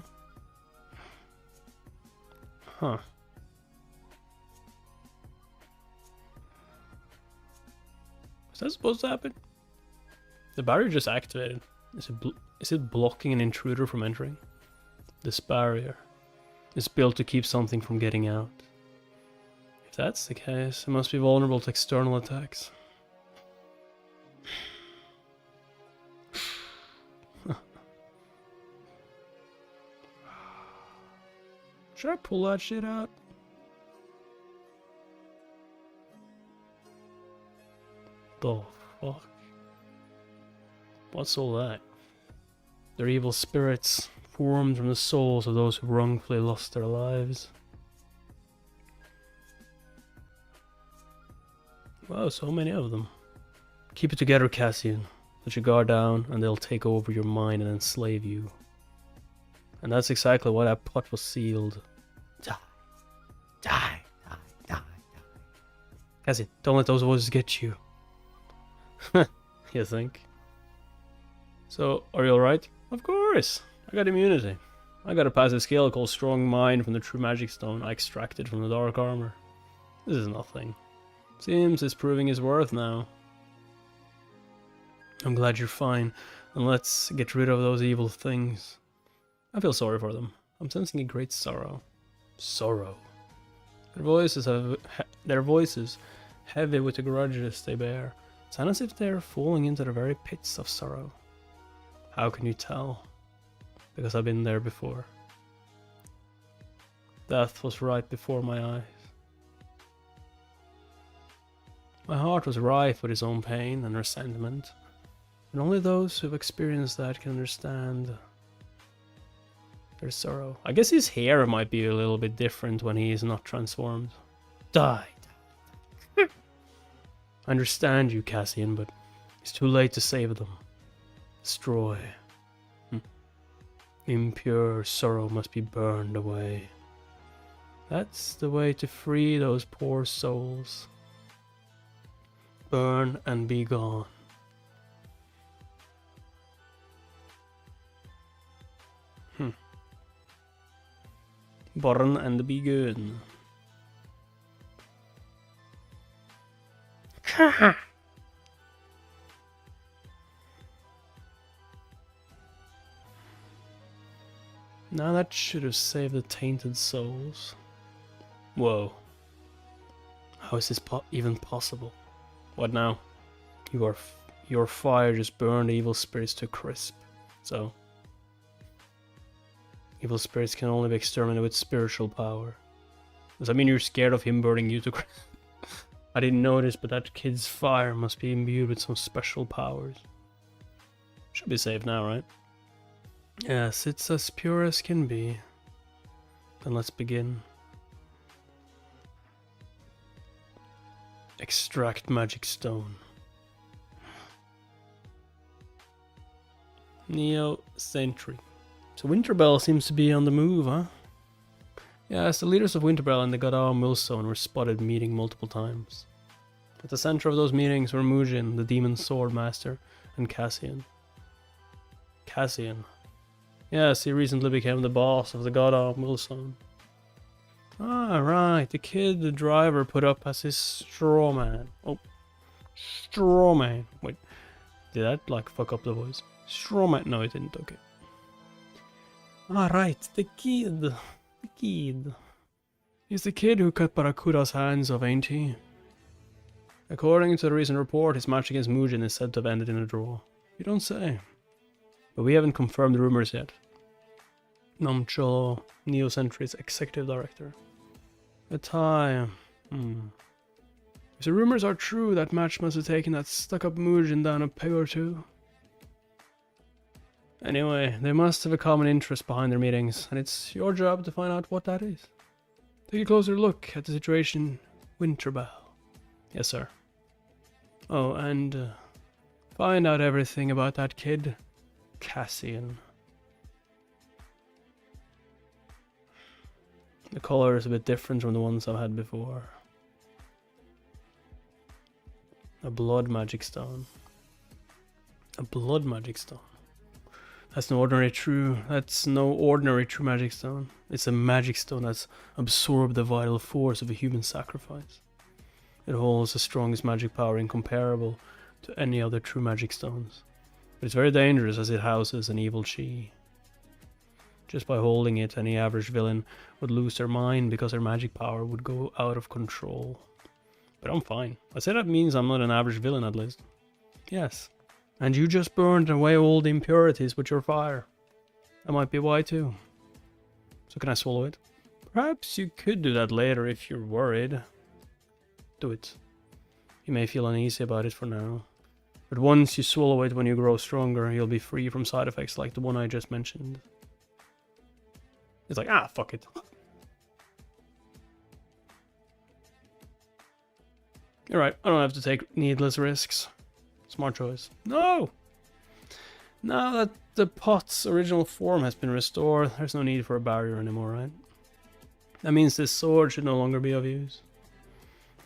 Huh. Was that supposed to happen? The barrier just activated. Is it blocking an intruder from entering? This barrier is built to keep something from getting out. If that's the case, it must be vulnerable to external attacks. Should I pull that shit out? The fuck? What's all that? They're evil spirits formed from the souls of those who wrongfully lost their lives. Wow, so many of them. Keep it together, Cassian. Let your guard down and they'll take over your mind and enslave you. And that's exactly why that pot was sealed. Die. Die. Die. Die. Die. Cassian, don't let those voices get you. You think? So, are you alright? Of course! I got immunity. I got a passive skill called Strong Mind from the True Magic Stone I extracted from the Dark Armor. This is nothing. Seems it's proving his worth now. I'm glad you're fine, and let's get rid of those evil things. I feel sorry for them. I'm sensing a great sorrow. Sorrow. Their voices, heavy with the grudges they bear, sound as if they're falling into the very pits of sorrow. How can you tell? Because I've been there before. Death was right before my eyes. My heart was rife with its own pain and resentment, and only those who've experienced that can understand their sorrow. I guess his hair might be a little bit different when he is not transformed. Die! I understand you, Cassian, but it's too late to save them. Destroy. Impure sorrow must be burned away. That's the way to free those poor souls. Burn and be gone. Burn and be gone. Now that should have saved the tainted souls. Whoa. How is this even possible? What now? Your fire just burned evil spirits to a crisp. So, evil spirits can only be exterminated with spiritual power. Does that mean you're scared of him burning you to crisp? I didn't notice, but that kid's fire must be imbued with some special powers. Should be safe now, right? Yes, it's as pure as can be. Then let's begin. Extract magic stone. Neo Sentry. So Winterbell seems to be on the move, huh? Yes, the leaders of Winterbell and the Godal Vilzone were spotted meeting multiple times. At the center of those meetings were Mujin, the demon sword master, and Cassian. Cassian. Yes, he recently became the boss of the Godal Vilzone. Ah, right, the kid the driver put up as his straw man. Oh, straw man. Wait, did that like fuck up the voice? Straw man. No, it didn't. Okay. Ah, right, the kid. The kid. He's the kid who cut Barracuda's hands off, ain't he? According to the recent report, his match against Mujin is said to have ended in a draw. You don't say. But we haven't confirmed the rumors yet. Namcholo, Neo Sentry's executive director. A tie. If the rumors are true, that match must have taken that stuck-up Mujin down a peg or two. Anyway, they must have a common interest behind their meetings, and it's your job to find out what that is. Take a closer look at the situation, Winterbell. Yes, sir. Oh, and find out everything about that kid, Cassian. The color is a bit different from the ones I've had before. A blood magic stone. A blood magic stone. That's no ordinary true magic stone. It's a magic stone that's absorbed the vital force of a human sacrifice. It holds the strongest magic power incomparable to any other true magic stones. But it's very dangerous as it houses an evil chi. Just by holding it, any average villain would lose their mind because their magic power would go out of control. But I'm fine. I say that means I'm not an average villain at least. Yes. And you just burned away all the impurities with your fire. That might be why too. So can I swallow it? Perhaps you could do that later if you're worried. Do it. You may feel uneasy about it for now. But once you swallow it when you grow stronger, you'll be free from side effects like the one I just mentioned. It's like, ah, fuck it. You're right, I don't have to take needless risks. Smart choice. No! Now that the pot's original form has been restored, there's no need for a barrier anymore, right? That means this sword should no longer be of use.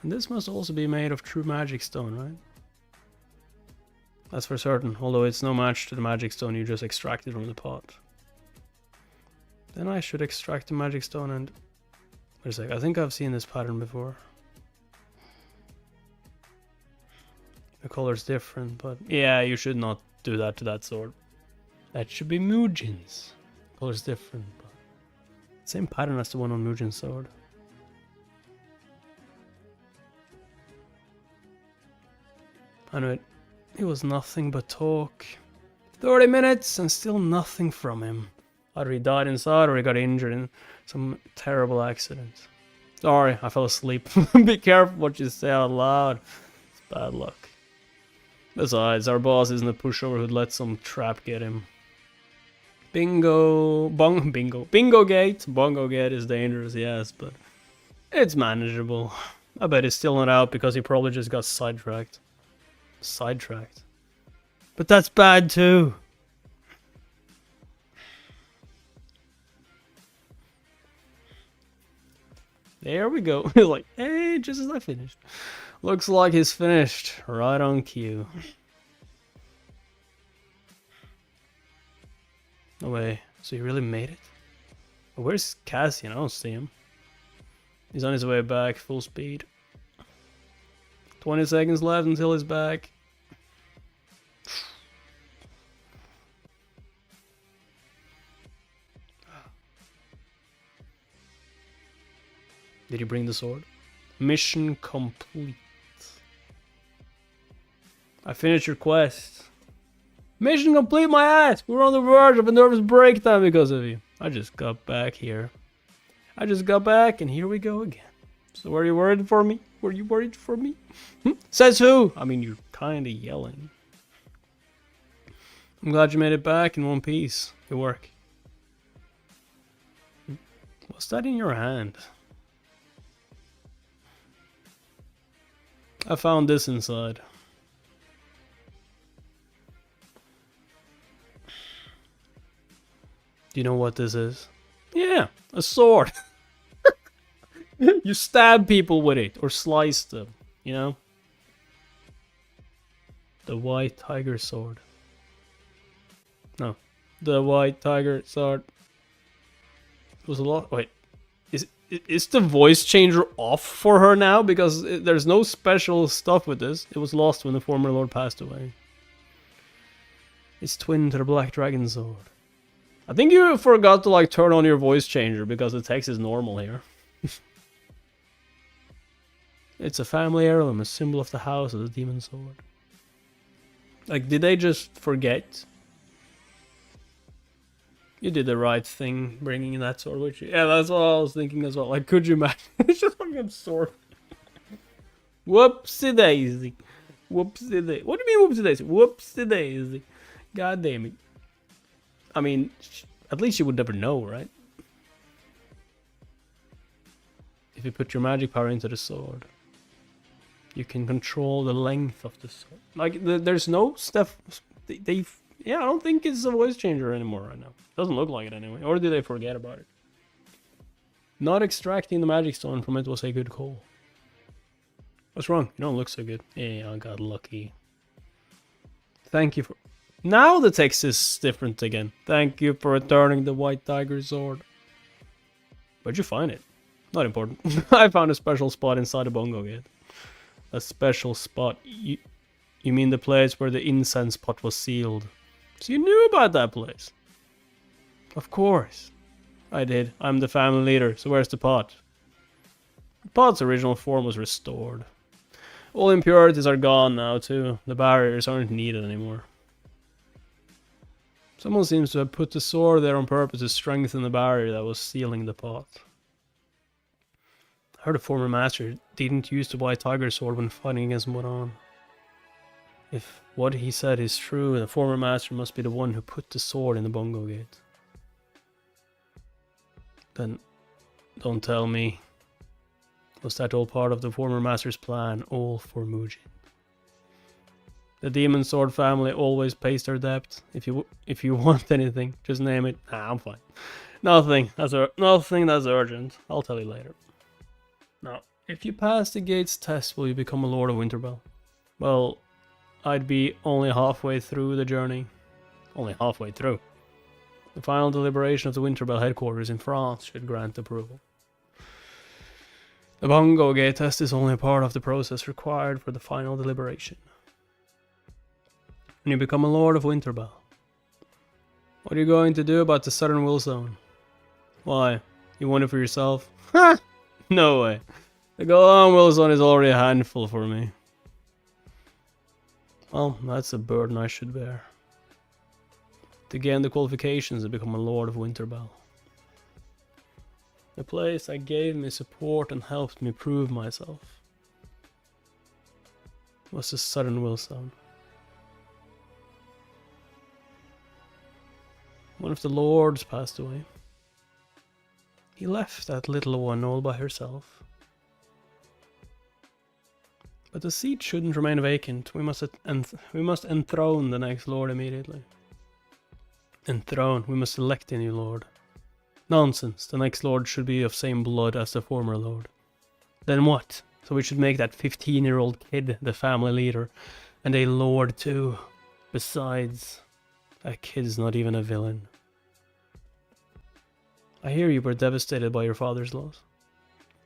And this must also be made of true magic stone, right? That's for certain, although it's no match to the magic stone you just extracted from the pot. Then I should extract the magic stone and... Wait a sec, I think I've seen this pattern before. The color's different, but... Yeah, you should not do that to that sword. That should be Mujin's. Color's different, but... Same pattern as the one on Mujin's sword. I know it. It was nothing but talk. 30 minutes and still nothing from him. Either he died inside or he got injured in some terrible accident. Sorry, I fell asleep. Be careful what you say out loud. It's bad luck. Besides, our boss isn't a pushover who'd let some trap get him. Bongo Gate. Bongo Gate is dangerous, yes, but it's manageable. I bet he's still not out because he probably just got sidetracked. Sidetracked. But that's bad too. There we go. He's like, hey, just as I finished. Looks like he's finished. Right on cue. No way. So he really made it? Where's Cassian? I don't see him. He's on his way back, full speed. 20 seconds left until he's back. Did he bring the sword? Mission complete. I finished your quest. Mission complete, my ass! We're on the verge of a nervous breakdown because of you. I just got back here. I just got back and here we go again. So were you worried for me? Were you worried for me? Says who? I mean, you're kinda yelling. I'm glad you made it back in one piece. Good work. What's that in your hand? I found this inside. Do you know what this is? Yeah, a sword. You stab people with it or slice them, you know? The white tiger sword. No, the white tiger sword. It was a lot. Wait, is the voice changer off for her now? Because there's no special stuff with this. It was lost when the former lord passed away. It's twin to the black dragon sword. I think you forgot to like turn on your voice changer because the text is normal here. It's a family heirloom, a symbol of the house of the demon sword. Like, did they just forget? You did the right thing bringing that sword with you. Yeah, that's what I was thinking as well. Like, could you imagine? It's just like a sword. Whoopsie daisy. Whoopsie daisy. What do you mean whoopsie daisy? Whoopsie daisy. God damn it. I mean, at least you would never know, right? If you put your magic power into the sword, you can control the length of the sword. Like, there's no stuff. Yeah, I don't think it's a voice changer anymore right now. Doesn't look like it anyway. Or did they forget about it? Not extracting the magic stone from it was a good call. What's wrong? You don't look so good. Yeah, I got lucky. Thank you for... Now the text is different again. Thank you for returning the white tiger sword. Where'd you find it? Not important. I found a special spot inside the Bongo Gate. A special spot. You mean the place where the incense pot was sealed? So you knew about that place? Of course. I did. I'm the family leader, so where's the pot? The pot's original form was restored. All impurities are gone now, too. The barriers aren't needed anymore. Someone seems to have put the sword there on purpose to strengthen the barrier that was sealing the pot. I heard a former master didn't use the white tiger sword when fighting against Moron. If what he said is true, the former master must be the one who put the sword in the Bongo Gate. Then, don't tell me. Was that all part of the former master's plan, all for Mujin? The demon sword family always pays their debt. If you want anything, just name it. Nah, I'm fine. Nothing that's urgent. I'll tell you later. Now, if you pass the gate's test, will you become a Lord of Winterbell? Well, I'd be only halfway through the journey. Only halfway through. The final deliberation of the Winterbell headquarters in France should grant approval. The Bongo Gate test is only a part of the process required for the final deliberation. When you become a Lord of Winterbell, what are you going to do about the southern vilzone? Why? You want it for yourself? Ha! No way. The Golan vilzone is already a handful for me. Well, that's a burden I should bear. To gain the qualifications to become a Lord of Winterbell. The place that gave me support and helped me prove myself was the southern vilzone. One of the lords passed away. He left that little one all by herself. But the seat shouldn't remain vacant. We must enthrone the next lord immediately. Enthrone. We must elect a new lord. Nonsense. The next lord should be of same blood as the former lord. Then what? So we should make that 15-year-old kid the family leader, and a lord too. Besides, that kid's not even a villain. I hear you were devastated by your father's loss.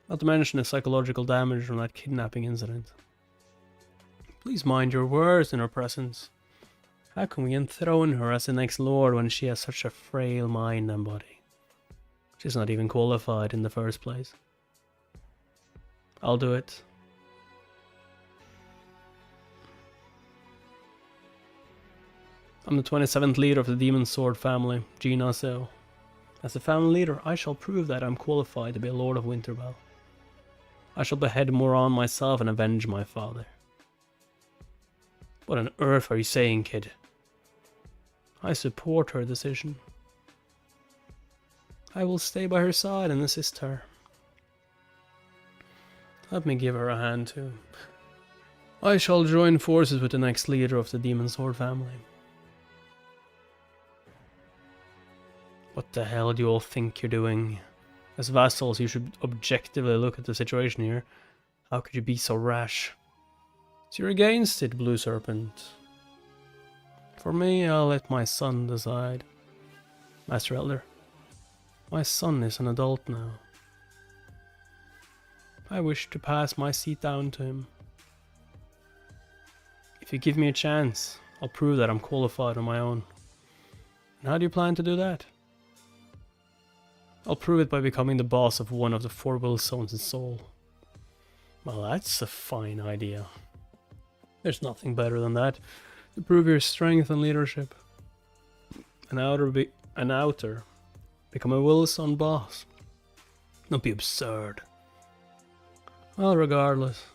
Not to mention the psychological damage from that kidnapping incident. Please mind your words in her presence. How can we enthrone her as the next lord when she has such a frail mind and body? She's not even qualified in the first place. I'll do it. I'm the 27th leader of the Demon Sword family, Gina So. As the family leader, I shall prove that I'm qualified to be a Lord of Winterbell. I shall behead Moron myself and avenge my father. What on earth are you saying, kid? I support her decision. I will stay by her side and assist her. Let me give her a hand too. I shall join forces with the next leader of the Demon Sword family. What the hell do you all think you're doing? As vassals, you should objectively look at the situation here. How could you be so rash? So you're against it, Blue Serpent. For me, I'll let my son decide. Master Elder, my son is an adult now. I wish to pass my seat down to him. If you give me a chance, I'll prove that I'm qualified on my own. And how do you plan to do that? I'll prove it by becoming the boss of one of the 4 vilzones in Seoul. Well, that's a fine idea. There's nothing better than that, to prove your strength and leadership. An outer, become a vilzone boss. Don't be absurd. Well, regardless,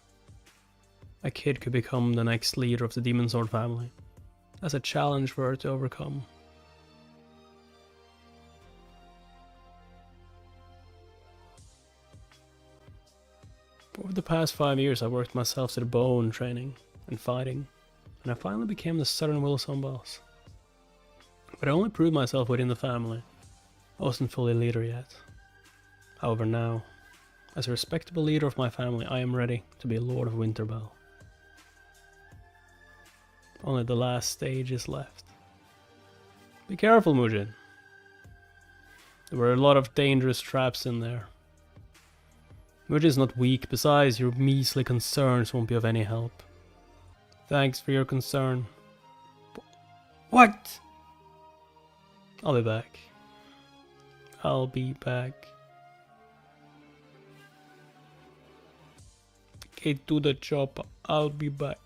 a kid could become the next leader of the Demon Sword family. That's a challenge for her to overcome. Over the past 5 years, I worked myself to the bone training and fighting, and I finally became the Southern vilzone boss. But I only proved myself within the family. I wasn't fully leader yet. However, now, as a respectable leader of my family, I am ready to be a Lord of Winterbell. Only the last stage is left. Be careful, Mujin. There were a lot of dangerous traps in there. Mujin's not weak, besides your measly concerns won't be of any help. Thanks for your concern. What? I'll be back. I'll be back. Okay, do the job. I'll be back.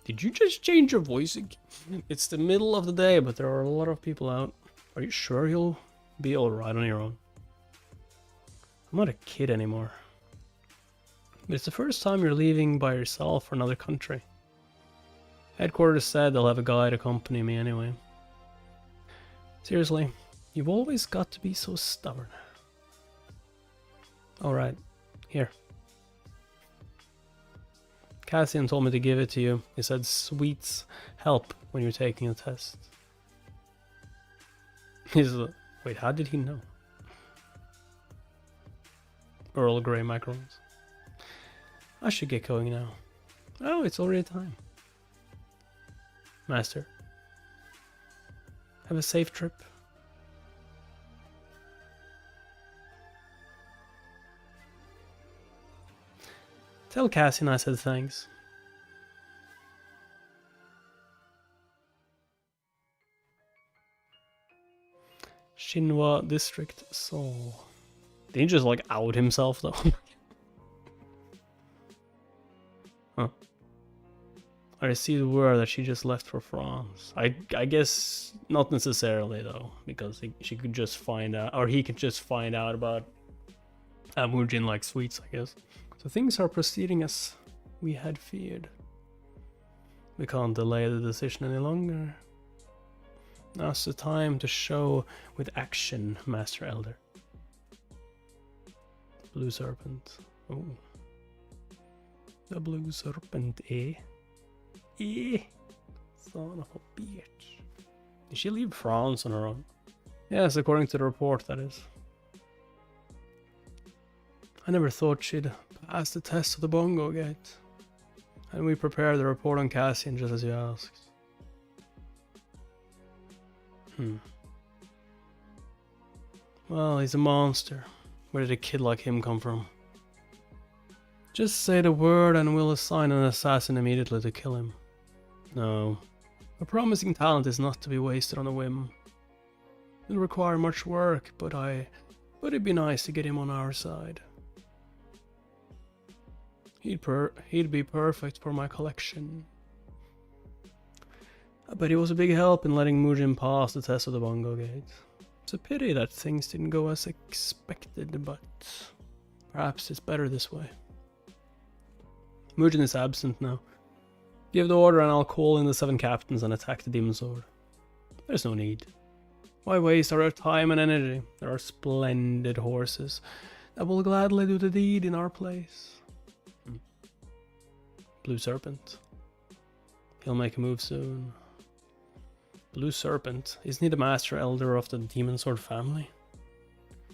Did you just change your voice again? It's the middle of the day, but there are a lot of people out. Are you sure you'll be alright on your own? I'm not a kid anymore. But it's the first time you're leaving by yourself for another country. Headquarters said they'll have a guide accompany me anyway. Seriously, you've always got to be so stubborn. Alright, here. Cassian told me to give it to you. He said sweets help when you're taking a test. He's like, wait, how did he know? Earl Grey macarons. I should get going now. Oh, it's already time. Master. Have a safe trip. Tell Cassian I said thanks. Shinwa District Seoul. Did he just like out himself though? Huh. I received word that she just left for France. I guess not necessarily though, because she could just find out, or he could just find out about Mujin like sweets, I guess. So things are proceeding as we had feared. We can't delay the decision any longer. Now's the time to show with action, Master Elder. Blue Serpent. Oh. The Blue Serpent, eh? Eh? Son of a bitch. Did she leave France on her own? Yes, according to the report, that is. I never thought she'd pass the test of the Bongo Gate. And we prepared the report on Cassian just as you asked. Well, he's a monster. Where did a kid like him come from? Just say the word and we'll assign an assassin immediately to kill him. No. A promising talent is not to be wasted on a whim. It'll require much work, but it'd be nice to get him on our side. He'd be perfect for my collection. I bet he was a big help in letting Mujin pass the test of the Bongo Gate. It's a pity that things didn't go as expected, but perhaps it's better this way. Mujin is absent now. Give the order and I'll call in the 7 captains and attack the demon sword. There's no need. Why waste our time and energy? There are splendid horses that will gladly do the deed in our place. Blue Serpent. He'll make a move soon. Blue Serpent? Isn't he the Master Elder of the Demon Sword family?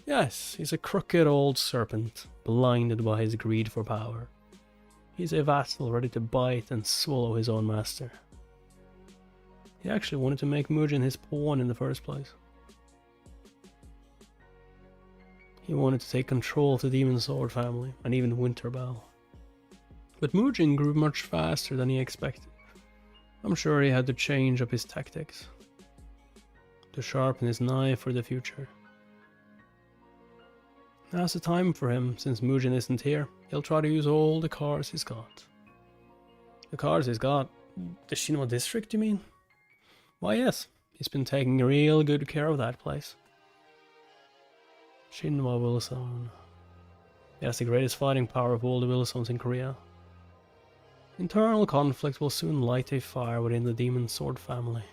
Yes, he's a crooked old serpent, blinded by his greed for power. He's a vassal ready to bite and swallow his own master. He actually wanted to make Mujin his pawn in the first place. He wanted to take control of the Demon Sword family, and even Winterbell. But Mujin grew much faster than he expected. I'm sure he had to change up his tactics to sharpen his knife for the future. Now's the time for him, since Mujin isn't here. He'll try to use all the cards he's got. The cards he's got? The Shinwa district, you mean? Why yes, he's been taking real good care of that place. Shinwa vilzone. He has the greatest fighting power of all the vilzones in Korea. Internal conflict will soon light a fire within the Demon Sword family.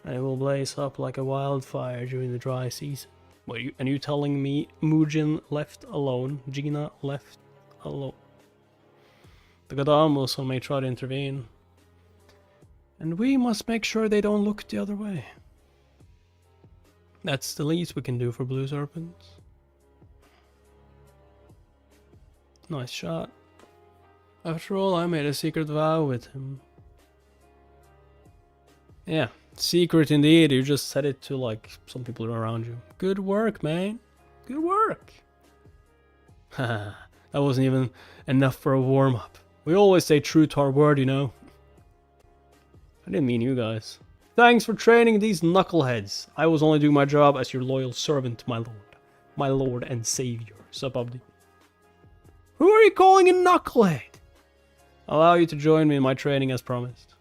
And it will blaze up like a wildfire during the dry season. Wait, and you telling me Mujin left alone? Gina left alone? The Godamos may try to intervene. And we must make sure they don't look the other way. That's the least we can do for Blue Serpents. Nice shot. After all, I made a secret vow with him. Yeah, secret indeed. You just said it to like some people around you. Good work, man. Good work. Haha, that wasn't even enough for a warm-up. We always stay true to our word, you know. I didn't mean you guys. Thanks for training these knuckleheads. I was only doing my job as your loyal servant, my lord. My lord and savior. Sup, Abdi? Who are you calling a knucklehead? I'll allow you to join me in my training as promised.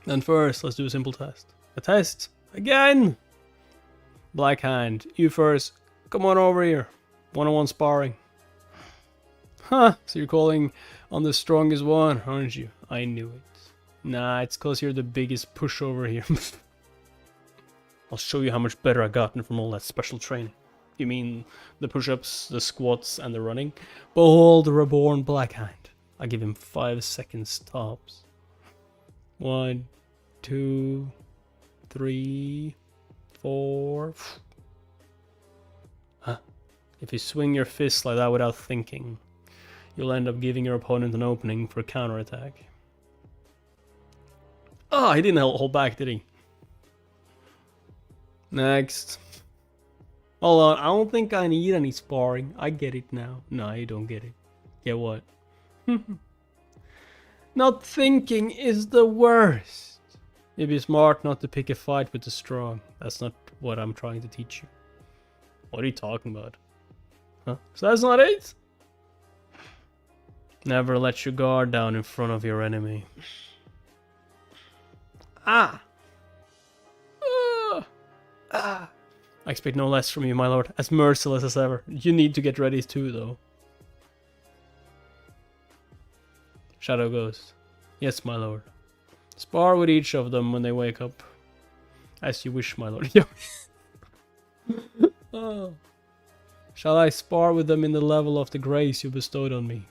And first, let's do a simple test. A test? Again! Black Hand, you first. Come on over here. One-on-one sparring. Huh, so you're calling on the strongest one, aren't you? I knew it. Nah, it's cause you're the biggest pushover here. I'll show you how much better I gotten from all that special training. You mean the push-ups, the squats, and the running? Behold the reborn Black Hand. I give him 5 seconds tops. 1, 2, 3, 4. Huh? If you swing your fist like that without thinking, you'll end up giving your opponent an opening for a counterattack. Oh, he didn't hold back, did he? Next. Hold on, I don't think I need any sparring. I get it now. No, you don't get it. Get what? Not thinking is the worst. You'd be smart not to pick a fight with the strong. That's not what I'm trying to teach you. What are you talking about? Huh? So that's not it? Never let your guard down in front of your enemy. Ah! Ah! I expect no less from you, my lord. As merciless as ever. You need to get ready too, though. Shadow Ghost. Yes, my lord. Spar with each of them when they wake up. As you wish, my lord. Oh. Shall I spar with them in the level of the grace you bestowed on me?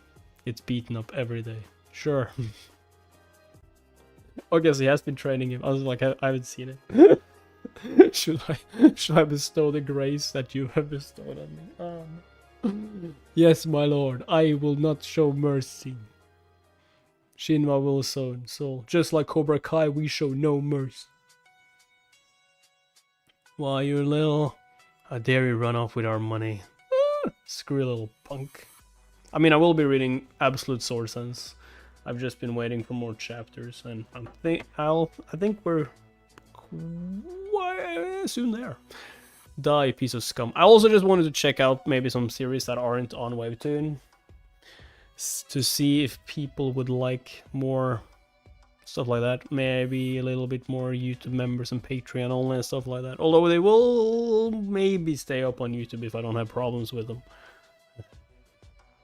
It's beaten up every day. Sure. Okay, so he has been training him. I was like, I haven't seen it. Should I bestow the grace that you have bestowed on me? Yes, my lord. I will not show mercy. Shinra vilzone soul. Just like Cobra Kai, we show no mercy. Why, you little... How dare you run off with our money? Screw little punk. I mean, I will be reading Absolute Sword Sense. I've just been waiting for more chapters, and I think we're soon there. Die, piece of scum. I also just wanted to check out maybe some series that aren't on Webtoon to see if people would like more stuff like that. Maybe a little bit more YouTube members and Patreon only and stuff like that. Although they will maybe stay up on YouTube if I don't have problems with them.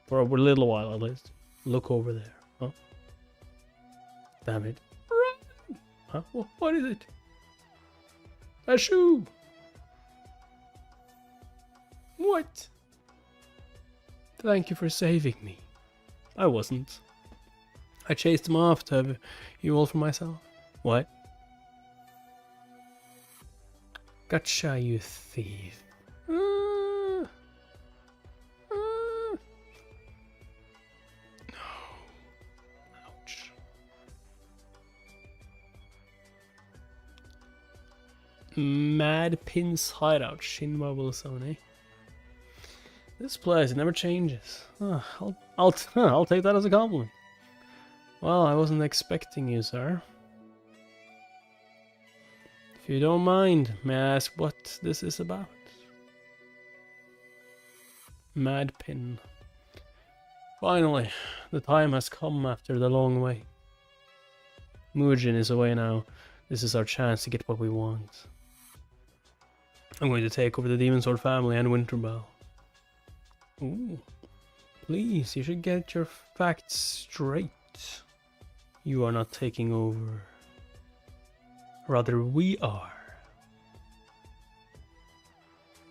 For a little while at least. Look over there. Huh? Damn it. Run! Huh? What is it? A shoe! What? Thank you for saving me. I wasn't. I chased him off to have you all for myself. What? Gotcha, you thief. No. Ouch. Mad Pin's hideout, Shinra vilzone, eh? This place, it never changes. I'll take that as a compliment. Well, I wasn't expecting you, sir. If you don't mind, may I ask what this is about? Mad Pin. Finally, the time has come after the long wait. Mujin is away now. This is our chance to get what we want. I'm going to take over the Demon Sword family and Winterbell. Ooh. Please, you should get your facts straight. You are not taking over. Rather, we are.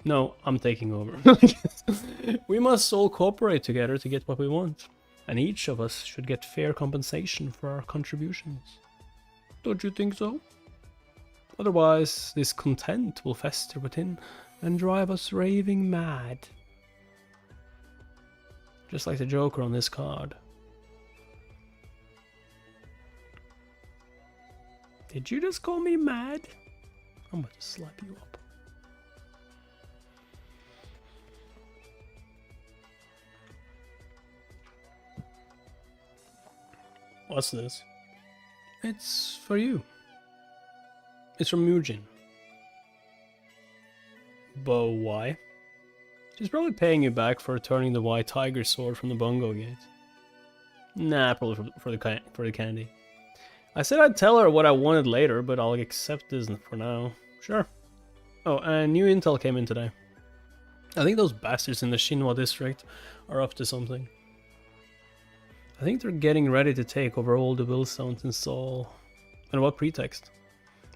No, I'm taking over. We must all cooperate together to get what we want. And each of us should get fair compensation for our contributions. Don't you think so? Otherwise, discontent will fester within and drive us raving mad. Just like the Joker on this card. Did you just call me mad? I'm about to slap you up. What's this? It's for you. It's from Mujin. But why? She's probably paying you back for returning the white tiger sword from the Bongo Gate. Nah, probably for the candy. I said I'd tell her what I wanted later, but I'll accept this for now. Sure. Oh, and new intel came in today. I think those bastards in the Shinwa district are up to something. I think they're getting ready to take over all the vilzones in Seoul. And what pretext?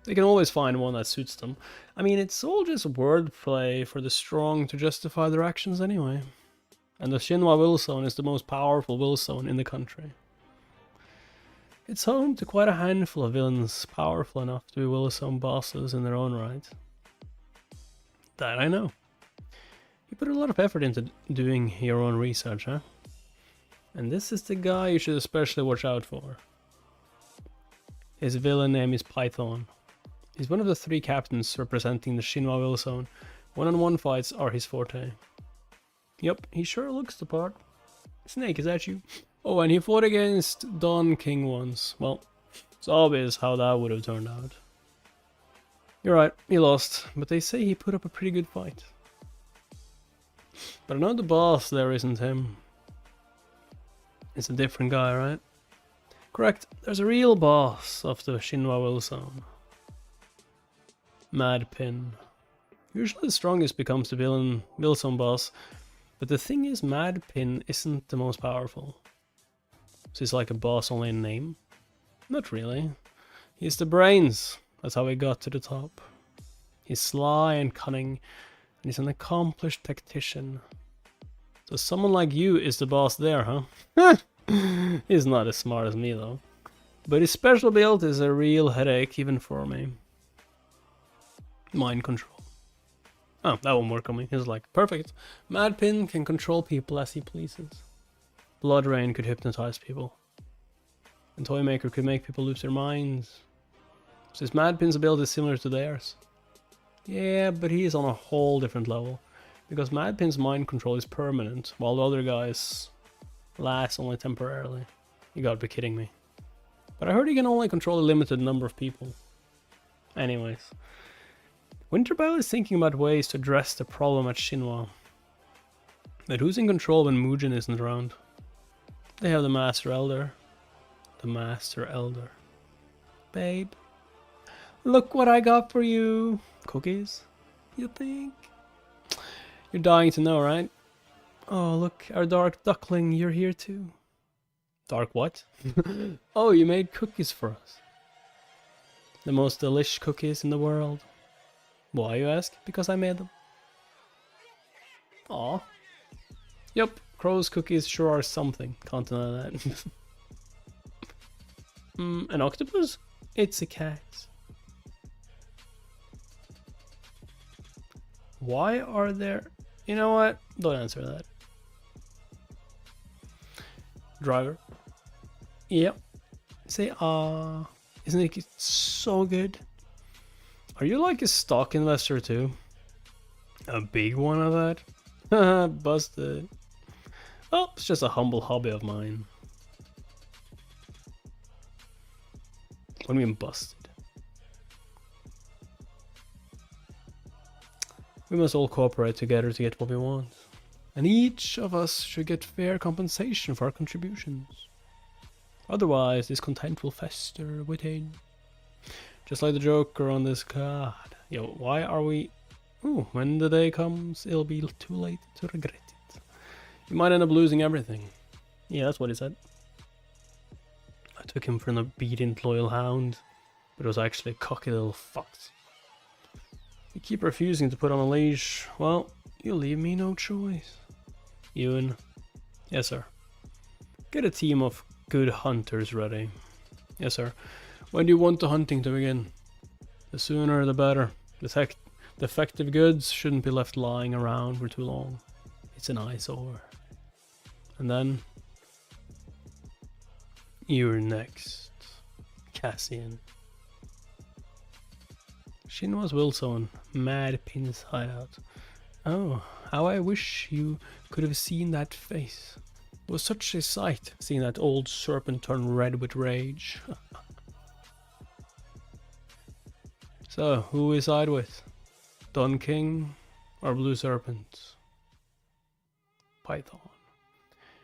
They can always find one that suits them. I mean, it's all just wordplay for the strong to justify their actions anyway. And the Shinwa vilzone is the most powerful vilzone in the country. It's home to quite a handful of villains powerful enough to be vilzone bosses in their own right. That I know. You put a lot of effort into doing your own research, huh? And this is the guy you should especially watch out for. His villain name is Python. He's one of the 3 captains representing the Shinwa vilzone. One-on-one fights are his forte. Yep, he sure looks the part. Snake, is that you? Oh, and he fought against Don King once. Well, it's obvious how that would have turned out. You're right, he lost, but they say he put up a pretty good fight. But I know the boss there isn't him. It's a different guy, right? Correct, there's a real boss of the Shinwa vilzone. Madpin. Usually the strongest becomes the vilzone boss, but the thing is Madpin isn't the most powerful. So he's like a boss only in name? Not really. He's the brains. That's how he got to the top. He's sly and cunning, and he's an accomplished tactician. So someone like you is the boss there, huh? He's not as smart as me though. But his special build is a real headache even for me. Mind control. Oh, that won't work on me. He's like, perfect. Madpin can control people as he pleases. Blood Rain could hypnotize people. And Toymaker could make people lose their minds. Since Madpin's ability is similar to theirs. Yeah, but he is on a whole different level. Because Madpin's mind control is permanent, while the other guys last only temporarily. You gotta be kidding me. But I heard he can only control a limited number of people. Anyways. Winterbell is thinking about ways to address the problem at Shinwa. But who's in control when Mujin isn't around? They have the Master Elder. The Master Elder. Babe. Look what I got for you. Cookies? You think? You're dying to know, right? Oh, look, our dark duckling, you're here too. Dark what? Oh, you made cookies for us. The most delish cookies in the world. Why, you ask? Because I made them. Aw. Yep, Crow's cookies sure are something. Can't deny that. An octopus? It's a cat. Why are there... You know what? Don't answer that. Driver. Yep. Say isn't it so good? Are you like a stock investor too? A big one of that? Haha, busted. Oh, it's just a humble hobby of mine. What do you mean busted? We must all cooperate together to get what we want. And each of us should get fair compensation for our contributions. Otherwise, discontent will fester within. Just like the Joker on this card. Yo, why are we... Ooh, when the day comes, it'll be too late to regret it. You might end up losing everything. Yeah, that's what he said. I took him for an obedient, loyal hound, but it was actually a cocky little fox. You keep refusing to put on a leash. Well, you leave me no choice. Ewan. Yes, sir. Get a team of good hunters ready. Yes, sir. When do you want the hunting to begin? The sooner the better. Defective goods shouldn't be left lying around for too long. It's an eyesore. And then... You're next. Cassian. Shinwa's vilzone. Madpin's hideout. Oh, how I wish you could have seen that face. It was such a sight, seeing that old serpent turn red with rage. So, who we side with? Dun King or Blue Serpent? Python.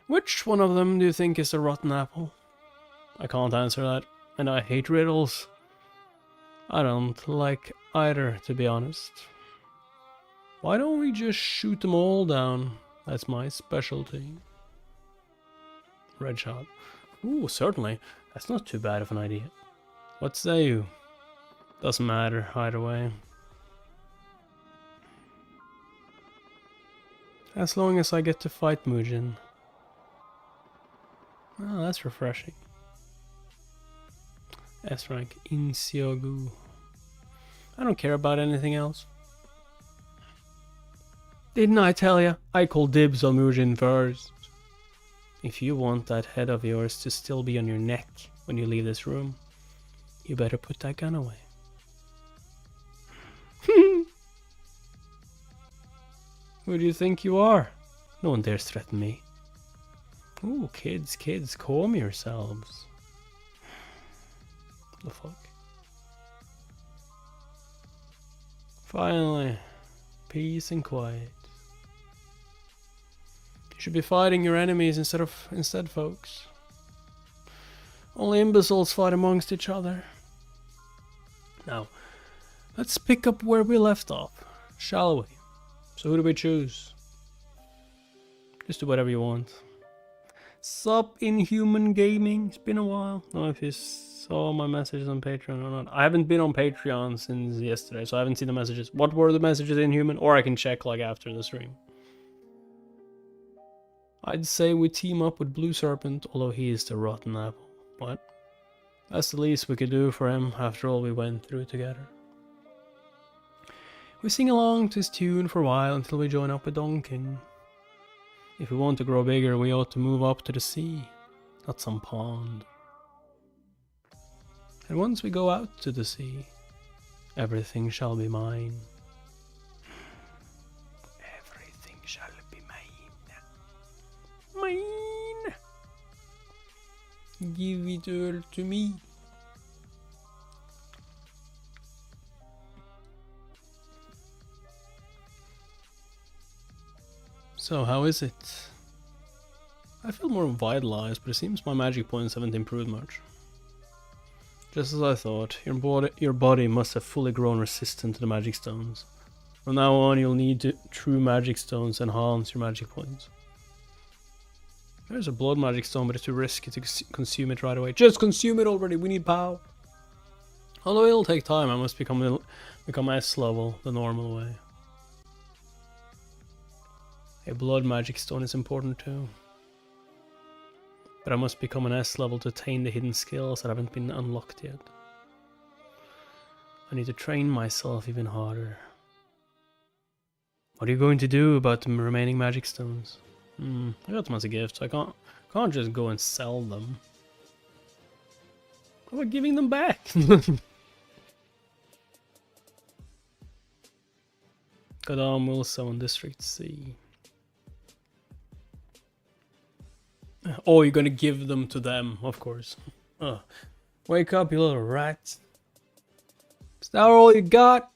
Which one of them do you think is a rotten apple? I can't answer that, and I hate riddles. I don't like either, to be honest. Why don't we just shoot them all down? That's my specialty. Red shot. Ooh, certainly. That's not too bad of an idea. What say you? Doesn't matter either way. As long as I get to fight Mujin. Oh, that's refreshing. S rank Insiogu. I don't care about anything else. Didn't I tell ya? I call dibs on Mujin first. If you want that head of yours to still be on your neck when you leave this room, you better put that gun away. Who do you think you are? No one dares threaten me. Ooh, kids, calm yourselves. The fuck? Finally, peace and quiet. You should be fighting your enemies instead, folks. Only imbeciles fight amongst each other. Now, let's pick up where we left off, shall we? So who do we choose? Just do whatever you want. Sup, Inhuman Gaming? It's been a while. I don't know if you saw my messages on Patreon or not. I haven't been on Patreon since yesterday, so I haven't seen the messages. What were the messages, Inhuman? Or I can check like after the stream. I'd say we team up with Blue Serpent, although he is the rotten apple. What? That's the least we could do for him after all we went through together. We sing along to his tune for a while until we join up with Don King. If we want to grow bigger, we ought to move up to the sea, not some pond. And once we go out to the sea, everything shall be mine. Everything shall be mine. Mine! Give it all to me. So, how is it? I feel more vitalized, but it seems my magic points haven't improved much. Just as I thought, your body must have fully grown resistant to the magic stones. From now on, you'll need true magic stones to enhance your magic points. There's a blood magic stone, but it's too risky to consume it right away. Just consume it already, we need power! Although it'll take time, I must become S level the normal way. A blood magic stone is important too. But I must become an S level to attain the hidden skills that haven't been unlocked yet. I need to train myself even harder. What are you going to do about the remaining magic stones? I got them as a gift, so I can't just go and sell them. How about giving them back? Kadam Wilson on District C. Oh, you're gonna give them to them, of course. Wake up, you little rat. Is that all you got?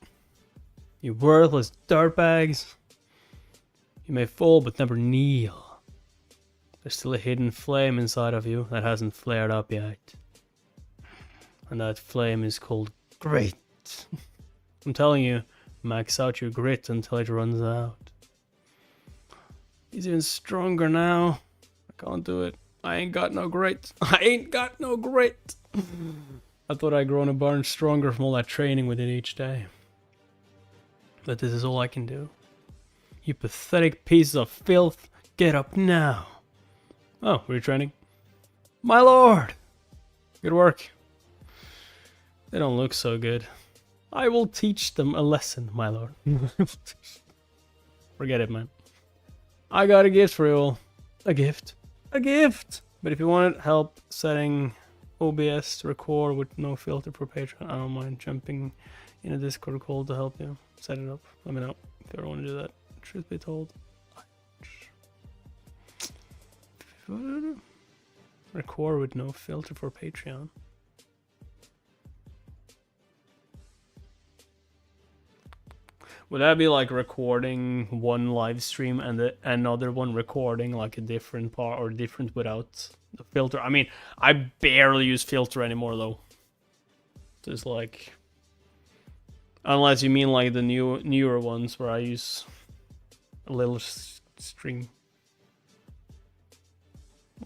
You worthless dirtbags. You may fall, but never kneel. There's still a hidden flame inside of you that hasn't flared up yet. And that flame is called grit. I'm telling you, max out your grit until it runs out. He's even stronger now. I can't do it. I ain't got no grit. I ain't got no grit. I thought I'd grown a bunch stronger from all that training we did each day. But this is all I can do. You pathetic piece of filth. Get up now. Oh, retraining. My lord. Good work. They don't look so good. I will teach them a lesson, my lord. Forget it, man. I got a gift for you all. A gift. A gift! But if you want help setting OBS to record with no filter for Patreon, I don't mind jumping in a Discord call to help you set it up. Let me know if you ever want to do that. Truth be told. Record with no filter for Patreon. Would that be like recording one live stream and another one recording like a different part or different without the filter? I mean, I barely use filter anymore though. Just like, unless you mean like the newer ones where I use a little string.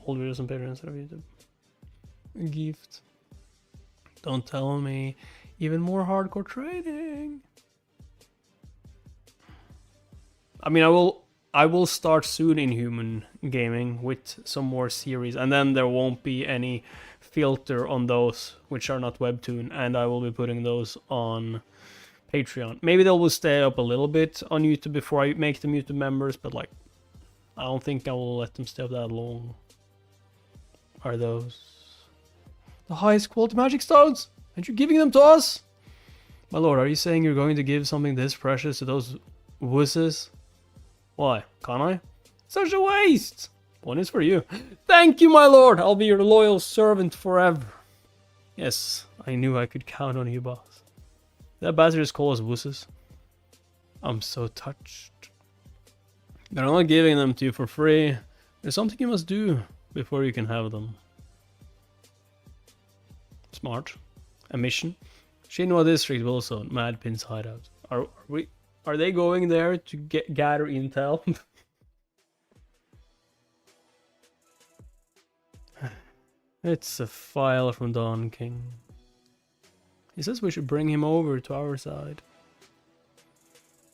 Old videos on Patreon instead of YouTube. A gift. Don't tell me. Even more hardcore training. I mean, I will start soon in human gaming with some more series, and then there won't be any filter on those which are not Webtoon, and I will be putting those on Patreon. Maybe they will stay up a little bit on YouTube before I make them YouTube members, but like, I don't think I will let them stay up that long. Are those the highest quality magic stones? Aren't you giving them to us? My lord, are you saying you're going to give something this precious to those wusses? Why, can't I? Such a waste! One is for you. Thank you, my lord! I'll be your loyal servant forever. Yes, I knew I could count on you, boss. That bastard just call us wusses. I'm so touched. But I'm not giving them to you for free. There's something you must do before you can have them. Smart. A mission. Shinwa District Vilzone, Madpin's hideout. Are they going there to gather intel? It's a file from Don King. He says we should bring him over to our side.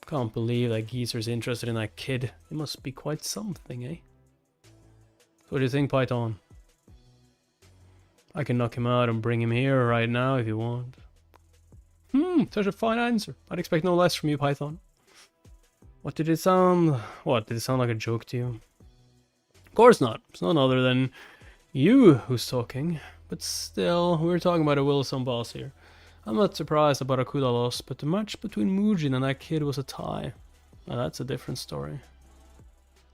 Can't believe that geezer's interested in that kid. He must be quite something, eh? So what do you think, Python? I can knock him out and bring him here right now if you want. Such a fine answer. I'd expect no less from you, Python. What did it sound... What, did it sound like a joke to you? Of course not. It's none other than you who's talking. But still, we're talking about a Wilson boss here. I'm not surprised about Akuda loss, but the match between Mujin and that kid was a tie. Now that's a different story.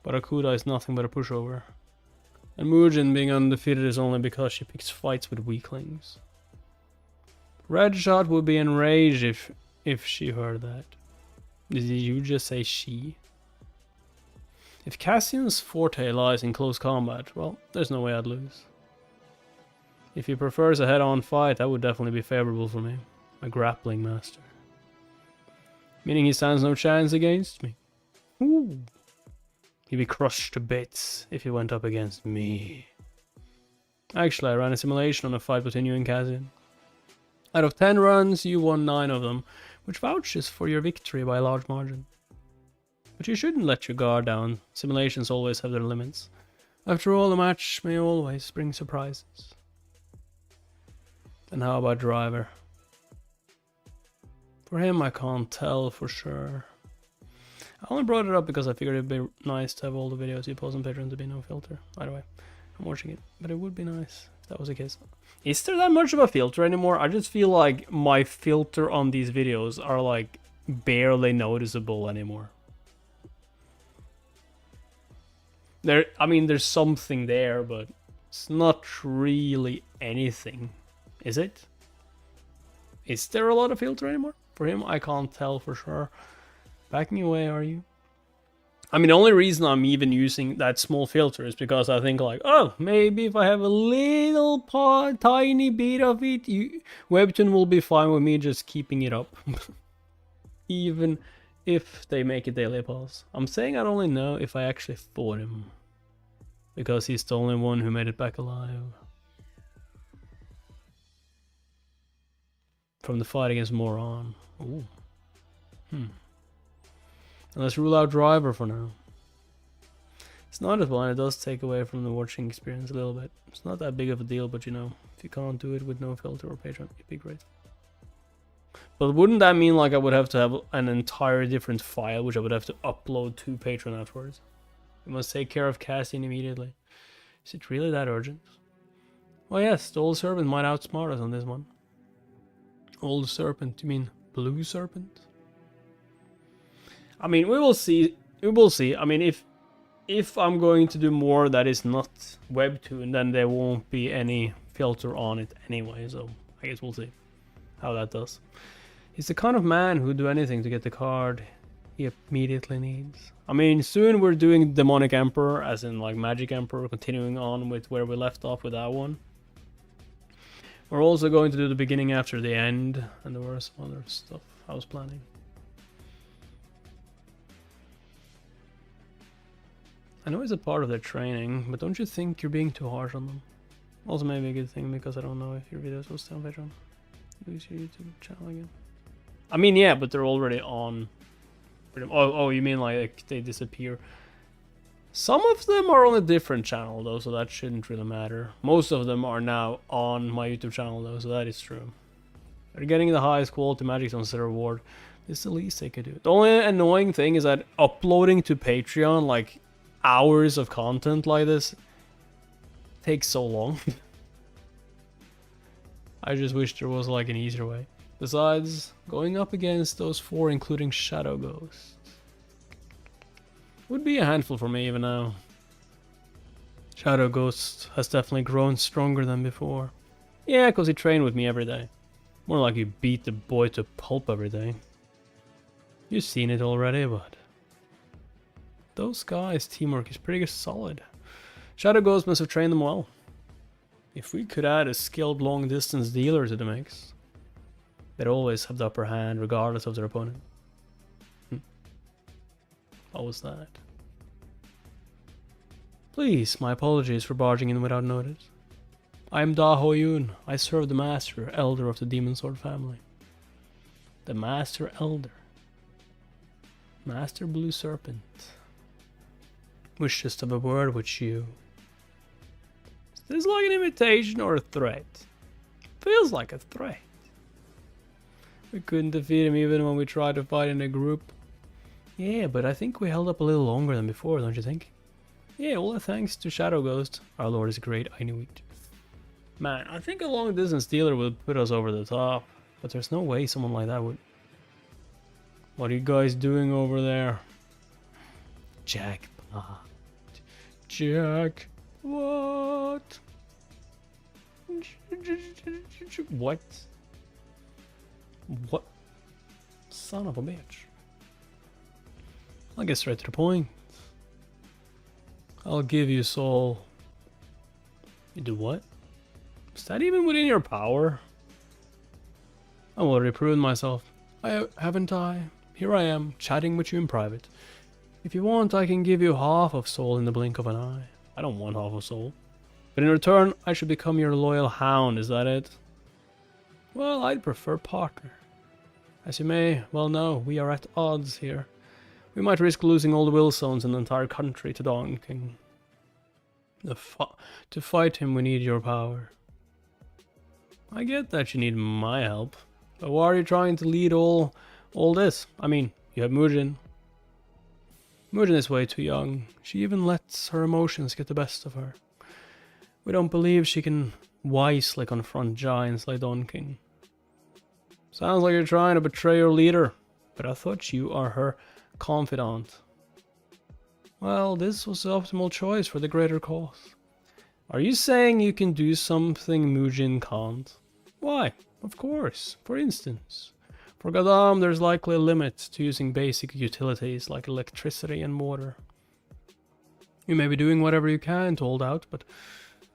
But Akuda is nothing but a pushover. And Mujin being undefeated is only because she picks fights with weaklings. Redshot would be enraged if she heard that. Did you just say she? If Cassian's forte lies in close combat, well, there's no way I'd lose. If he prefers a head-on fight, that would definitely be favorable for me. A grappling master. Meaning he stands no chance against me. Ooh. He'd be crushed to bits if he went up against me. Actually, I ran a simulation on a fight between you and Cassian. Out of 10 runs, you won 9 of them, which vouches for your victory by a large margin. But you shouldn't let your guard down. Simulations always have their limits. After all, the match may always bring surprises. And how about Driver? For him, I can't tell for sure. I only brought it up because I figured it'd be nice to have all the videos you post on Patreon to be no filter. Either way, I'm watching it, but it would be nice if that was the case. Is there that much of a filter anymore? I just feel like my filter on these videos are like barely noticeable anymore. I mean, there's something there, but it's not really anything, is it? Is there a lot of filter anymore? For him, I can't tell for sure. Backing away, are you? I mean, the only reason I'm even using that small filter is because I think like, oh, maybe if I have a little tiny bit of it, Webtoon will be fine with me just keeping it up. Even if they make a daily pause. I'm saying I'd only know if I actually fought him. Because he's the only one who made it back alive. From the fight against Moron. Ooh. Let's rule out Driver for now. It's not as blind, it does take away from the watching experience a little bit. It's not that big of a deal, but you know, if you can't do it with no filter or Patreon, it'd be great. But wouldn't that mean like I would have to have an entire different file, which I would have to upload to Patreon afterwards? We must take care of Cassian immediately. Is it really that urgent? Well, yes, the old serpent might outsmart us on this one. Old serpent, you mean blue serpent? I mean, we will see. We will see. I mean, if I'm going to do more that is not Webtoon, then there won't be any filter on it anyway. So I guess we'll see how that does. He's the kind of man who'd do anything to get the card he immediately needs. I mean, soon we're doing Demonic Emperor, as in like Magic Emperor, continuing on with where we left off with that one. We're also going to do the beginning after the end, and there were some other stuff I was planning. I know it's a part of their training, but don't you think you're being too harsh on them? Also maybe a good thing, because I don't know if your videos will stay on Patreon. Use your YouTube channel again. I mean, yeah, but they're already on. Oh, you mean like they disappear? Some of them are on a different channel though, so that shouldn't really matter. Most of them are now on my YouTube channel though, so that is true. They're getting the highest quality magic stones as a reward. This is the least they could do. The only annoying thing is that uploading to Patreon, like hours of content like this, takes so long. I just wish there was like an easier way. Besides, going up against those 4 including Shadow Ghosts would be a handful for me even now. Shadow Ghost has definitely grown stronger than before. Yeah, because he trained with me every day. More like you beat the boy to pulp every day. You've seen it already, but those guys' teamwork is pretty solid. Shadow Ghost must have trained them well. If we could add a skilled long distance dealer to the mix, they'd always have the upper hand regardless of their opponent. What was that? Please, my apologies for barging in without notice. I am Da Ho Yun. I serve the Master Elder of the Demon Sword family. The Master Elder. Master Blue Serpent. Wish just to have a word with you. Is this like an invitation or a threat? Feels like a threat. We couldn't defeat him even when we tried to fight in a group. Yeah, but I think we held up a little longer than before, don't you think? Yeah, all thanks to Shadow Ghost. Our lord is great, I knew it. Man, I think a long distance dealer would put us over the top, but there's no way someone like that would. What are you guys doing over there? Jackpot. Jack. What? What? What? Son of a bitch. I'll get straight to the point. I'll give you soul. You do what? Is that even within your power? I'm already proven myself. Haven't I? Here I am, chatting with you in private. If you want, I can give you half of soul in the blink of an eye. I don't want half of soul. But in return, I should become your loyal hound, is that it? Well, I'd prefer partner. As you may well know, we are at odds here. We might risk losing all the vilzones in the entire country to Don King. To fight him, we need your power. I get that you need my help, but why are you trying to lead all this? I mean, you have Mujin. Mujin is way too young. She even lets her emotions get the best of her. We don't believe she can wisely confront giants like Don King. Sounds like you're trying to betray your leader, but I thought you are her confidant. Well, this was the optimal choice for the greater cause. Are you saying you can do something Mujin can't? Why? Of course. For instance, for Gadam there's likely a limit to using basic utilities like electricity and water. You may be doing whatever you can to hold out, but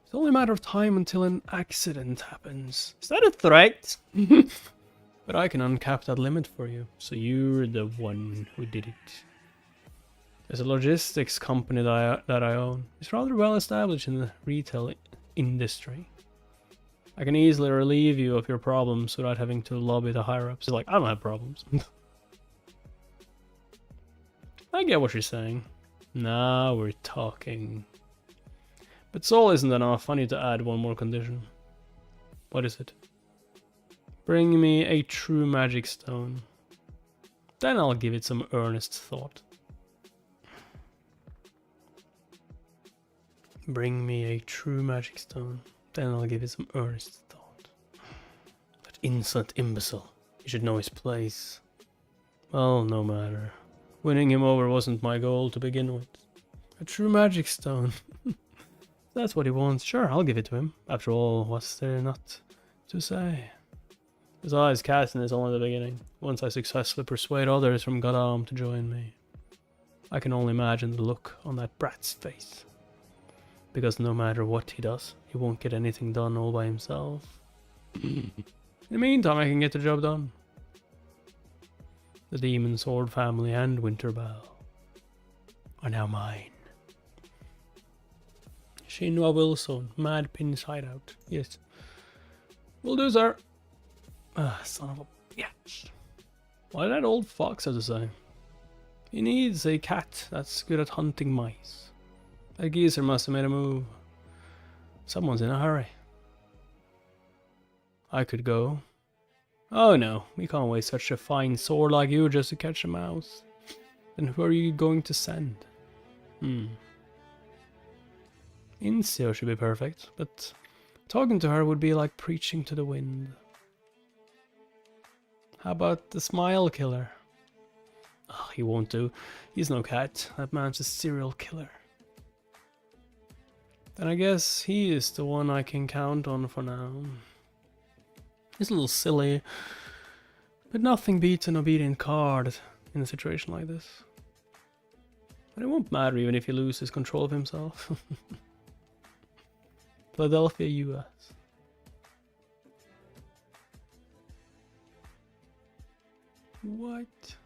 it's only a matter of time until an accident happens. Is that a threat? But I can uncap that limit for you, so you're the one who did it. There's a logistics company that I own. It's rather well established in the retail industry. I can easily relieve you of your problems without having to lobby the higher-ups. It's like, I don't have problems. I get what you're saying. Now we're talking. But soul isn't enough. I need to add one more condition. What is it? Bring me a true magic stone. Then I'll give it some earnest thought. Bring me a true magic stone. Then I'll give it some earnest thought. That insolent imbecile. You should know his place. Well, no matter. Winning him over wasn't my goal to begin with. A true magic stone. That's what he wants. Sure, I'll give it to him. After all, what's there not to say? Besides, Cassian is only the beginning. Once I successfully persuade others from Godam to join me, I can only imagine the look on that brat's face. Because no matter what he does, he won't get anything done all by himself. In the meantime, I can get the job done. The Demon Sword family and Winterbell are now mine. Shinwa vilzone, mad pin side out. Yes. Will do, sir. Ah, son of a bitch. What did that old fox have to say? He needs a cat that's good at hunting mice. That geezer must have made a move. Someone's in a hurry. I could go. Oh no, we can't waste such a fine sword like you just to catch a mouse. Then who are you going to send? Incio should be perfect, but talking to her would be like preaching to the wind. How about the smile killer? Oh, he won't do. He's no cat. That man's a serial killer. Then I guess he is the one I can count on for now. He's a little silly, but nothing beats an obedient card in a situation like this. But it won't matter even if he loses control of himself. Philadelphia, US. What?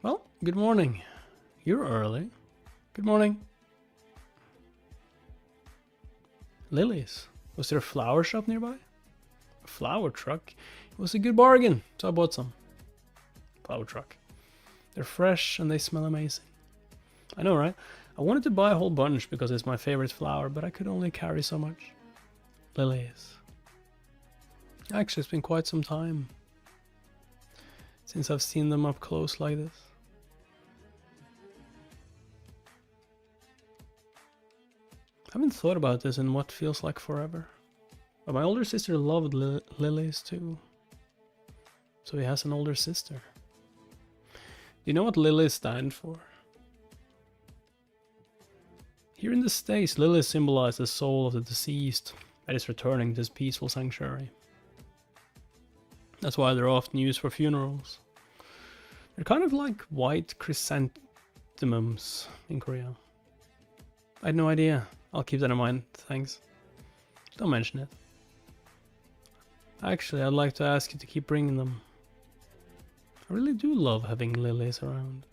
Well, good morning. You're early. Good morning. Lilies. Was there a flower shop nearby? A flower truck? It was a good bargain, so I bought some. Flower truck. They're fresh and they smell amazing. I know, right? I wanted to buy a whole bunch because it's my favorite flower, but I could only carry so much. Lilies. Actually, it's been quite some time since I've seen them up close like this. I haven't thought about this in what feels like forever. But my older sister loved lilies too. So he has an older sister. Do you know what lilies stand for? Here in the States, lilies symbolize the soul of the deceased that is returning to this peaceful sanctuary. That's why they're often used for funerals. They're kind of like white chrysanthemums in Korea. I had no idea. I'll keep that in mind, thanks. Don't mention it. Actually, I'd like to ask you to keep bringing them. I really do love having lilies around.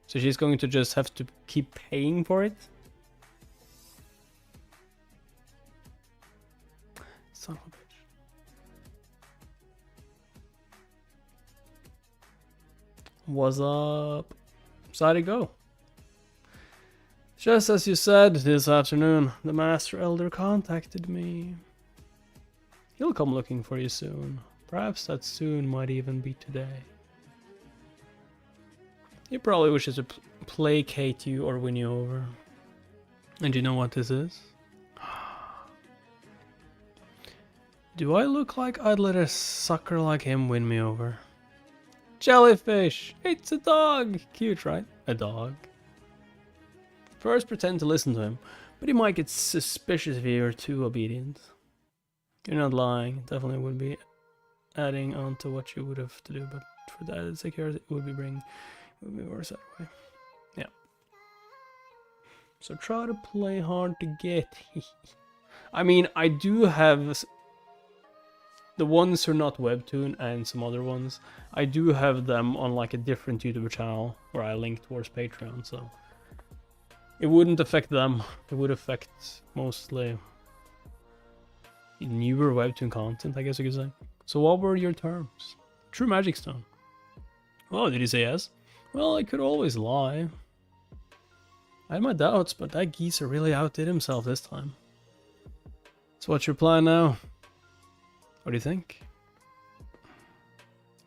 So she's going to just have to keep paying for it? Son of a bitch. What's up? So how'd it go? Just as you said this afternoon, the Master Elder contacted me. He'll come looking for you soon. Perhaps that soon might even be today. He probably wishes to placate you or win you over. And you know what this is? Do I look like I'd let a sucker like him win me over? Jellyfish! It's a dog! Cute, right? A dog. First pretend to listen to him, but he might get suspicious if you're too obedient. You're not lying, it definitely would be adding on to what you would have to do, but for the added security it would be worse that way. Yeah. So try to play hard to get. I mean, I do have the ones who are not Webtoon and some other ones. I do have them on like a different YouTube channel where I link towards Patreon, so it wouldn't affect them. It would affect mostly newer Webtoon content, I guess you could say. So what were your terms? True Magic Stone. Oh, did he say yes? Well, I could always lie. I had my doubts, but that geezer really outdid himself this time. So what's your plan now? What do you think?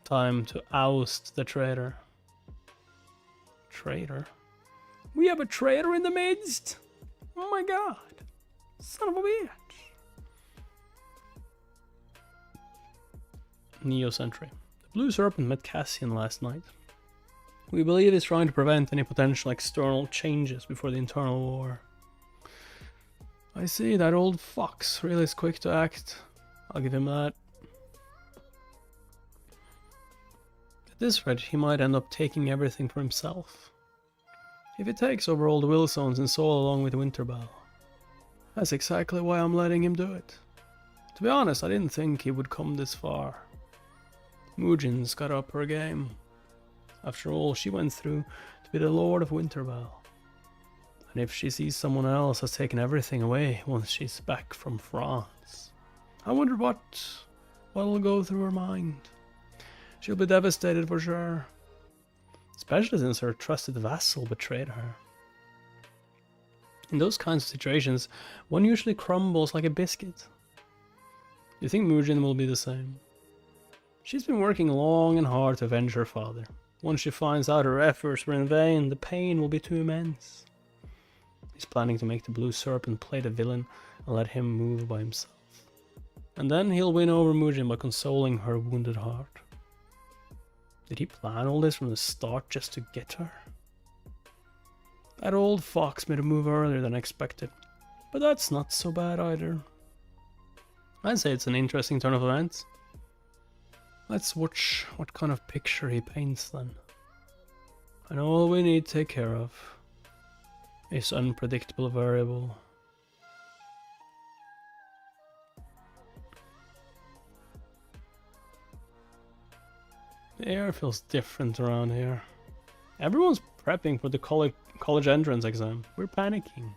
Time to oust the traitor. Traitor? We have a traitor in the midst! Oh my god! Son of a bitch! Neo Sentry. The Blue Serpent met Cassian last night. We believe he's trying to prevent any potential external changes before the internal war. I see, that old fox really is quick to act. I'll give him that. At this rate, he might end up taking everything for himself. If he takes over all the vilzones and Seoul along with Winterbell. That's exactly why I'm letting him do it. To be honest, I didn't think he would come this far. Mujin's got up her game. After all she went through to be the Lord of Winterbell. And if she sees someone else has taken everything away once she's back from France, I wonder what'll go through her mind. She'll be devastated for sure. Especially since her trusted vassal betrayed her. In those kinds of situations, one usually crumbles like a biscuit. You think Mujin will be the same? She's been working long and hard to avenge her father. Once she finds out her efforts were in vain, the pain will be too immense. He's planning to make the Blue Serpent play the villain and let him move by himself. And then he'll win over Mujin by consoling her wounded heart. Did he plan all this from the start just to get her? That old fox made a move earlier than expected, but that's not so bad either. I'd say it's an interesting turn of events. Let's watch what kind of picture he paints then. And all we need to take care of is unpredictable variable. The air feels different around here. Everyone's prepping for the college entrance exam. We're panicking.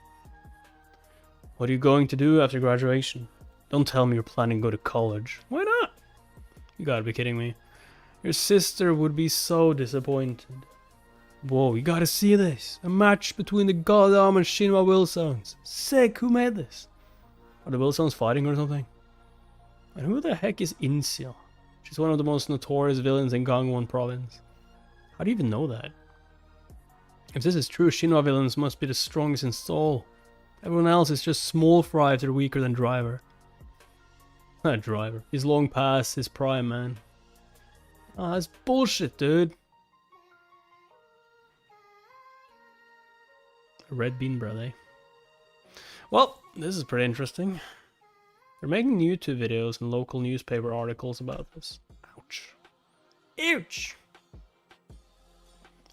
What are you going to do after graduation? Don't tell me you're planning to go to college. Why not? You gotta be kidding me. Your sister would be so disappointed. Whoa, you gotta see this. A match between the Goddam and Shinwa vilzones. Sick, who made this? Are the vilzones fighting or something? And who the heck is Insia? She's one of the most notorious villains in Gangwon province. How do you even know that? If this is true, Shinwa villains must be the strongest in Seoul. Everyone else is just small fry if they're weaker than Driver. Driver. He's long past his prime, man. Ah, that's bullshit, dude. A red bean bread, eh? Well, this is pretty interesting. They're making YouTube videos and local newspaper articles about this. Ouch. Ouch!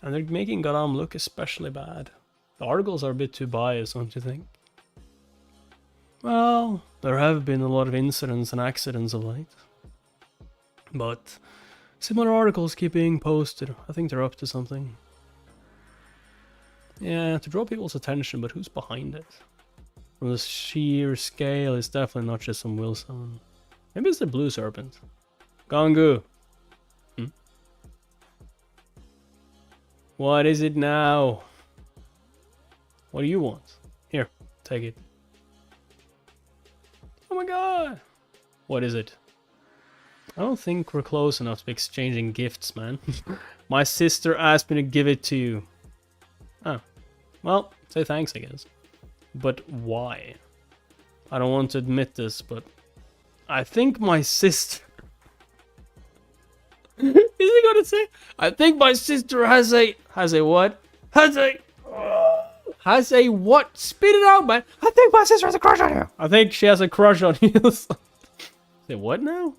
And they're making Garam look especially bad. The articles are a bit too biased, don't you think? Well, there have been a lot of incidents and accidents of late. But similar articles keep being posted. I think they're up to something. Yeah, to draw people's attention, but who's behind it? From the sheer scale, it's definitely not just some vilzone. Maybe it's the Blue Serpent. Gangu! What is it now? What do you want? Here, take it. Oh my god! What is it? I don't think we're close enough to be exchanging gifts, man. My sister asked me to give it to you. Oh. Well, say thanks, I guess. But why? I don't want to admit this, but I think my sister... Is he gonna say? I think my sister has a what? Has a what? Spit it out, man. I think my sister has a crush on you. I think she has a crush on you. Say what now?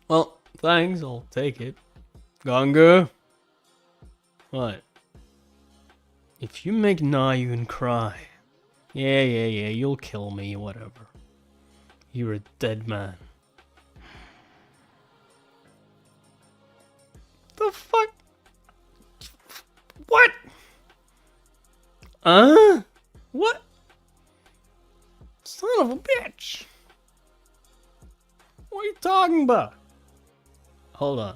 Well, thanks. I'll take it. Gangu. What? If you make Nayun cry, yeah, you'll kill me, whatever. You're a dead man. The fuck? What? What? Son of a bitch. What are you talking about? Hold on.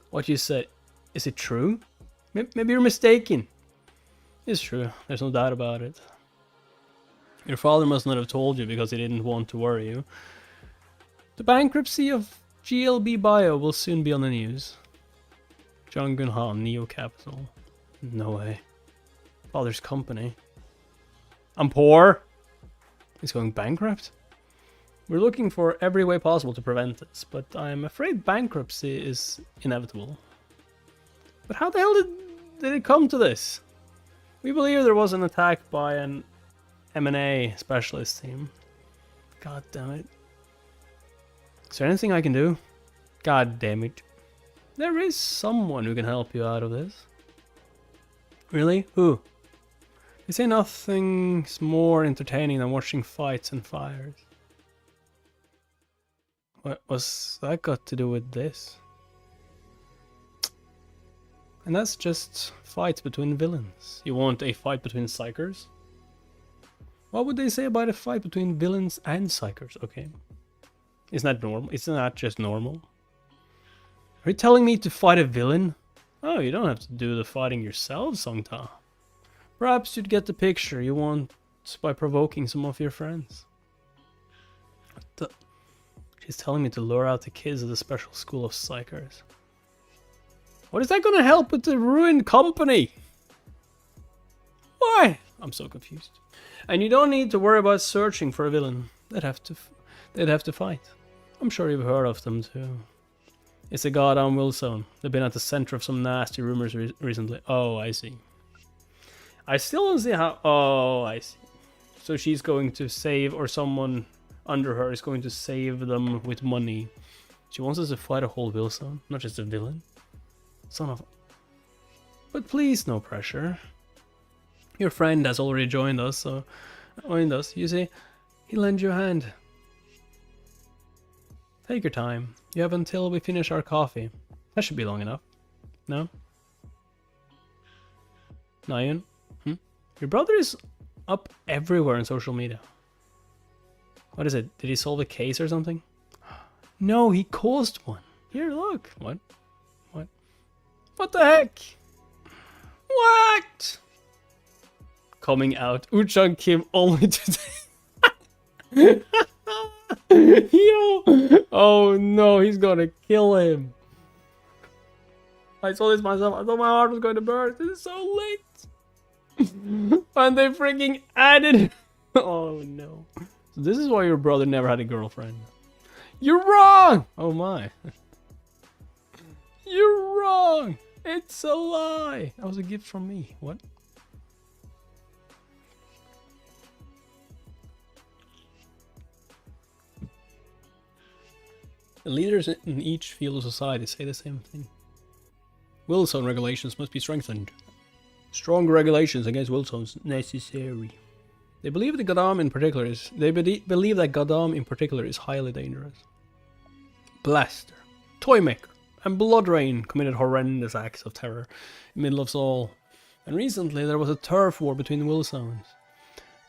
What you said, is it true? Maybe you're mistaken. It's true, there's no doubt about it. Your father must not have told you because he didn't want to worry you. The bankruptcy of GLB Bio will soon be on the news. Junggunha Neo Capital. No way. Father's company. I'm poor. He's going bankrupt? We're looking for every way possible to prevent this, but I'm afraid bankruptcy is inevitable. But how the hell did it come to this? We believe there was an attack by an M&A specialist team. God damn it. Is there anything I can do? God damn it. There is someone who can help you out of this. Really? Who? They say nothing's more entertaining than watching fights and fires. What was that got to do with this? And that's just fights between villains. You want a fight between psychers? What would they say about a fight between villains and psychers? Okay. Isn't that normal? Isn't that just normal? Are you telling me to fight a villain? Oh, you don't have to do the fighting yourself, Songta. Perhaps you'd get the picture you want by provoking some of your friends. What the? She's telling me to lure out the kids of the special school of psychers. What is that going to help with the ruined company? Why? I'm so confused. And you don't need to worry about searching for a villain. They'd have to fight. I'm sure you've heard of them too. It's a goddamn vilzone. They've been at the center of some nasty rumors recently. Oh, I see. I still don't see how... Oh, I see. So she's going to save, or someone under her is going to save them with money. She wants us to fight a whole vilzone, not just a villain. Son of... But please, no pressure. Your friend has already joined us, you see. He'll lend you a hand. Take your time. You have until we finish our coffee. That should be long enough. No? Nayan? Your brother is up everywhere on social media. What is it? Did he solve a case or something? No, he caused one. Here, look. What? What the heck? What? Coming out. Uchang Kim only today. Yo! Oh no, he's gonna kill him. I saw this myself. I thought my heart was going to burst. This is so late. And they freaking added. Oh no. So this is why your brother never had a girlfriend. You're wrong! Oh my. You're wrong! It's a lie! That was a gift from me. What? The leaders in each field of society say the same thing. Vilzone regulations must be strengthened. Stronger regulations against vilzones necessary. They believe that Goddam in particular is highly dangerous. Blaster, Toymaker, and Bloodrain committed horrendous acts of terror in the middle of Seoul. And recently there was a turf war between vilzones.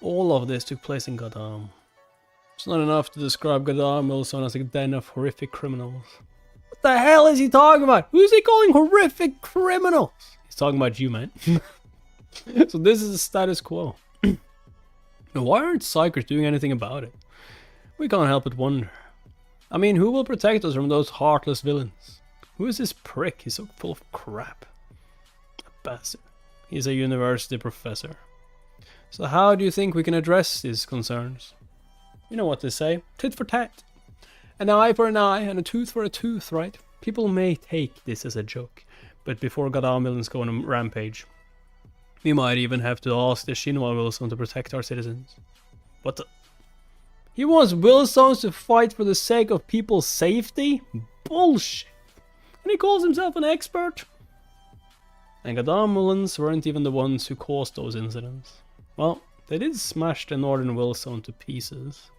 All of this took place in Goddam. It's not enough to describe Goddam vilzone as a den of horrific criminals. What the hell is he talking about? Who's he calling horrific criminals? He's talking about you, man. So this is the status quo. Now, why aren't psychers doing anything about it? We can't help but wonder. I mean, who will protect us from those heartless villains? Who is this prick? He's so full of crap. A bastard. He's a university professor. So how do you think we can address these concerns? You know what they say. Tit for tat. An eye for an eye and a tooth for a tooth, right? People may take this as a joke, but before Goddam villains go on a rampage, we might even have to ask the Shinwa vilzone to protect our citizens. What the? He wants vilzones to fight for the sake of people's safety? Bullshit! And he calls himself an expert? And Goddam villains weren't even the ones who caused those incidents. Well, they did smash the northern vilzone to pieces.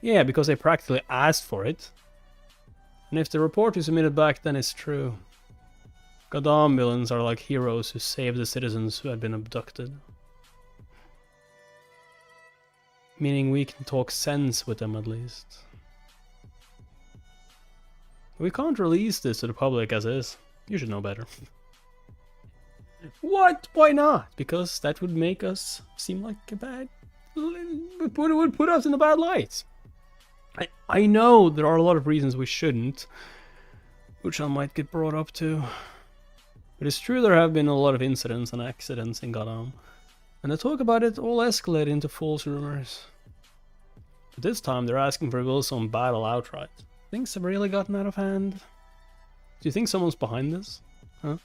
Yeah, because they practically asked for it. And if the report you submitted back then is true, Goddam villains are like heroes who saved the citizens who had been abducted. Meaning we can talk sense with them at least. We can't release this to the public as is. You should know better. What? Why not? Because that would make us seem like a bad... It would put us in a bad light. I know there are a lot of reasons we shouldn't, which I might get brought up to. But it's true there have been a lot of incidents and accidents in Goddam, and the talk about it all escalated into false rumors. But this time they're asking for a vilzone battle outright. Things have really gotten out of hand. Do you think someone's behind this? Huh?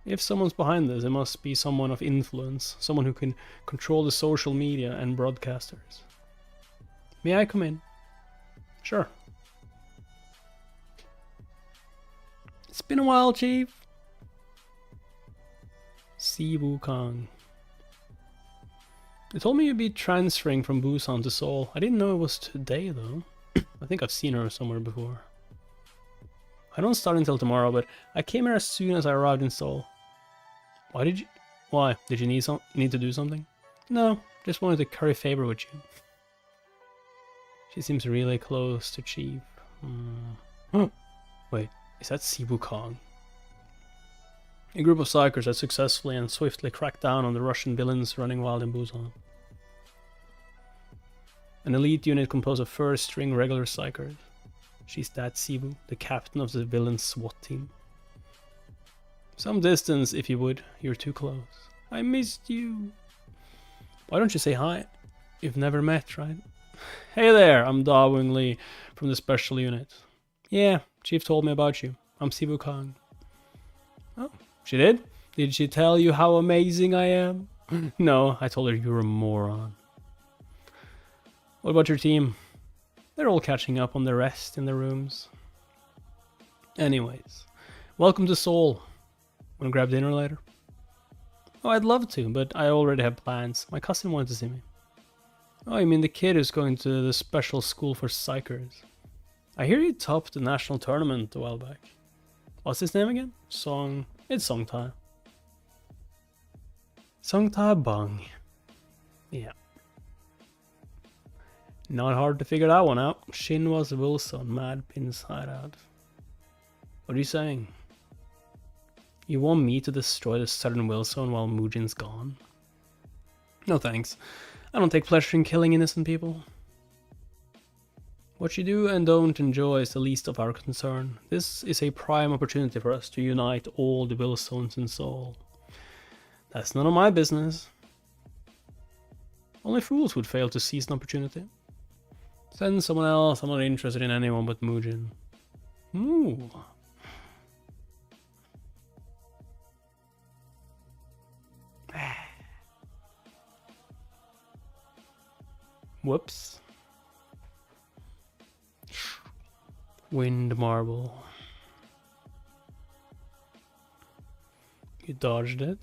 If someone's behind this, it must be someone of influence, someone who can control the social media and broadcasters. May I come in? Sure. It's been a while, Chief. Sibu Kong. They told me you'd be transferring from Busan to Seoul. I didn't know it was today, though. I think I've seen her somewhere before. I don't start until tomorrow, but I came here as soon as I arrived in Seoul. Why? Did you need to do something? No, just wanted to curry favor with you. She seems really close to Chief. Wait, is that Sibu Kong? A group of psychers had successfully and swiftly cracked down on the Russian villains running wild in Busan. An elite unit composed of first-string regular psychers. She's that Sibu, the captain of the villain SWAT team. Some distance, if you would. You're too close. I missed you. Why don't you say hi? You've never met, right? Hey there, I'm Da Wing Lee from the special unit. Yeah, Chief told me about you. I'm Sibu Kong. Oh, she did? Did she tell you how amazing I am? No, I told her you're a moron. What about your team? They're all catching up on the rest in their rooms. Anyways, welcome to Seoul. Wanna grab dinner later? Oh, I'd love to, but I already have plans. My cousin wanted to see me. Oh, you mean the kid who's going to the special school for psychers? I hear he topped the national tournament a while back. What's his name again? It's Songta. Songta Bong. Yeah. Not hard to figure that one out. Shin was a vilzone, mad pins hideout. What are you saying? You want me to destroy the southern vilzone while Mujin's gone? No thanks. I don't take pleasure in killing innocent people. What you do and don't enjoy is the least of our concern. This is a prime opportunity for us to unite all the vilzones in Seoul. That's none of my business. Only fools would fail to seize an opportunity. Send someone else. I'm not interested in anyone but Mujin. Ooh. Whoops. Wind marble. You dodged it.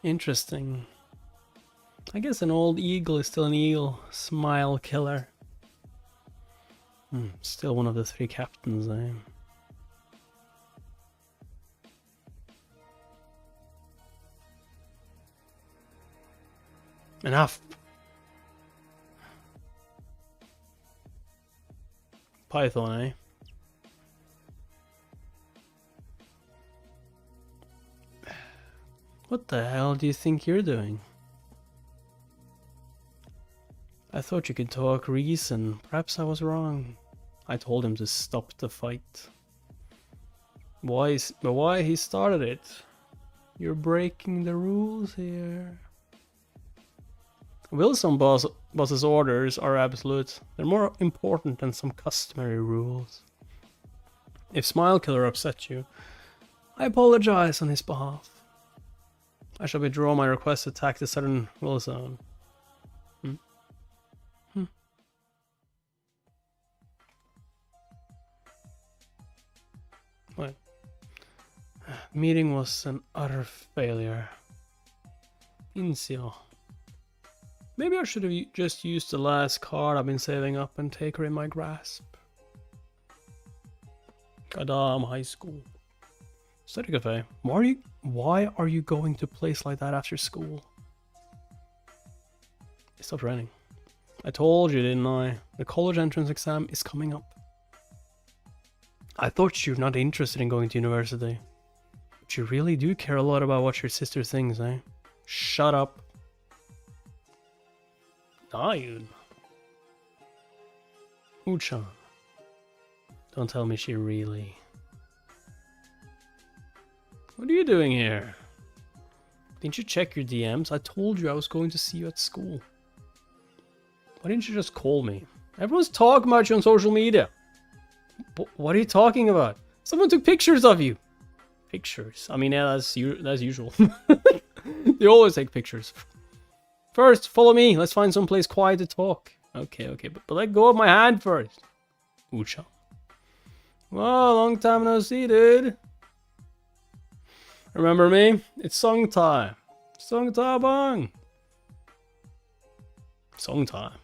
Interesting. I guess an old eagle is still an eagle. Smile killer. Still one of the 3 captains, eh? Enough! Python, eh? What the hell do you think you're doing? I thought you could talk reason. Perhaps I was wrong. I told him to stop the fight. Why he started it? You're breaking the rules here. Vilzone boss's orders are absolute. They're more important than some customary rules. If Smile Killer upset you, I apologize on his behalf. I shall withdraw my request to attack the southern vilzone. What? Meeting was an utter failure. Incio. Maybe I should have just used the last card I've been saving up and take her in my grasp. Gadam High School. Study cafe. Why are you going to a place like that after school? It stopped raining. I told you, didn't I? The college entrance exam is coming up. I thought you're not interested in going to university. But you really do care a lot about what your sister thinks, eh? Shut up. Ayun. Uchan. Don't tell me she really... What are you doing here? Didn't you check your DMs? I told you I was going to see you at school. Why didn't you just call me? Everyone's talking about you on social media. What are you talking about? Someone took pictures of you. Pictures? I mean, yeah, that's usual. They always take pictures. First, follow me. Let's find someplace quiet to talk. Okay, but let go of my hand first. Ucha. Whoa, long time no see, dude. Remember me? It's song time. Song time, bong. Song time.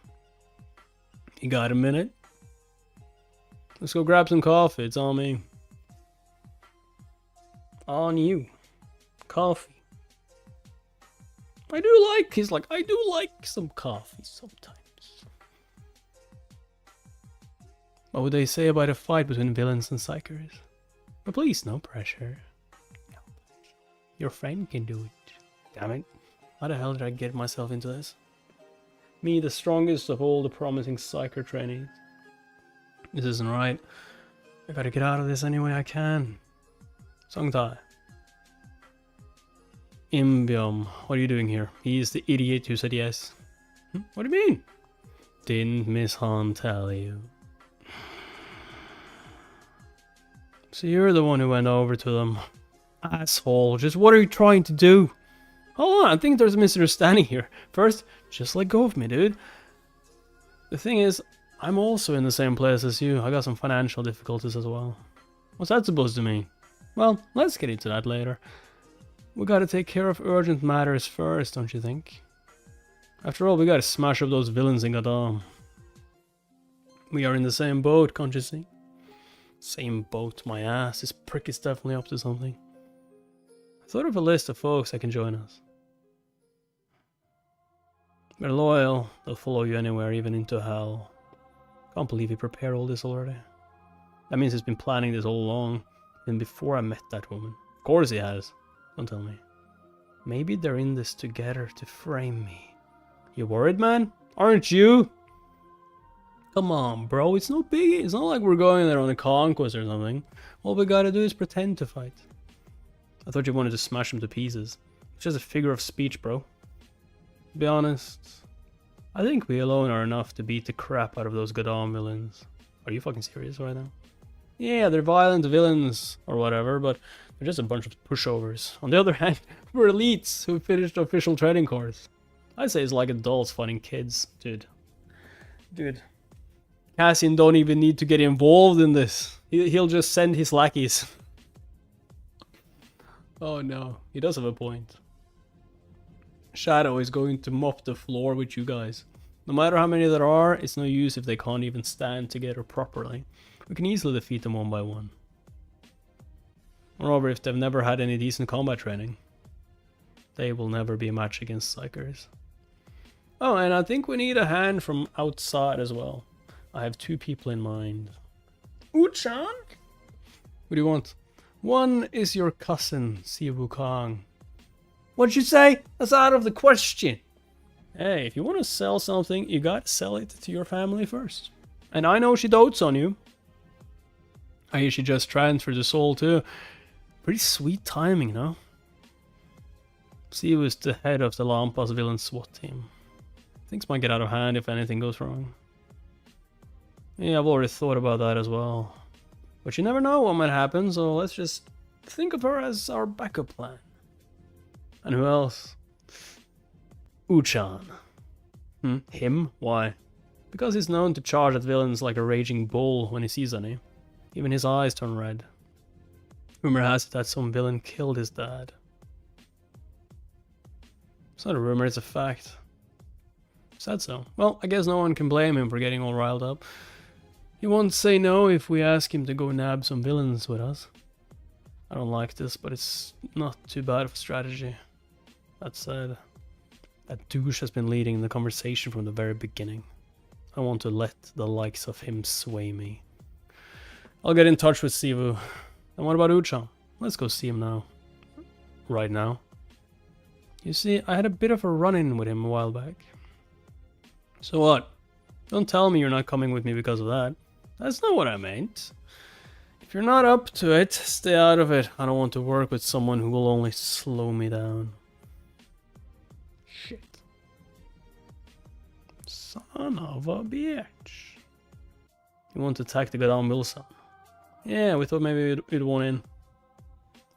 You got a minute? Let's go grab some coffee. It's on me. On you. Coffee. He's like, I do like some coffee sometimes. What would they say about a fight between villains and psychers? But please, no pressure. No pressure. Your friend can do it. Damn it. How the hell did I get myself into this? Me, the strongest of all the promising psyker trainees. This isn't right. I gotta get out of this any way I can. Songtai. Imbyom, what are you doing here? He's the idiot who said yes. What do you mean? Didn't Miss Han tell you? So you're the one who went over to them. Asshole, just what are you trying to do? Hold on, I think there's a misunderstanding here. First, just let go of me, dude. The thing is, I'm also in the same place as you. I got some financial difficulties as well. What's that supposed to mean? Well, let's get into that later. We gotta take care of urgent matters first, don't you think? After all, we gotta smash up those villains in Gadam. We are in the same boat, can't you see? Same boat, my ass. This prick is definitely up to something. I thought of a list of folks that can join us. They're loyal, they'll follow you anywhere, even into hell. Can't believe he prepared all this already. That means he's been planning this all along, even before I met that woman. Of course he has. Don't tell me. Maybe they're in this together to frame me. You worried, man? Aren't you? Come on, bro. It's no biggie. It's not like we're going there on a conquest or something. All we gotta do is pretend to fight. I thought you wanted to smash him to pieces. It's just a figure of speech, bro. To be honest, I think we alone are enough to beat the crap out of those Gadam villains. Are you fucking serious right now? Yeah, they're violent villains or whatever, but they're just a bunch of pushovers. On the other hand, we're elites who finished the official training course. I'd say it's like adults fighting kids, dude. Dude. Cassian don't even need to get involved in this. He'll just send his lackeys. Oh no, he does have a point. Shadow is going to mop the floor with you guys. No matter how many there are, it's no use if they can't even stand together properly. We can easily defeat them one by one. Moreover, if they've never had any decent combat training, they will never be a match against psychers. Oh, and I think we need a hand from outside as well. I have two people in mind. Uchan? What do you want? One is your cousin, Siwu Kang. What'd you say? That's out of the question. Hey, if you want to sell something, you gotta sell it to your family first. And I know she dotes on you. I hear she just transferred the soul too. Pretty sweet timing, no? Siwu is the head of the Lampas villain SWAT team. Things might get out of hand if anything goes wrong. Yeah, I've already thought about that as well. But you never know what might happen, so let's just think of her as our backup plan. And who else? Uchan. Him? Why? Because he's known to charge at villains like a raging bull when he sees any. Even his eyes turn red. Rumor has it that some villain killed his dad. It's not a rumor, it's a fact. Said so. Well, I guess no one can blame him for getting all riled up. He won't say no if we ask him to go nab some villains with us. I don't like this, but it's not too bad of a strategy. That said, that douche has been leading the conversation from the very beginning. I want to let the likes of him sway me. I'll get in touch with Siwu. And what about Uchan? Let's go see him now. Right now. You see, I had a bit of a run-in with him a while back. So what? Don't tell me you're not coming with me because of that. That's not what I meant. If you're not up to it, stay out of it. I don't want to work with someone who will only slow me down. Shit. Son of a bitch. You want to attack the Gadam Vilzone? Yeah, we thought maybe we'd want in.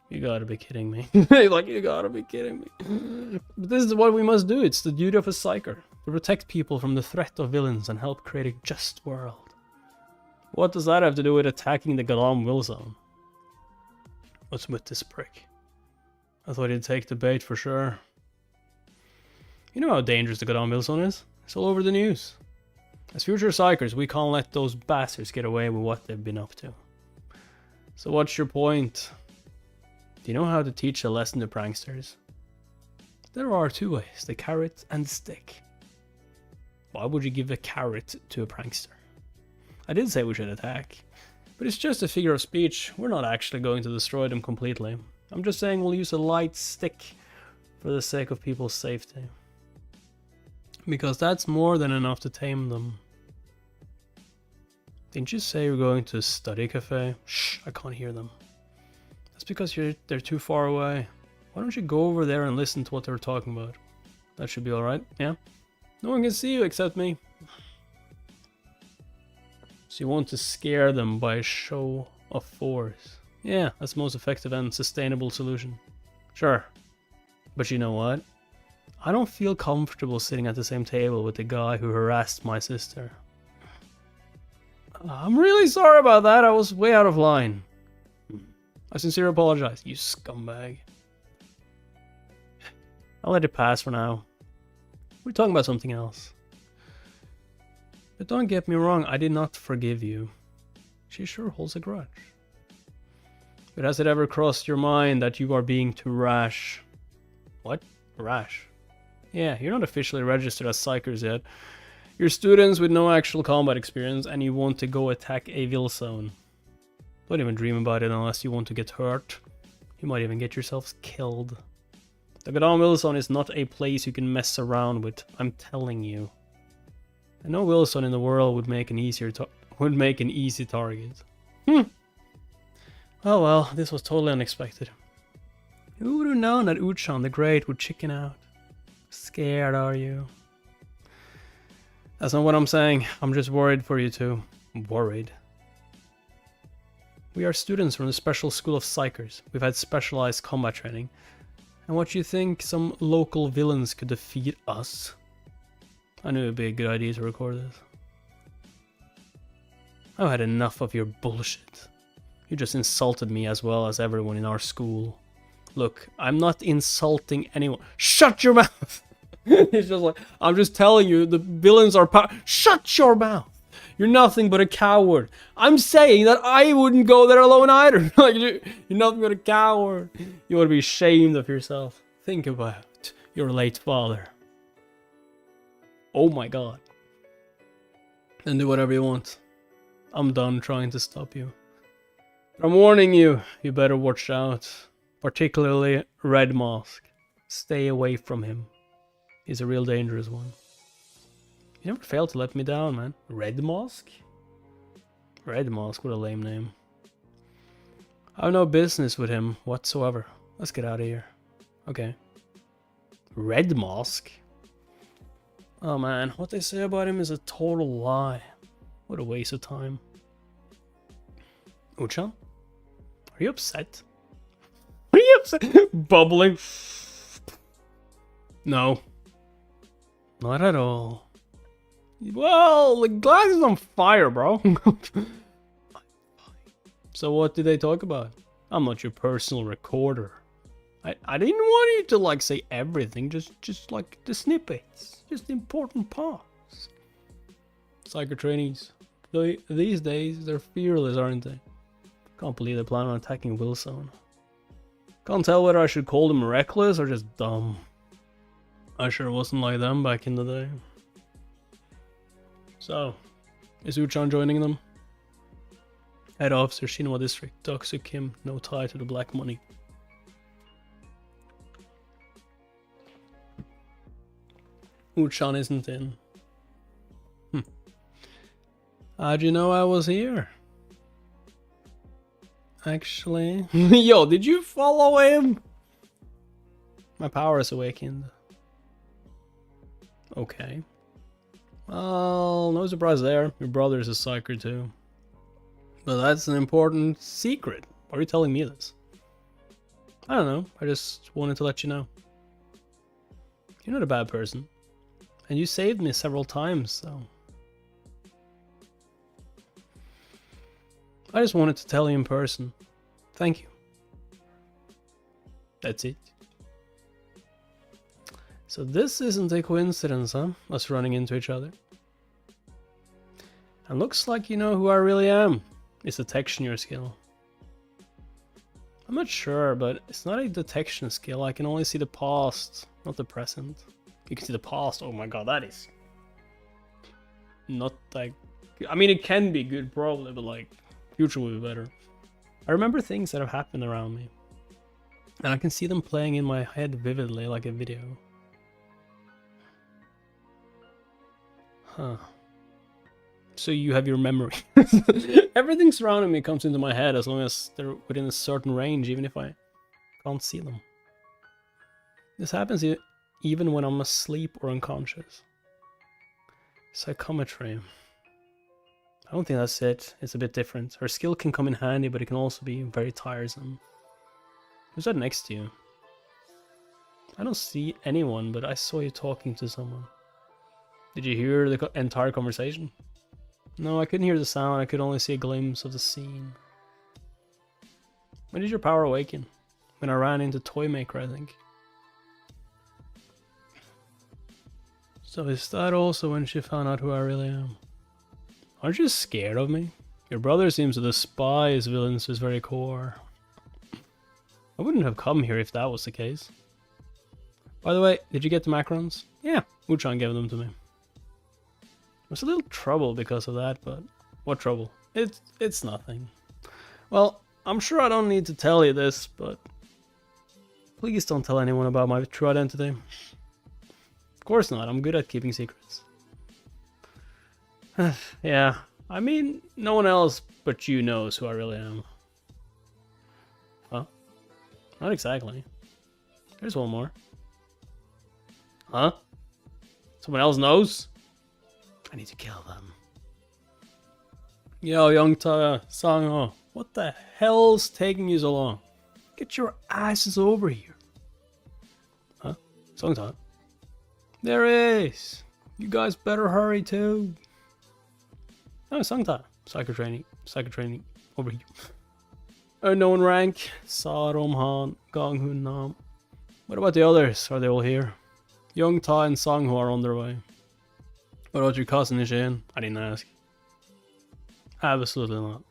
You gotta be kidding me. Like, you gotta be kidding me. But this is what we must do. It's the duty of a psyker. To protect people from the threat of villains and help create a just world. What does that have to do with attacking the Galam vilzone? What's with this prick? I thought he'd take the bait for sure. You know how dangerous the Galam vilzone is? It's all over the news. As future psychers, we can't let those bastards get away with what they've been up to. So what's your point? Do you know how to teach a lesson to pranksters? There are two ways, the carrot and the stick. Why would you give a carrot to a prankster? I did say we should attack, but it's just a figure of speech. We're not actually going to destroy them completely. I'm just saying we'll use a light stick for the sake of people's safety. Because that's more than enough to tame them. Didn't you say you're going to a study cafe? Shh, I can't hear them. That's because they're too far away. Why don't you go over there and listen to what they're talking about? That should be alright, yeah? No one can see you except me. So you want to scare them by a show of force. Yeah, that's the most effective and sustainable solution. Sure. But you know what? I don't feel comfortable sitting at the same table with the guy who harassed my sister. I'm really sorry about that. I was way out of line. I sincerely apologize, you scumbag. I'll let it pass for now. We're talking about something else. But don't get me wrong, I did not forgive you. She sure holds a grudge. But has it ever crossed your mind that you are being too rash? What? Rash? Yeah, you're not officially registered as psychers yet. You're students with no actual combat experience and you want to go attack a vilzone. Don't even dream about it unless you want to get hurt. You might even get yourselves killed. The Galam vilzone is not a place you can mess around with, I'm telling you. And no vilzone in the world would make an easy target. Oh well, this was totally unexpected. Who would have known that Uchan the Great would chicken out? Scared, are you? That's not what I'm saying. I'm just worried for you two. Worried. We are students from the special school of psychers. We've had specialized combat training. And what you think some local villains could defeat us? I knew it'd be a good idea to record this. I've had enough of your bullshit. You just insulted me as well as everyone in our school. Look, I'm not insulting anyone. Shut your mouth! It's just like, I'm just telling you, the villains are Shut your mouth! You're nothing but a coward. I'm saying that I wouldn't go there alone either. Like, you're nothing but a coward. You ought to be ashamed of yourself. Think about your late father. Oh my god. Then do whatever you want. I'm done trying to stop you. But I'm warning you, you better watch out. Particularly Red Mask. Stay away from him. He's a real dangerous one. You never failed to let me down, man. Red Mask? Red Mask, what a lame name. I have no business with him whatsoever. Let's get out of here. Okay. Red Mask? Oh man, what they say about him is a total lie. What a waste of time. Uchan? Are you upset? Are you upset? Bubbling. No. Not at all. Well, the glass is on fire, bro. So what did they talk about? I'm not your personal recorder. I didn't want you to like say everything, just like the snippets, just the important parts. Psycho trainees, these days they're fearless, aren't they? Can't believe they plan on attacking vilzone. Can't tell whether I should call them reckless or just dumb. I sure wasn't like them back in the day. So, is Uchan joining them? Head officer, Shinwa District, Doksu Kim, no tie to the black money. Uchan isn't in. How'd you know I was here? Actually... Yo, did you follow him? My power is awakened. Okay. Well, no surprise there. Your brother is a psyker too. But that's an important secret. Why are you telling me this? I don't know. I just wanted to let you know. You're not a bad person. And you saved me several times, so... I just wanted to tell you in person. Thank you. That's it. So this isn't a coincidence, huh? Us running into each other. And looks like you know who I really am. It's detection your skill. I'm not sure, but it's not a detection skill. I can only see the past, not the present. You can see the past. Oh my god, that is not like... I mean, it can be good probably, but like, future will be better. I remember things that have happened around me. And I can see them playing in my head vividly like a video. Huh. So you have your memory. Everything surrounding me comes into my head as long as they're within a certain range, even if I can't see them. This happens even when I'm asleep or unconscious. Psychometry. I don't think that's it. It's a bit different. Her skill can come in handy, but it can also be very tiresome. Who's that next to you? I don't see anyone, but I saw you talking to someone. Did you hear the entire conversation? No, I couldn't hear the sound. I could only see a glimpse of the scene. When did your power awaken? When I ran into Toymaker, I think. So is that also when she found out who I really am? Aren't you scared of me? Your brother seems to despise villains to his very core. I wouldn't have come here if that was the case. By the way, did you get the macarons? Yeah, Mujin gave them to me. There's a little trouble because of that, but what trouble? It's nothing. Well, I'm sure I don't need to tell you this, but please don't tell anyone about my true identity. Of course not, I'm good at keeping secrets. Yeah, I mean, no one else but you knows who I really am. Huh? Not exactly. There's one more. Huh? Someone else knows? I need to kill them. Yo, young Sangho, what the hell's taking you so long? Get your asses over here. Huh? Songta? There is. You guys better hurry too. Oh, Songta. Psychotraining. Over here. Unknown rank. Saromhan. Ganghun Nam. What about the others? Are they all here? Young Ta and Sangho are on their way. What about your cousin Ishin? I didn't ask. Absolutely not.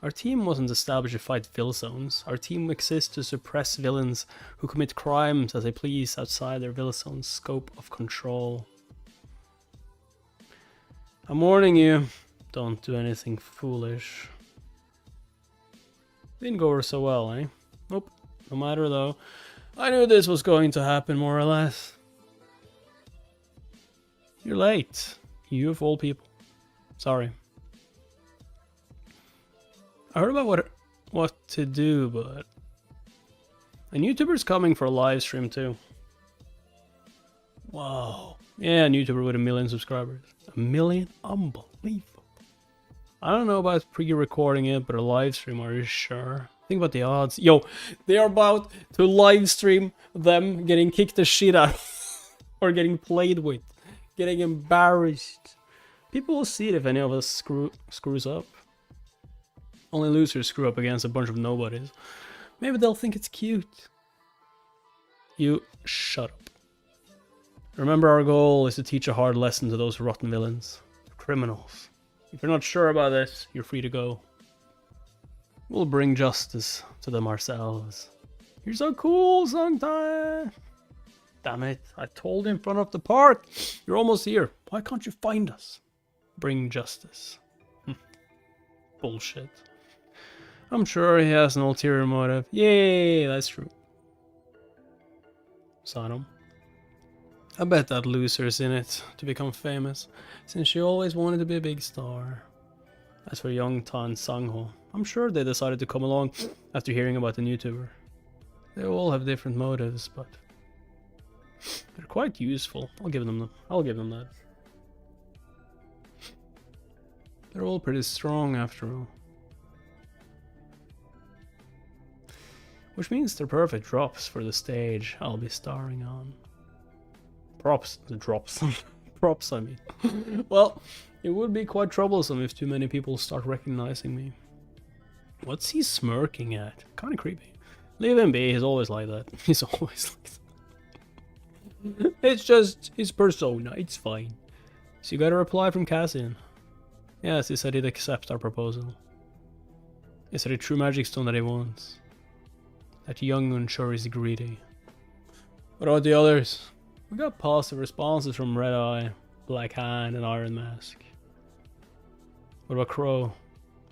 Our team wasn't established to fight vilzones. Our team exists to suppress villains who commit crimes as they please outside their vilzone's scope of control. I'm warning you, don't do anything foolish. Didn't go over so well, eh? Nope. No matter though, I knew this was going to happen more or less. You're late. You of all people. Sorry. I heard about what to do, but a YouTuber's coming for a live stream too. Wow. Yeah, a YouTuber with 1 million subscribers. 1 million? Unbelievable. I don't know about pre-recording it, but a live stream, are you sure? Think about the odds. Yo, they are about to live stream them getting kicked the shit out or getting played with. Getting embarrassed. People will see it if any of us screws up. Only losers screw up against a bunch of nobodies. Maybe they'll think it's cute. You shut up. Remember, our goal is to teach a hard lesson to those rotten villains. Criminals. If you're not sure about this, you're free to go. We'll bring justice to them ourselves. You're so cool, Sangtai! Damn it, I told you in front of the park. You're almost here. Why can't you find us? Bring justice. Bullshit. I'm sure he has an ulterior motive. Yay, that's true. Sodom. I bet that loser's in it to become famous, since she always wanted to be a big star. As for young Tan Sangho, I'm sure they decided to come along after hearing about the YouTuber. They all have different motives, but they're quite useful. I'll give them that. They're all pretty strong after all. Which means they're perfect drops for the stage I'll be starring on. Props. The drops. Props, I mean. Well, it would be quite troublesome if too many people start recognizing me. What's he smirking at? Kind of creepy. Leave him be, he's always like that. He's always like that. It's just his persona, it's fine. So you got a reply from Cassian. Yes, he said he'd accept our proposal. He said a true magic stone that he wants. That young one sure is greedy. What about the others? We got positive responses from Red Eye, Black Hand, and Iron Mask. What about Crow?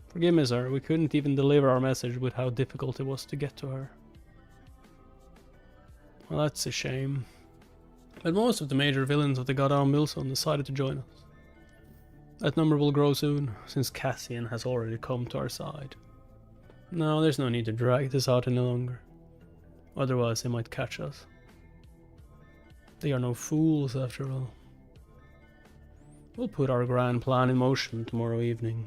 Forgive me, sir, we couldn't even deliver our message with how difficult it was to get to her. Well, that's a shame. But most of the major villains of the goddamn vilzone decided to join us. That number will grow soon, since Cassian has already come to our side. No, there's no need to drag this out any longer. Otherwise they might catch us. They are no fools, after all. We'll put our grand plan in motion tomorrow evening.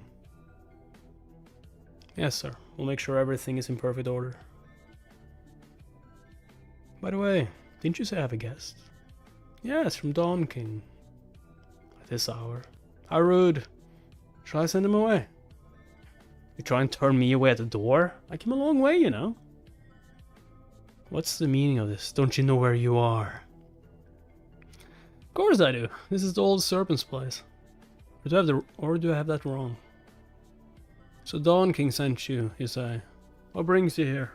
Yes, sir. We'll make sure everything is in perfect order. By the way, didn't you say I have a guest? Yes, from Dawn King. At this hour. How rude. Shall I send him away? You try and turn me away at the door? I came a long way, you know. What's the meaning of this? Don't you know where you are? Of course I do. This is the old serpent's place. Or do I have that wrong? So Dawn King sent you, you say. What brings you here?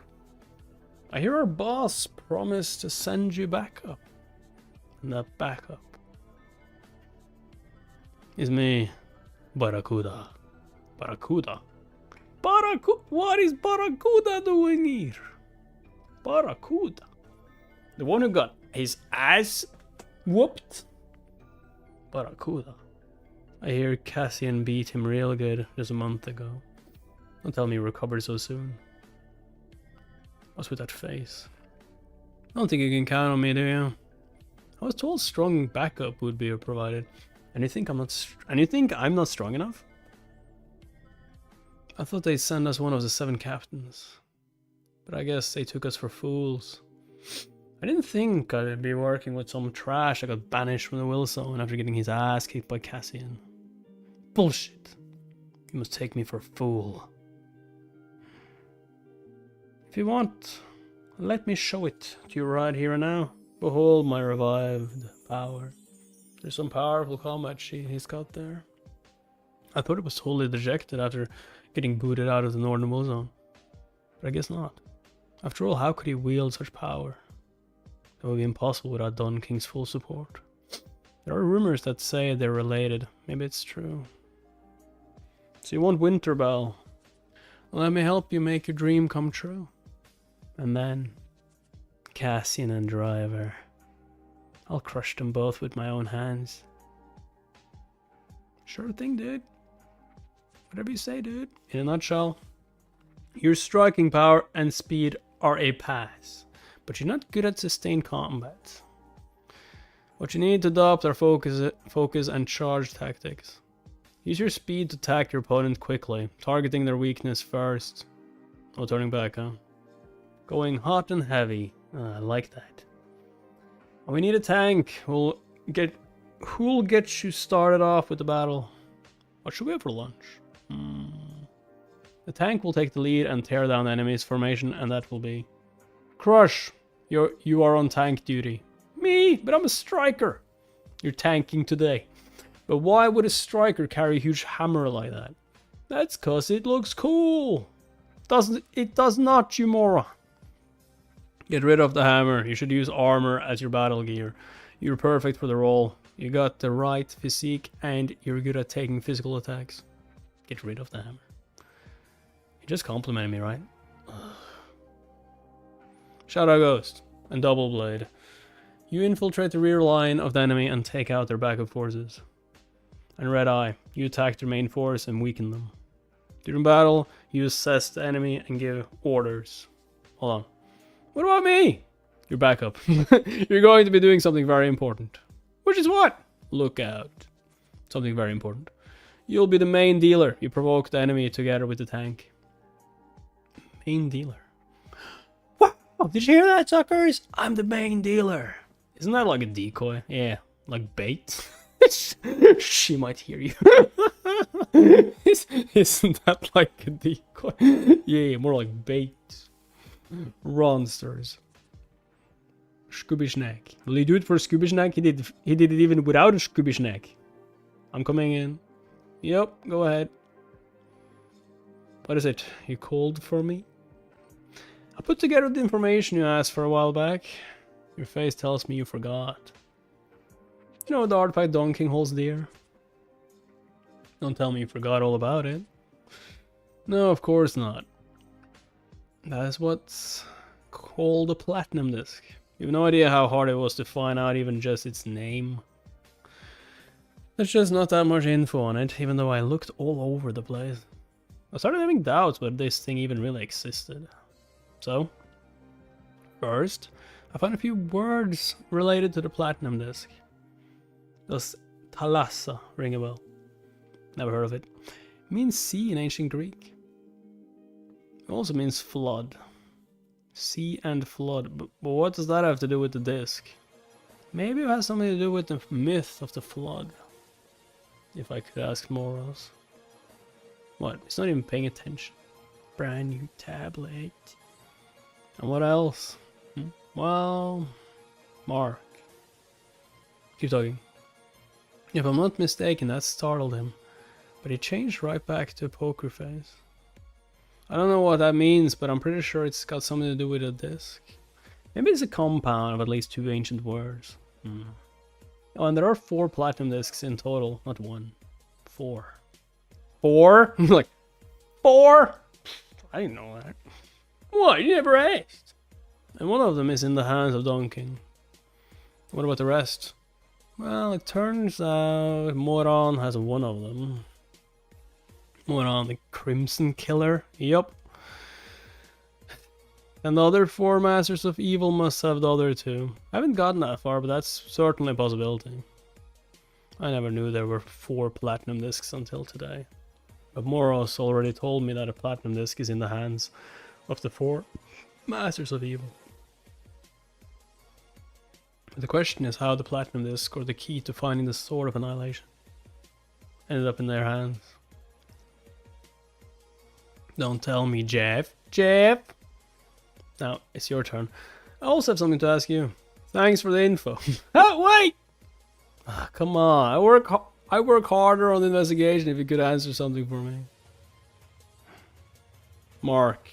I hear our boss promised to send you backup. And that backup is me, Barracuda. Barracuda? What is Barracuda doing here? Barracuda? The one who got his ass whooped? Barracuda. I hear Cassian beat him real good just a month ago. Don't tell me he recovered so soon. What's with that face? I don't think you can count on me, do you? I was told strong backup would be provided. And you think I'm not strong enough? I thought they'd send us one of the 7 captains. But I guess they took us for fools. I didn't think I'd be working with some trash that got banished from the vilzone after getting his ass kicked by Cassian. Bullshit. You must take me for a fool. If you want, let me show it to you right here and now. Behold my revived power. There's some powerful combat he's got there. I thought it was totally dejected after getting booted out of the northern vilzone. But I guess not. After all, how could he wield such power? That would be impossible without Dawn King's full support. There are rumors that say they're related. Maybe it's true. So you want Winterbell? Let me help you make your dream come true. And then Cassian and Driver. I'll crush them both with my own hands. Sure thing, dude. Whatever you say, dude. In a nutshell, your striking power and speed are a pass, but you're not good at sustained combat. What you need to adopt are focus and charge tactics. Use your speed to attack your opponent quickly, targeting their weakness first. No turning back, huh? Going hot and heavy. I like that. And we need a tank who'll get you started off with the battle. What should we have for lunch? The tank will take the lead and tear down the enemy's formation, and that will be Crush. You are on tank duty. Me? But I'm a striker. You're tanking today. But why would a striker carry a huge hammer like that? That's cause it looks cool. It does not, you moron. Get rid of the hammer. You should use armor as your battle gear. You're perfect for the role. You got the right physique and you're good at taking physical attacks. Get rid of the hammer. You just complimented me, right? Shadow Ghost and Double Blade. You infiltrate the rear line of the enemy and take out their backup forces. And Red Eye, you attack their main force and weaken them. During battle, you assess the enemy and give orders. Hold on. What about me? Your backup. You're going to be doing something very important. Which is what? Look out. Something very important. You'll be the main dealer. You provoke the enemy together with the tank. Main dealer. Wow! Did you hear that, suckers? I'm the main dealer. Isn't that like a decoy? Yeah, like bait. She might hear you. Isn't that like a decoy? Yeah, more like bait. Ronsters. Scooby Snack. Will he do it for Scooby Snack? He did it even without a Scooby Snack. I'm coming in. Yep, go ahead. What is it? You called for me? I put together the information you asked for a while back. Your face tells me you forgot. You know the artifact Don King holds dear? Don't tell me you forgot all about it. No, of course not. That is what's called a platinum disc. You have no idea how hard it was to find out even just its name. There's just not that much info on it, even though I looked all over the place. I started having doubts whether this thing even really existed. So, first, I found a few words related to the platinum disc. Does thalassa ring a bell? Never heard of it. It means sea in ancient Greek. It also means flood. Sea and flood. But what does that have to do with the disc? Maybe it has something to do with the myth of the flood. If I could ask Moros. What? He's not even paying attention. Brand new tablet. And what else? Well, Mark. Keep talking. If I'm not mistaken, that startled him. But he changed right back to a poker face. I don't know what that means, but I'm pretty sure it's got something to do with a disc. Maybe it's a compound of at least 2 ancient words. Oh, and there are 4 platinum discs in total, not 1. 4. 4? Like, 4? I didn't know that. What? You never asked. And one of them is in the hands of Don King. What about the rest? Well, it turns out Moron has one of them. Moron, the Crimson Killer. Yup. And the other 4 Masters of Evil must have the other 2. I haven't gotten that far, but that's certainly a possibility. I never knew there were 4 platinum discs until today. But Moros already told me that a platinum disc is in the hands of the 4 Masters of Evil. The question is how the platinum disc, or the key to finding the Sword of Annihilation, ended up in their hands. Don't tell me, Jeff. Jeff! Now, it's your turn. I also have something to ask you. Thanks for the info. Oh, wait! Come on, I work harder on the investigation if you could answer something for me. Mark.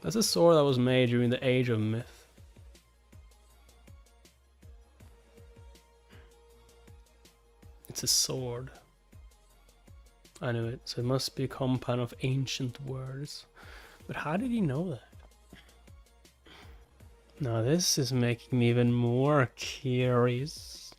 That's a sword that was made during the Age of Myth. It's a sword. I knew it, so it must be a compound of ancient words. But how did he know that? Now this is making me even more curious.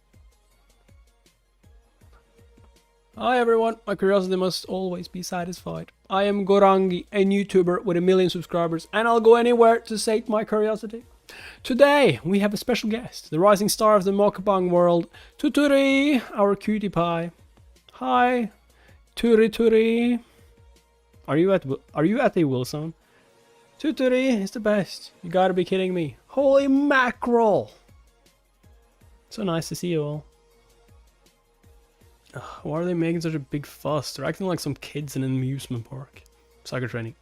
Hi everyone, my curiosity must always be satisfied. I am Gorangi, a YouTuber with 1 million subscribers, and I'll go anywhere to sate my curiosity. Today we have a special guest, the rising star of the mukbang world, Tuturi, our cutie pie. Hi, Turi. Are you at the vilzone? Tuturi is the best. You gotta be kidding me. Holy mackerel! So nice to see you all. Why are they making such a big fuss? They're acting like some kids in an amusement park. Psychotraining.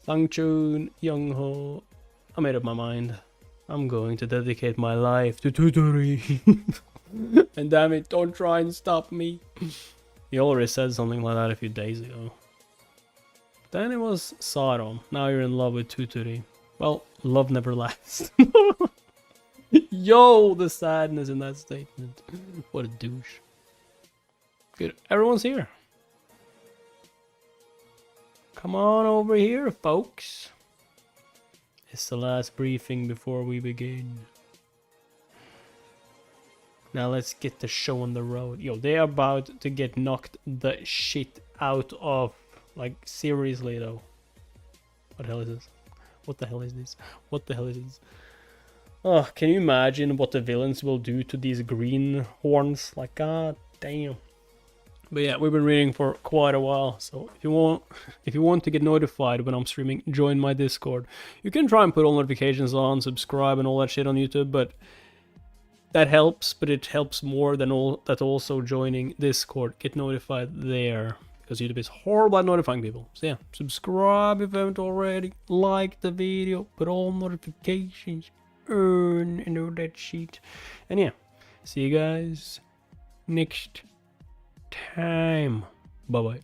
Sangchun, Youngho. I made up my mind. I'm going to dedicate my life to Tuturi. And damn it, don't try and stop me. He already said something like that a few days ago. Then it was Saron. Now you're in love with Tuturi. Well, love never lasts. Yo, the sadness in that statement. What a douche. Good, everyone's here. Come on over here, folks. It's the last briefing before we begin. Now let's get the show on the road. Yo, they're about to get knocked the shit out of. Like, seriously though. What the hell is this? What the hell is this? What the hell is this? Oh, can you imagine what the villains will do to these green horns? Like, god damn. But yeah, we've been reading for quite a while, so if you want to get notified when I'm streaming, join my Discord. You can try and put all notifications on, subscribe and all that shit on YouTube, but that helps, but it helps more than all that also joining Discord. Get notified there, because YouTube is horrible at notifying people. So yeah, subscribe if you haven't already, like the video, put all notifications on and all that shit. And yeah, see you guys next time. Bye bye.